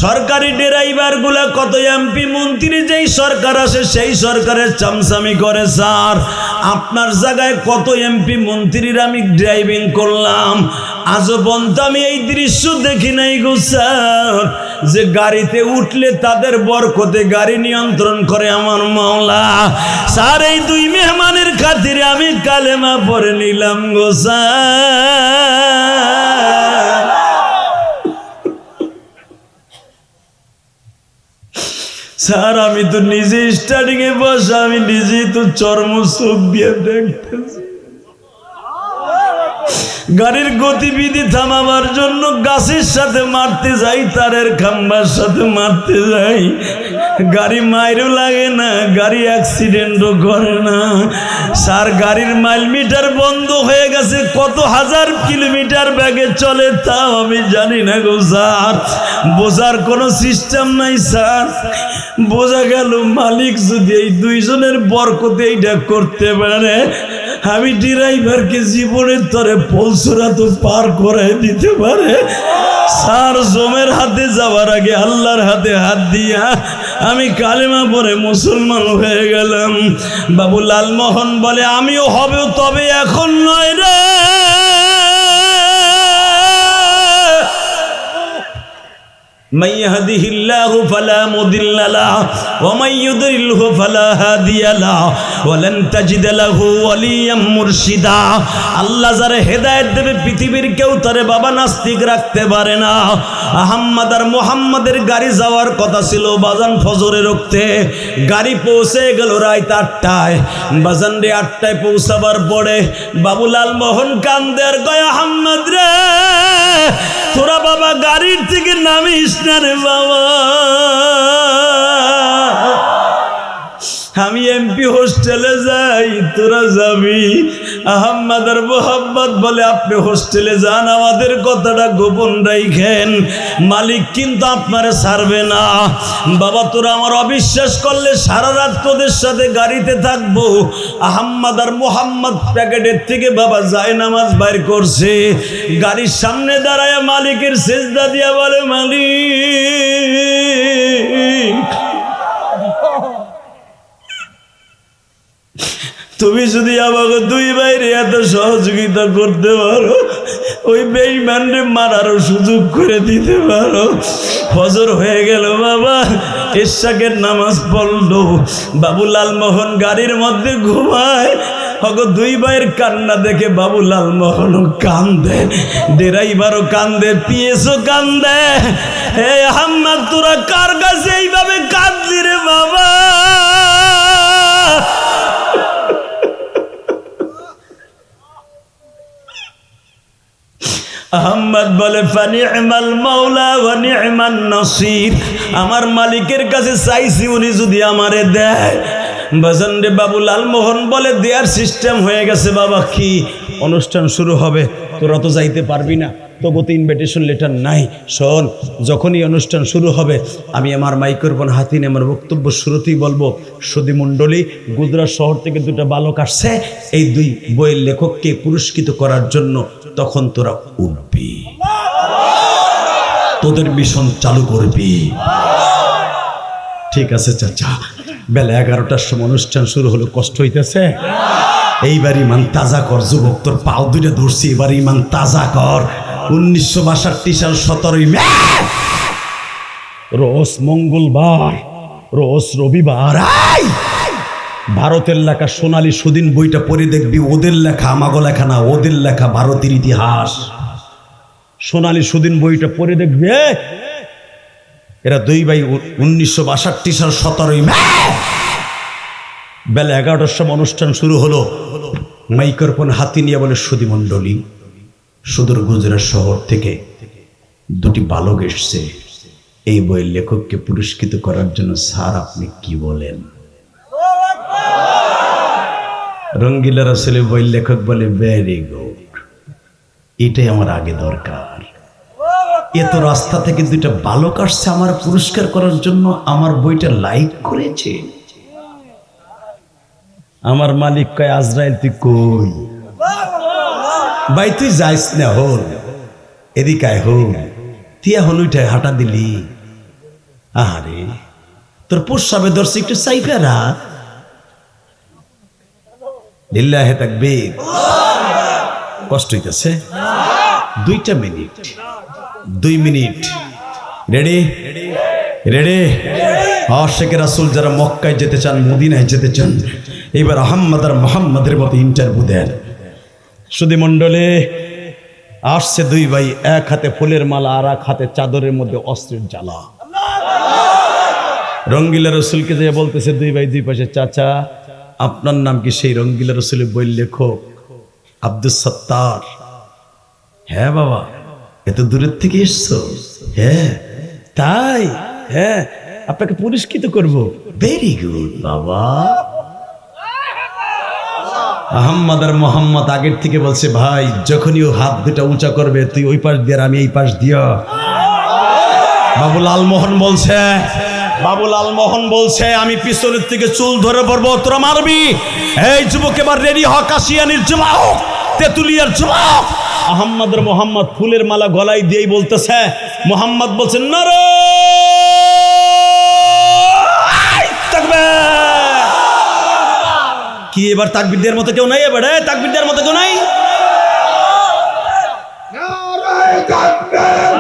সরকারি ড্রাইভার গুলা কত এমপি মন্ত্রী যেই সরকার আসে সেই সরকারের চামচামি করে, স্যার আপনার জায়গায় কত এমপি মন্ত্রীর আমি ড্রাইভিং করলাম, আজও পর্যন্ত আমি এই দৃশ্য দেখি নাই গো স্যার, যে গাড়িতে উঠলে তাদের বরকতে গাড়ি নিয়ন্ত্রণ করে আমার মাওলা। স্যার এই দুই মেহমানের খাতিরে আমি কালেমা পড়ে নিলাম গো স্যার। স্যার আমি তো নিজে স্টার্টিং এ বসা, আমি নিজেই তো চর্ম চোখ দিয়ে দেখতেছি। গাড়ির গতিবিধি থামাবার জন্য গাছের সাথে মারতে যাই, তারের খাম্বার সাথে মারতে যাই, গাড়ি মাইরও লাগে না, গাড়ি অ্যাক্সিডেন্টও করে না। স্যার গাড়ির মাইল মিটার বন্ধ হয়ে গেছে, কত হাজার কিলোমিটার ব্যাগে চলে তাও আমি জানি না গো স্যার, বোঝার কোনো সিস্টেম নাই স্যার। বোঝা গেল মালিক যদি এই দুইজনের বরকতে এইটা করতে পারে, আমি ড্রাইভারকে জীবনের তরে পৌঁছরা তো পার করে দিতে পারে। স্যার জমের হাতে যাওয়ার আগে আল্লাহর হাতে হাত দিয়া আমি কালেমা পড়ে মুসলমান হয়ে গেলাম। বাবু লালমোহন বলে, আমিও হবেও, তবে এখন নয় রে। من يهده الله فلا مضل له ومن يضلله فلا هادي له ولن تجد له وليا مرشدا। আল্লাহ যারে হেদায়েত দেবে পৃথিবীর কেউ তারে বাবা নাস্তিক রাখতে পারে না। আহম্মদ আর মুহাম্মাদের গাড়ি যাওয়ার কথা ছিল বাজান ফজরে রক্তে, গাড়ি পৌঁছে গেল রাত 8টায়। বাজান রে 8টায় পৌঁছাবার পরে বাবুলাল মোহন কান্দে আর কয়, আহম্মদ রে তোরা বাবা গাড়ির থেকে নামিস না রে বাবা, আমি এমপি হোস্টেলে যাই, তোরা যাবি। আহম্মদ আর মোহাম্মদ বলে, আপনি হোস্টেলে যান, আমাদের কথাটা গোপন রাখেন, মালিক কিন্তু আপনারে ছাড়বে না। বাবা তোরা আমার অবিশ্বাস করলে সারা রাত তোদের সাথে গাড়িতে থাকবো। আহম্মদ আর মোহাম্মদ প্যাকেটের থেকে বাবা যায় নামাজ বাইর করছে, গাড়ির সামনে দাঁড়ায় মালিকের সেজদা দিয়া বলে, মালিক তুমি যদি আমাকে দুই ভাইরে এত সহযোগিতা করতে পারো, ওই বেঈমানরে মারারও সুযোগ করে দিতে পারো। ফজর হয়ে গেল বাবা, ইশাকের নামাজ পড়লো, বাবু লালমোহন গাড়ির মধ্যে ঘুমায়। ওগো দুই ভাইয়ের কান্না দেখে বাবু লালমোহনও কান্দে, ড্রাইভারও কান্দে, পিএসও কান্দে। হে আহম্মদ তোরা কার কাছে এইভাবে কাঁদলি রে বাবা? আহম্মদ বলে, ফানি'মাল মাওলা ওয়া নি'মান নাসির, আমার মালিকের কাছে চাইছি, উনি যদি আমারে দেয়। বাজান রে বাবু লালমোহন বলে, দেয়ার সিস্টেম হয়ে গেছে বাবা। কি অনুষ্ঠান শুরু হবে, তোরা তো যাইতে পারবি না, তবু তো ইনভিটেশন লেটার নাই। শোন, যখনই অনুষ্ঠান শুরু হবে আমি আমার মাইক্রোফোন হাতে নিয়ে আমার বক্তব্য শুরুতেই বলবো, সুধী মণ্ডলী, গুজরাট শহর থেকে দুটো বালক আসছে এই দুই বইয়ের লেখককে পুরস্কৃত করার জন্য, তখন তোরা উঠবি, তোদের মিশন চালু করবি। ঠিক আছে চাচা। বেলা 11টার সময় অনুষ্ঠান শুরু হলো, কষ্ট হইতেছে? এইবার ইমান তাজা কর যুবক, তোর পাও দুইটা ধরছি, এবার ইমান তাজা কর। 1962 সাল 17ই মে, রোজ মঙ্গলবার, রোজ রবিবার, ভারতের লেখা সোনালী সুদিন বইটা পড়ে দেখবি, ওদের লেখা, আমাগো লেখা না, ওদের লেখা, ভারতের ইতিহাস। সোনালী সুদিন বইটা পড়ে দেখবি, এরা দুই ভাই 1962 সাল 17ই মে বেলা 11টার সময় অনুষ্ঠান শুরু হলো। মাইক্রোফোন হাতি নিয়ে বলে, সুধী মণ্ডলী, সুদূর গুজরাট শহর থেকে দুটি বালক এসছে এই বইয়ের লেখককে পুরস্কৃত করার জন্য, স্যার আপনি কি বলেন? রঙ্গিলা রাসেলের বইয়ের লেখক বলে, ভেরি গুড, এটাই আমার আগে দরকার। এত রাস্তা থেকে দুইটা বালক আসছে আমার পুরস্কার করার জন্য, আমার বইটা লাইক করেছে। আমার মালিক কয়, আজরাইল তুই কই? ভাই তুই যাইস না, হল এদিকে আয়, হল তুই এখন উঠে হাঁটা দিলি। আরে তোর প্রস্রাবে ধরছে, একটু চাইফেরা লিল্লাহে তাকবীর। কষ্ট হইতেছে, 2 মিনিট, 2 মিনিট। Ready ready. আশিকে রাসূল যারা মক্কায় যেতে চান, মদিনায় যেতে চান, এবার আহম্মদ আর মোহাম্মদের মতো ইন্টারভিউ দেন। সুধী মণ্ডলে আসছে 2 ভাই, এক হাতে ফুলের মালা আর এক হাতে চাদরের মধ্যে অস্ত্রের জ্বালা। রঙ্গিলা রসুলকে যে বলতেছে 2 ভাই 2 পাশে, চাচা আপনার নাম কি? সেই রঙ্গিলা রসুলের বই লেখক আব্দুল সত্তার। হ্যাঁ বাবা, এত দূরের থেকে এসছো? হ্যাঁ তাই, হ্যাঁ আপনাকে পুরস্কৃত করব। ভেরি গুড বাবা। আহম্মদ আর মোহাম্মদ আগের থেকে বলছে, ভাই যখনই ও হাত দুটা উঁচা করবে, তুই ওই পাশ দিয়ে আর আমি এই পাশ দিয়া। বাবু লালমোহন বলছে, বাবু লালমোহন বলছে, আমি পিছনের থেকে চুল ধরে পড়বো, তোরা মারবি। এই যুবক এবার রেডি হ, কাশিয়ানির যুবক, তেতুলিয়ার যুবক। আহম্মদ আর মোহাম্মদ ফুলের মালা গলায় দিয়েই বলতেছে, মোহাম্মদ বলছেন নারায়ে তাকবীর। কি এবার তাকবীর দেওয়ার মতো কেউ নাই? এবার তাকবীর দেওয়ার মতো কেউ নাই? নারায়ে তাকবীর,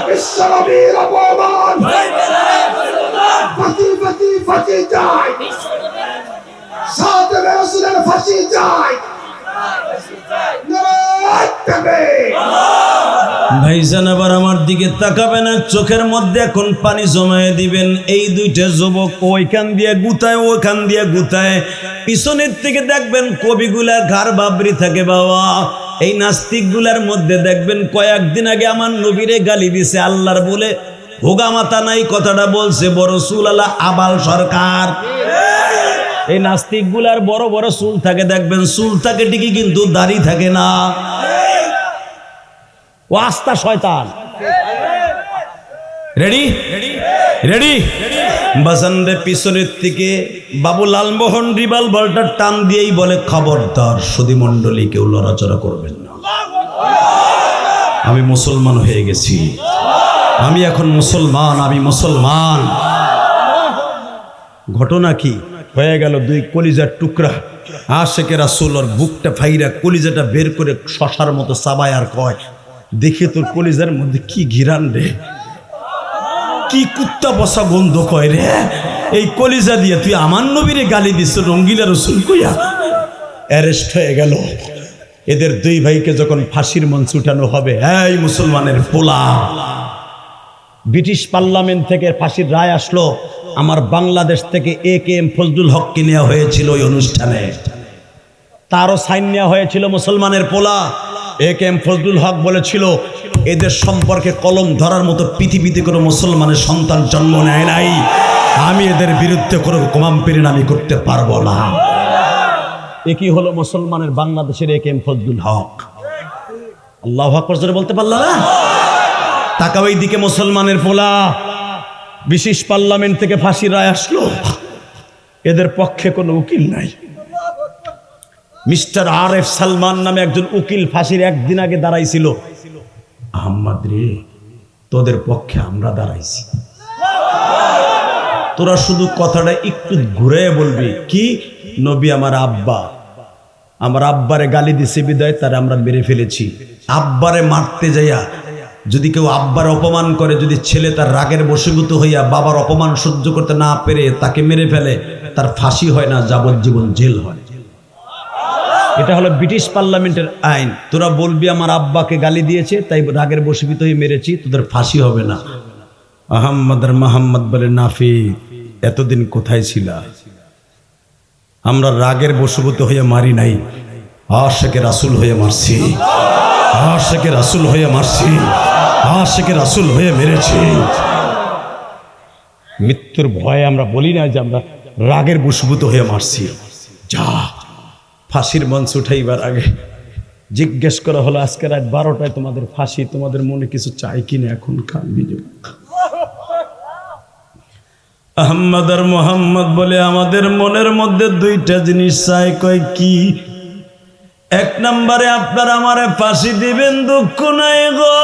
বিশ্বনবীর অপমান, ফাঁসি ফাঁসি ফাঁসি চাই, সাথে রাসূলের ফাঁসি চাই। নারায়ে তাকবীর। ভাইজান আবার আমার দিকে তাকাবে না, চোখের মধ্যে এখন পানি জমায়ে দিবেন। এই 2টা যুবক ওইখান দিয়ে গুতায়, ওইখান দিয়ে গুতায়, পিছনের থেকে দেখবেন কবিগুলার ঘাড় বাবরি থাকে বাবা। এই নাস্তিকগুলার মধ্যে দেখবেন কয়েকদিন আগে আমার নবীরে গালি দিছে আল্লাহর বলে, হোগা মাথা নাই কথাটা বলছে বড় চুল আলা আবাল সরকার। এই নাস্তিকগুলার বড় বড় চুল থাকে, দেখবেন চুল থাকে ঠিকই কিন্তু দাড়ি থাকে না। ও আস্তা শয়তান। Ready ready. বাজানরে পিছনের থেকে বাবু লালমোহন রিভলভারটা টান দিয়েই বলে, খবরদার সুধী মণ্ডলী কেউ লড়াচড়া করবেন না। আমি মুসলমান হয়ে গেছি, আমি এখন মুসলমান, আমি মুসলমান। ঘটনা কি হয়ে গেল? 2 কলিজার টুকরা আশিকে রাসূল ওর বুকটা ফাইরা কলিজাটা বের করে শশার মতো চাবায় আর কয়, দেখে তোর কলিজার মধ্যে কি ঘিরান রে, কি কুত্তা বসা গন্ধ কয় রে, এই কলিজা দিয়ে তুই আমার নবীরে গালি দিস, রঙ্গিলা রসুল কইয়া। অ্যারেস্ট হয়ে গেল। এদের 2 ভাইকে যখন ফাঁসির মঞ্চ উঠানো হবে, এই মুসলমানের পোলা, ব্রিটিশ পার্লামেন্ট থেকে ফাঁসির রায় আসলো। আমার বাংলাদেশ থেকে AKM ফজলুল হককে নেওয়া হয়েছিল ওই অনুষ্ঠানে, তারও সাইন নেওয়া হয়েছিল মুসলমানের পোলা। AKM ফজলুল হক বলেছিল, এদের সম্পর্কে কলম ধরার মতো পৃথিবীতে কোনো মুসলমানের সন্তান জন্ম নেয় নাই, আমি এদের বিরুদ্ধে কোনো গোমাম পরিণামী করতে পারবো না। একই হলো মুসলমানের বাংলাদেশের AKM ফজলুল হক। আল্লাহু আকবার জোরে বলতে পারলা না? তাকাও এই দিকে, মুসলমানের পোলা, বিশেষ পার্লামেন্ট থেকে ফাঁসির রায় আসলো, এদের পক্ষে কোনো উকিল নাই। মিস্টার RF সালমান নামে একজন উকিল ফাঁসির একদিন আগে দাঁড়াইছিল। আহম্মদ রে, তোদের পক্ষে আমরা দাঁড়াইছি, তোরা শুধু কথাটা একটু ঘুরে বলবি। কি? নবী আমার আব্বা, আমার আব্বারে গালি দিছে বিদায় তারা আমরা মেরে ফেলেছি। আব্বারে মারতে যাইয়া যদি কেউ আব্বার অপমান করে, যদি ছেলে তার রাগের বশীভূত হইয়া বাবার অপমান সহ্য করতে না পেরে তাকে মেরে ফেলে, তার ফাঁসি হয় না, যাবজ্জীবন জেল হয়। এটা হলো ব্রিটিশ পার্লামেন্টের আইন। তোরা বলবি আমার আব্বাকে গালি দিয়েছে তাই রাগের বশীভূত হয়ে মেরেছি, তোদের ফাঁসি হবে না। আহম্মদ আর মোহাম্মদ বলে, নাফি এতদিন কোথায় ছিলা? আমরা রাগের বশীভূত হয়ে মারি নাই, আশিকে রাসূল হয়ে মারছি, আশিকে রাসূল হয়ে মারছি, আশিকে রাসূল হয়ে মেরেছি। মৃত্যুর ভয়ে আমরা বলি না যে আমরা রাগের বশীভূত হয়ে মারছি। যা, ফাঁসির মঞ্চ উঠাইবার আগে জিজ্ঞেস করা হলো আজকে রাত 12টায় তোমাদের ফাঁসি, তোমাদের মনে কিছু চাই কিনা? এখন কান্দি যাব। আহমদ আর মোহাম্মদ বলে আমাদের মনের মধ্যে দুইটা জিনিস চাই। কয় কি? এক নম্বরে আপনারা আমারে ফাঁসি দিবেন, দুঃখ নাই গো।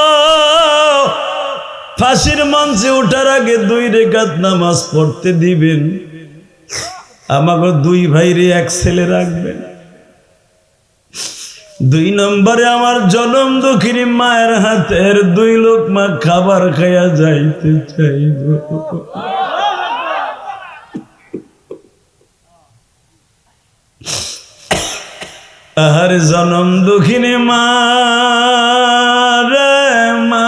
ফাঁসির মঞ্চে ওঠার আগে 2 রাকাত নামাজ পড়তে দিবেন। আমাকে 2 ভাইরে 1 ছেলে রাখবেন। 2 নম্বরে আমার জনম দুঃখিনী মায়ের হাতের 2 লোকমা খাবার খাইয়া যাইতে চাইব। আর জনম দুঃখিনী মা রে মা,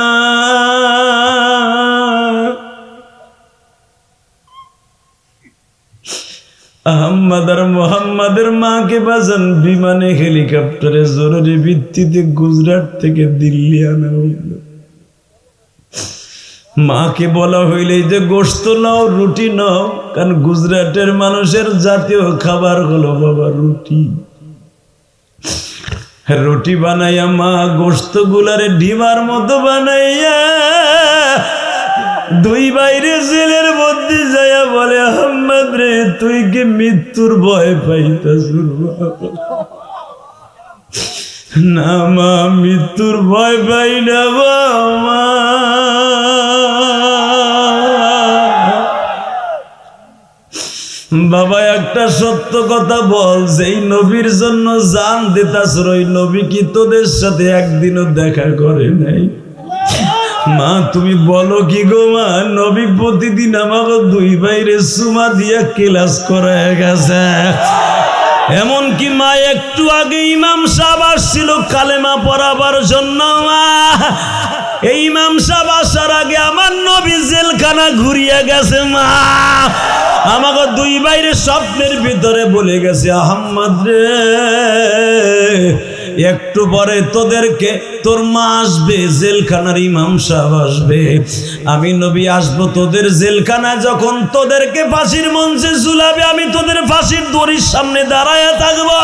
আহম্মদ আর মোহাম্মদের মাকে বাজান বিমানে হেলিকপ্টারে জরুরি ভিত্তিতে গুজরাট থেকে দিল্লি আনা হইল। মাকে বলা হইলে যে গোশত নাও, রুটি নাও, কারণ গুজরাটের মানুষের জাতীয় খাবার হলো বাবা রুটি। রুটি বানাইয়া মা গোশত গুলারে ডিমার মতো বানাইয়া 2 বাইরে জেলের মধ্যে যাইয়া বলে, আহম্মদ রে তুই কি মৃত্যুর ভয় পাইতাছ? না মা, মৃত্যুর ভয় পাই না গো মা। বাবা একটা সত্য কথা বল, যেই নবীর জন্য জান দিতাস, ওই নবী কি তোদের সাথে একদিনও দেখা করে নাই? মা তুমি বলো কি গো মা? নবী প্রতিদিন আমাকে 2 বাইরে সুমা দিয়া ক্লাস করায় গেছে। এমনকি মা একটু আগে ইমাম সাহেব আসছিল কালেমা পড়াবার জন্য। মা এই ইমাম সাহেব আসার আগে আমার নবী জেলখানা ঘুরিয়ে গেছে। মা আমাকে 2 বাইরে স্বপ্নের ভিতরে বলে গেছে, আহম্মদ রে একটু পরে তোদেরকে তোর মা আসবে, জেলখানার ইমাম সাহেব আসবে, আমি নবী আসবো তোদের জেলখানায়। যখন তোদেরকে ফাঁসির মঞ্চে ঝুলাবে, আমি তোদের ফাঁসির দড়ির সামনে দাঁড়ায় থাকবো।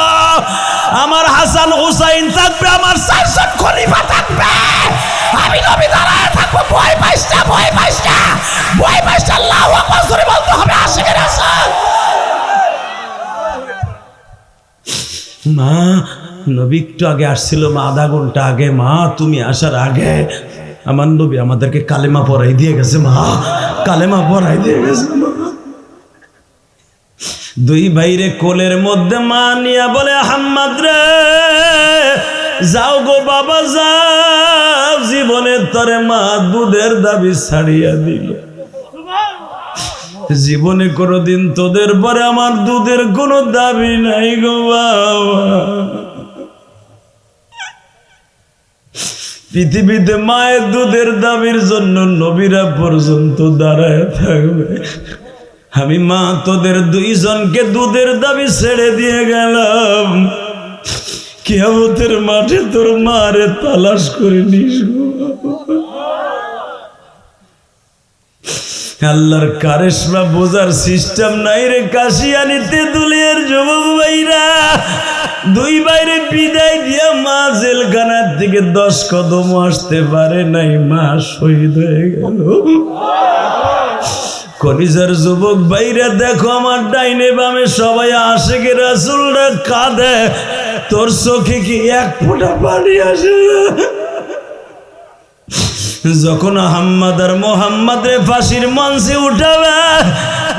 আমার হাসান হুসাইন থাকবে, আমার 4 খলিফা থাকবে, আমি নবী দাঁড়ায় থাকবো। ভয় পাইস না, ভয় পাইস না, ভয় পাইস না। আল্লাহু আকবার জোরে বলতে হবে। আশিকের হাসান মা নবী একটু আগে আসছিল, মা 1/2 ঘন্টা আগে। মা তুমি আসার আগে আমার নবী আমাদেরকে কালেমা পড়াই দিয়ে গেছে। মা কালেমা পড়াই দিয়ে গেছে। মা 2 ভাইরে কোলের মধ্যে মা নিয়া বলে, আহম্মদ রে যাও গো বাবা যাও, জীবনের তরে মা দুধের দাবি ছাড়িয়া দিল। জীবনে কোনোদিন তোদের পরে আমার দুধের কোনো দাবি নাই গো বাবা। পৃথিবীতে মায়ের দুধের দাবির জন্য নবীরা পর্যন্ত দাঁড়ায় থাকবে। আমি মা তোদের 2 জনকে দুধের দাবি ছেড়ে দিয়ে গেলাম। কিয়ামতের মাঠে তোর মারে তালাশ করে নিস গো। আল্লাহর কারিশমা বোঝার সিস্টেম নাই রে কাশিয়ানিতে দুলিয়ার যুবক ভাইরা। 2 বাইরে বিদায় দিয়া মা জেলখানার থেকে 10 কদম আসতে পারে নাই, মা শহীদ হয়ে গেল। কলিজার যুবক ভাইরা দেখো, আমার ডাইনে বামে সবাই আশিকে রাসূলরা কাঁদে, তোর চোখে কি 1 ফোঁটা পানি আসে? যখন আহম্মদ আর মোহাম্মদ ফাঁসির মঞ্চে উঠাবে,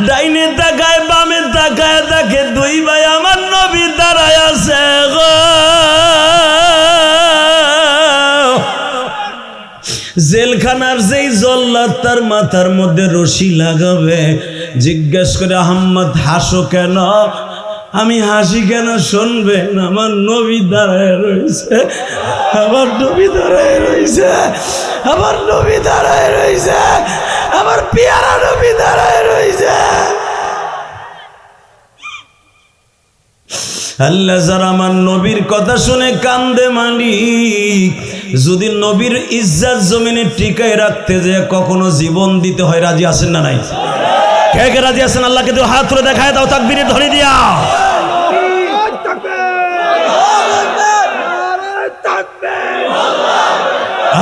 ডাইনে তাকায় বামে তাকায় দেখে 2 ভাই আমার নবী দাঁড়ায় আছে গো। জেলখানার যেই জল্লাদ তার মাথার মধ্যে রশি লাগাবে, জিজ্ঞেস করে, আহম্মদ হাসো কেন? আমি হাসি কেন শুনবেন? আমার নবী দাঁড়ায় রয়েছে, আমার নবী দাঁড়ায় রয়েছে, আমার নবী দাঁড়ায় রয়েছে, আমার পেয়ারা নবী দাঁড়ায় রয়েছে। আল্লাহ যারা আমার নবীর কথা শুনে কান্দে মালিক, যদি নবীর ইজ্জত জমিনে টিকায় রাখতে যে কখনো জীবন দিতে হয়, রাজি আছেন না নাই? কে কে রাজি আছেন? আল্লাহকে তো হাত তুলে দেখায় দাও, তাকবীরে ধরে দিয়া।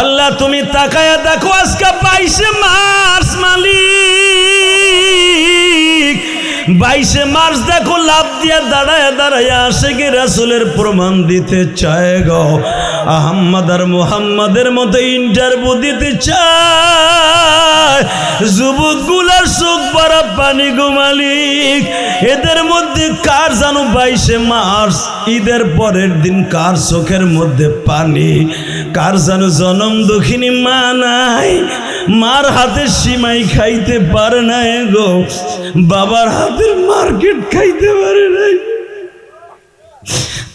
আল্লাহ তুমি তাকায়া দেখো আজকে 22 মার্চ মালিক, 22 মার্চ দেখো লাভ দিয়া দাঁড়ায় দাঁড়ায় আশিকে রাসূলের প্রমাণ দিতে চায় গো, আহম্মদ আর মুহাম্মাদের মতো ইন্টারভিউ দিতে চায়। যুবকগুলার চোখ ভরা পানি গো মালিক, এদের মধ্যে কার জানো 22 মার্চ ঈদের পরের দিন কার চোখের মধ্যে পানি, কার জানো জনম দুঃখিনী মা নাই, মার হাতে সিমাই খাইতে পারে না গো, বাবার হাতের মার্কেট খাইতে পারে নাই।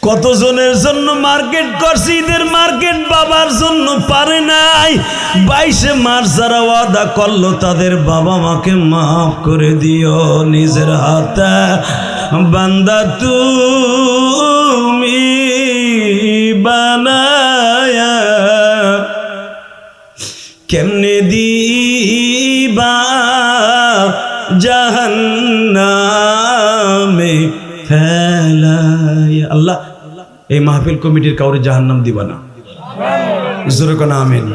কতজনের জন্য মার্কেট করছি, ঈদের মার্কেট বাবার জন্য পারে নাই। 22 মার্চ যারা ওয়াদা করলো তাদের বাবা মাকে মাফ করে দিও। নিজের হাতে বান্দা তুমি বানায়া কেমনে দিবা জাহান্নামে ফেলায়া। আল্লাহ এই মাহফিল কমিটির কাউরে জাহান্নাম দিবা না, জোরে কোন আমিন।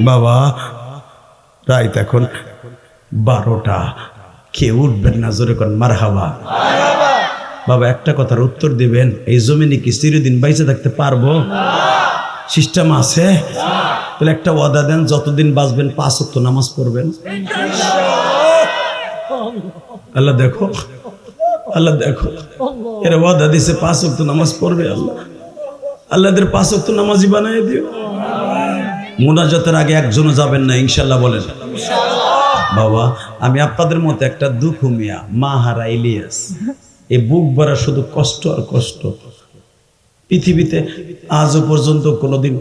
বাবা রাত এখন 12টা, কেউ উঠবেন না, জোরে কোন মারহাবা। বাবা একটা কথার উত্তর দিবেন, এই জমিনে কি চিরদিন বাইচে থাকতে পারবো? সিস্টেম আছে? তাহলে একটা ওয়াদা দেন, যতদিন বাঁচবেন 5 ওয়াক্ত নামাজ পড়বেন। আল্লাহ দেখো, আল্লাহ দেখো, এরা ওয়াদা দিছে 5 ওয়াক্ত নামাজ পড়বে। আল্লাহ আল্লাহদের 5 ওয়াক্ত নামাজি বানায় দিও। মুনাজাতের আগে একজনও যাবেন না ইনশাল্লাহ বলেন। বাবা আমি আপনাদের মতো একটা দুঃখ মিয়া, মা হারা ইলিয়াস, এই বুক ভরা শুধু কষ্ট আর কষ্ট। পৃথিবীতে আজও পর্যন্ত কোনোদিন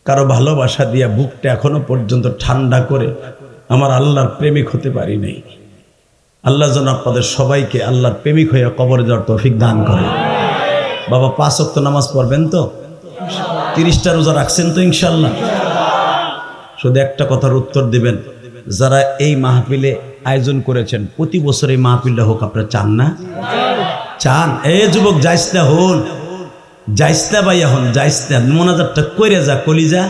কারো ভালোবাসা দিয়া বুকটা এখনো পর্যন্ত ঠান্ডা করে আমার আল্লাহর প্রেমিক হতে পারি নাই। আল্লাহ যেন আপনাদের সবাইকে আল্লাহর প্রেমিক হয়ে কবরে যাওয়ার তৌফিক দান করে। বাবা 5 ওয়াক্ত নামাজ পড়বেন তো? 30টা রোজা রাখছেন তো ইনশাল্লাহ? শুধু একটা কথার উত্তর দিবেন, যারা এই মাহফিলে আয়োজন করেছেন প্রতি বছর এই মাহফিলটা হোক, আপনারা চান না? চান? এ যুবক যাইস না, হন যাইস না ভাইয়া, হন যাইস না, মোনাজাতটা কইরা যা কলিজা।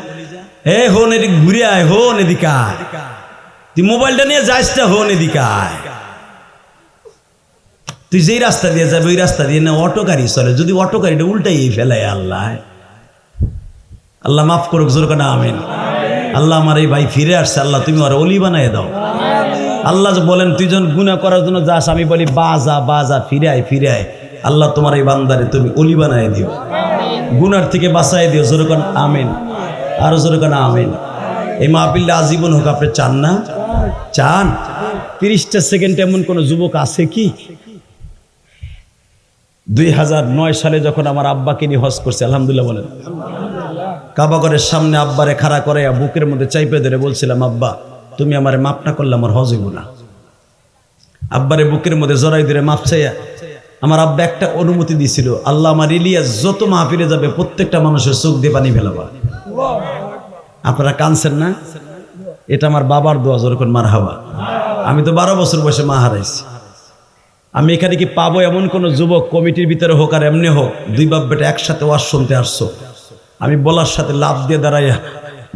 এ হন এদিকে ঘুরে আয়, হন এদিকে আয়, তুই মোবাইলটা নিয়ে যাইস না, হন এদিকে আয়। তুই যেই রাস্তা দিয়ে যাবে ওই রাস্তা দিয়ে না অটো গাড়ি চলে, যদি অটো গাড়িটা উল্টাই ফেলায় আল্লাহ, আল্লাহ মাফ করুক, জোর করে আমিন। আল্লাহ আমার এই ভাই ফিরে আসছে, আল্লাহ তুমি আর অলি বানায় দাও। আল্লাহ যে বলেন তুই যখন গুনাহ করার জন্য যাস, আমি বলি বাজা বাজা ফিরে আয় ফিরে আয়। আল্লাহ তোমার এই বান্দারে তুমি অলি বানায় দিও, গুনার থেকে বাঁচাই দিও, জোর করে আমিন, আরো জোর করে আমিন। এই মাহফিলটা আজীবন হোক, আপনি চান না? চান? 30টা সেকেন্ড এমন কোন যুবক আছে কি? 2009 সালে যখন আমার আব্বাকে নিয়ে হজ করছে, আলহামদুলিল্লাহ বলেন, কাবাগরের সামনে আব্বারে খাড়া করে বুকের মধ্যে চাইপে ধরে বলছিলাম, আব্বা তুমি আমারে মাপ না করলে আমার হজ হইব না। আব্বারে বুকের মধ্যে জড়াই ধরে মাপ চাইয়া আমার আব্বা একটা অনুমতি দিয়েছিল, আল্লাহ আমার ইলিয়াস যত মাহফিলে যাবে প্রত্যেকটা মানুষের চোখ দিয়ে পানি ফেলাবা। আপনারা কানছেন না? এটা আমার বাবার দোয়া, যখন মার হাওয়া। আমি তো 12 বছর বয়সে মা হারাইছি। আমি এখানে কি পাবো এমন কোন যুবক কমিটির ভিতরে হোক আর এমনি হোক, 2 বাপ বেটা একসাথে ওয়াজ শুনতে আসছো, আমি বলার সাথে লাভ দিয়ে দাঁড়াইয়া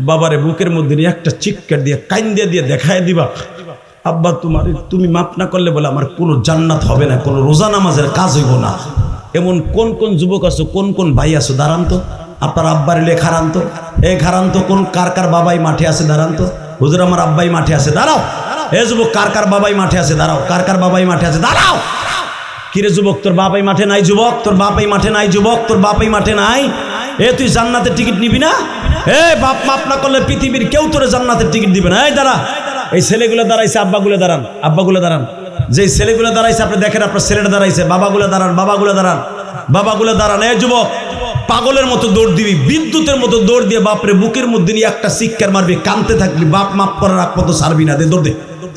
বাবারে বুকের মধ্যে নিয়ে একটা চিৎকার দিয়ে কাইন দিয়ে দেখায় দিবা, আব্বা তুমি মাপ না করলে বলে আমার কোনো জান্নাত হবে না, কোনো রোজা নামাজের কাজ হইব না। এমন কোন কোন যুবক আছো, কোন কোন ভাই আছো, দাঁড়ান তো আপনার আব্বার লে খারান তো, এ খারান তো, কোন কার কার বাবাই মাঠে আছে দাঁড়ান তো, হুজুর আমার আব্বাই মাঠে আছে দাঁড়াও। এ যুবক কার কার বাবাই মাঠে আছে দাঁড়াও, কার কার বাবাই মাঠে আছে দাঁড়াও। কিরে যুবক তোর বাবাই মাঠে নাই? যুবক তোর বাবাই মাঠে নাই? যুবক তোর বাবাই মাঠে নাই? এ তুই জান্নাতের টিকিট নিবি না? এ বাপ মাপ না করলে পৃথিবীর কেউ তোর জান্নাতের টিকিট দিবে না। এই দাঁড়া, এই ছেলেগুলো দাঁড়াইছে, আব্বাগুলো দাঁড়ান, আব্বাগুলো দাঁড়ান। যে ছেলেগুলো দাঁড়াইছে আপনি দেখেন, আপনার ছেলেটা দাঁড়াইছে, বাবাগুলো দাঁড়ান, বাবাগুলো দাঁড়ান, বাবাগুলো দাঁড়ান। এই যুবক পাগলের মতো দৌড় দিবি, বিদ্যুতের মতো দৌড় দিয়ে বাপরে বুকের মধ্যে নিয়ে একটা চিৎকার মারবি, কানতে থাকবি, বাপ মাপ করার আগ পর্যন্ত ছাড়বি না। দে দৌড় দে,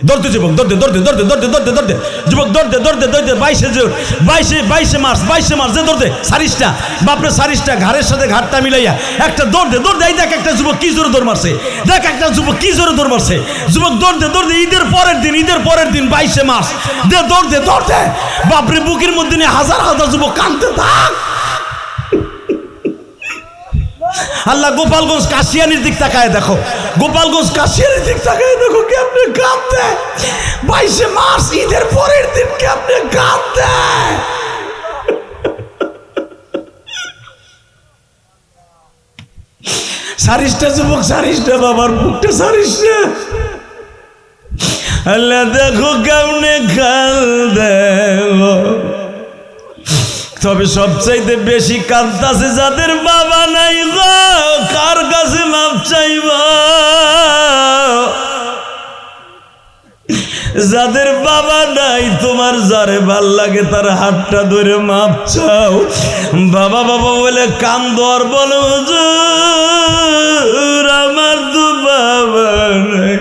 দৌড়তে যুবক, দৌড়তে দৌড়তে দৌড়তে দৌড়তে দৌড়তে দৌড়তে যুবক, দৌড়তে দৌড়তে দৌড়তে 22 মার্চ যে দৌড়তে সারিসটা বাপরে, সারিসটা ঘাড়ের সাথে ঘাটটা মিলাইয়া একটা দৌড়তে দৌড়তে, এই দেখ একটা যুবক কি জোরে দৌড় মারছে, দেখ একটা যুবক কি জোরে দৌড় মারছে। যুবক দৌড়তে দৌড়তে ঈদের পরের দিন 22 মার্চ দে দৌড়তে দৌড়তে বাপরে বুকের মধ্যে নিয়ে হাজার হাজার যুবক কানতে থাক। আল্লাহ গোপালগঞ্জ কাশিয়ানির দিক তাকায় দেখো, গোপালগঞ্জ কাশিয়ানির দিক তাকায় দেখো কেমনে কাঁদতে। 22 মার্চ ঈদের পরের দিন কেমনে কাঁদতে। সারিসটা যুবক, সারিসটা বাবার বুকটা সারিস না। আল্লাহ দেখো কেমনে কাঁদে। তবে সবচাইতে বেশি কাঁদতাছে যাদের বাবা নাই গো। কার কাছে মাপ চাইব? যাদের বাবা নাই, তোমার যারে ভাল লাগে তার হাতটা ধরে মাপ চাও। বাবা বাবা বলে কান্দো আর বলো হুজুর আমার তো বাবা নাই।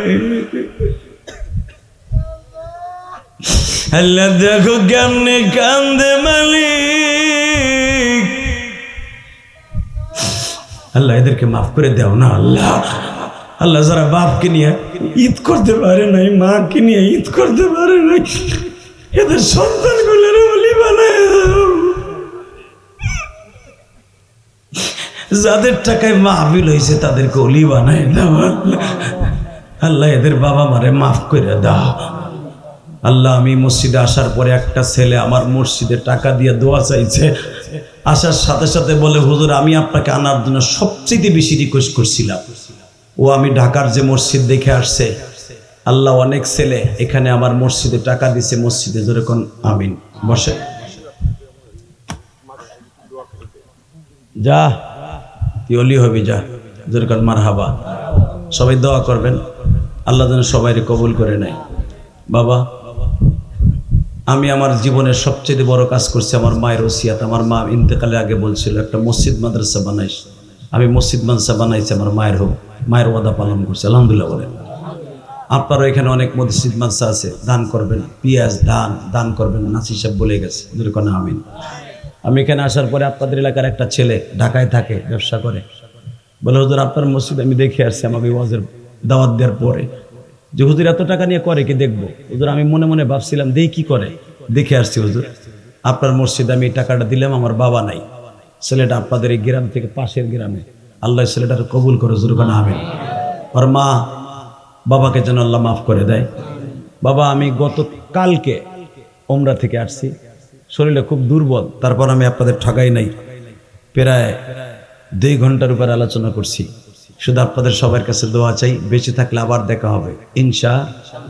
আল্লাহ দেখো কেমনে কান্দে মালিক। আল্লাহ এদেরকে মাফ করে দাও না আল্লাহ। আল্লাহ যারা বাপকে নিয়ে ঈদ করতে পারে নাই, মাকে নিয়ে ঈদ করতে পারে নাই, এদের সন্তানগুলোর ওলি বানায় দাও। যাদের টাকায় মাহফিল হয়েছে তাদেরকে ওলি বানায় দাও আল্লাহ। এদের বাবা মারে মাফ করে দাও আল্লাহ। আমি মসজিদে আসার পরে একটা ছেলে আমার মসজিদে টাকা দিয়ে দোয়া চাইছে। আসার সাথে সাথে বলে হুজুর আমি আপনাকে আনার জন্য সবচেয়ে বেশি রিকোয়েস্ট করছিলাম। ও আমি ঢাকার যে মসজিদ দেখে আসছে, আল্লাহ অনেক ছেলে এখানে আমার মসজিদে টাকা দিছে, মসজিদে যেরকম আমিন। বসে যা তুই অলি হবি, যা যেরকম মারহাবা। সবাই দোয়া করবেন আল্লাহ যেন সবাই কবুল করে নেয়। বাবা আমি আমার জীবনের সবচেয়ে বড় কাজ করছি, আমার মায়ের ওসিয়াত। আমার মা ইন্তেকালের আগে বলছিল একটা মসজিদ মাদ্রাসা বানাইস। আমি মসজিদ মাদ্রাসা বানাইছি আমার মায়ের হোক, মায়ের ওয়াদা পালন করছি আলহামদুলিল্লাহ বলেন। আপনারও এখানে অনেক মসজিদ মাদ্রাসা আছে, দান করবেন, পিঁয়াজ দান করবেন। নাসির সাহেব বলে গেছে যেরকম আমিন। আমি এখানে আসার পরে আপনাদের এলাকার একটা ছেলে ঢাকায় থাকে, ব্যবসা করে, বলে হুজুর আপনার মসজিদ আমি দেখে আসছি। আমাকে ওয়াজের দাওয়াত দেওয়ার পরে যে হুজুর এত টাকা নিয়ে করে কি দেখবো। হুজুর আমি মনে মনে ভাবছিলাম দেই কি করে, দেখে আসছি হুজুর আপনার মসজিদে আমি এই টাকাটা দিলাম। আমার বাবা নাই, ছেলেটা আপনাদের এই গ্রাম থেকে পাশের গ্রামে, আল্লাহ ছেলেটার কবুল করে হুজুর কোন আমিন। আর মা বাবাকে যেন আল্লাহ মাফ করে দেয়। বাবা আমি গত কালকে ওমরা থেকে আসছি, শরীরটা খুব দুর্বল, তারপর আমি আপনাদের ঠকাই নাই। প্রায় 2 ঘন্টার উপর আলোচনা করছি। শুধু আপনাদের সবার কাছে দোয়া চাই, বেঁচে থাকলে আবার দেখা হবে ইনশাআল্লাহ।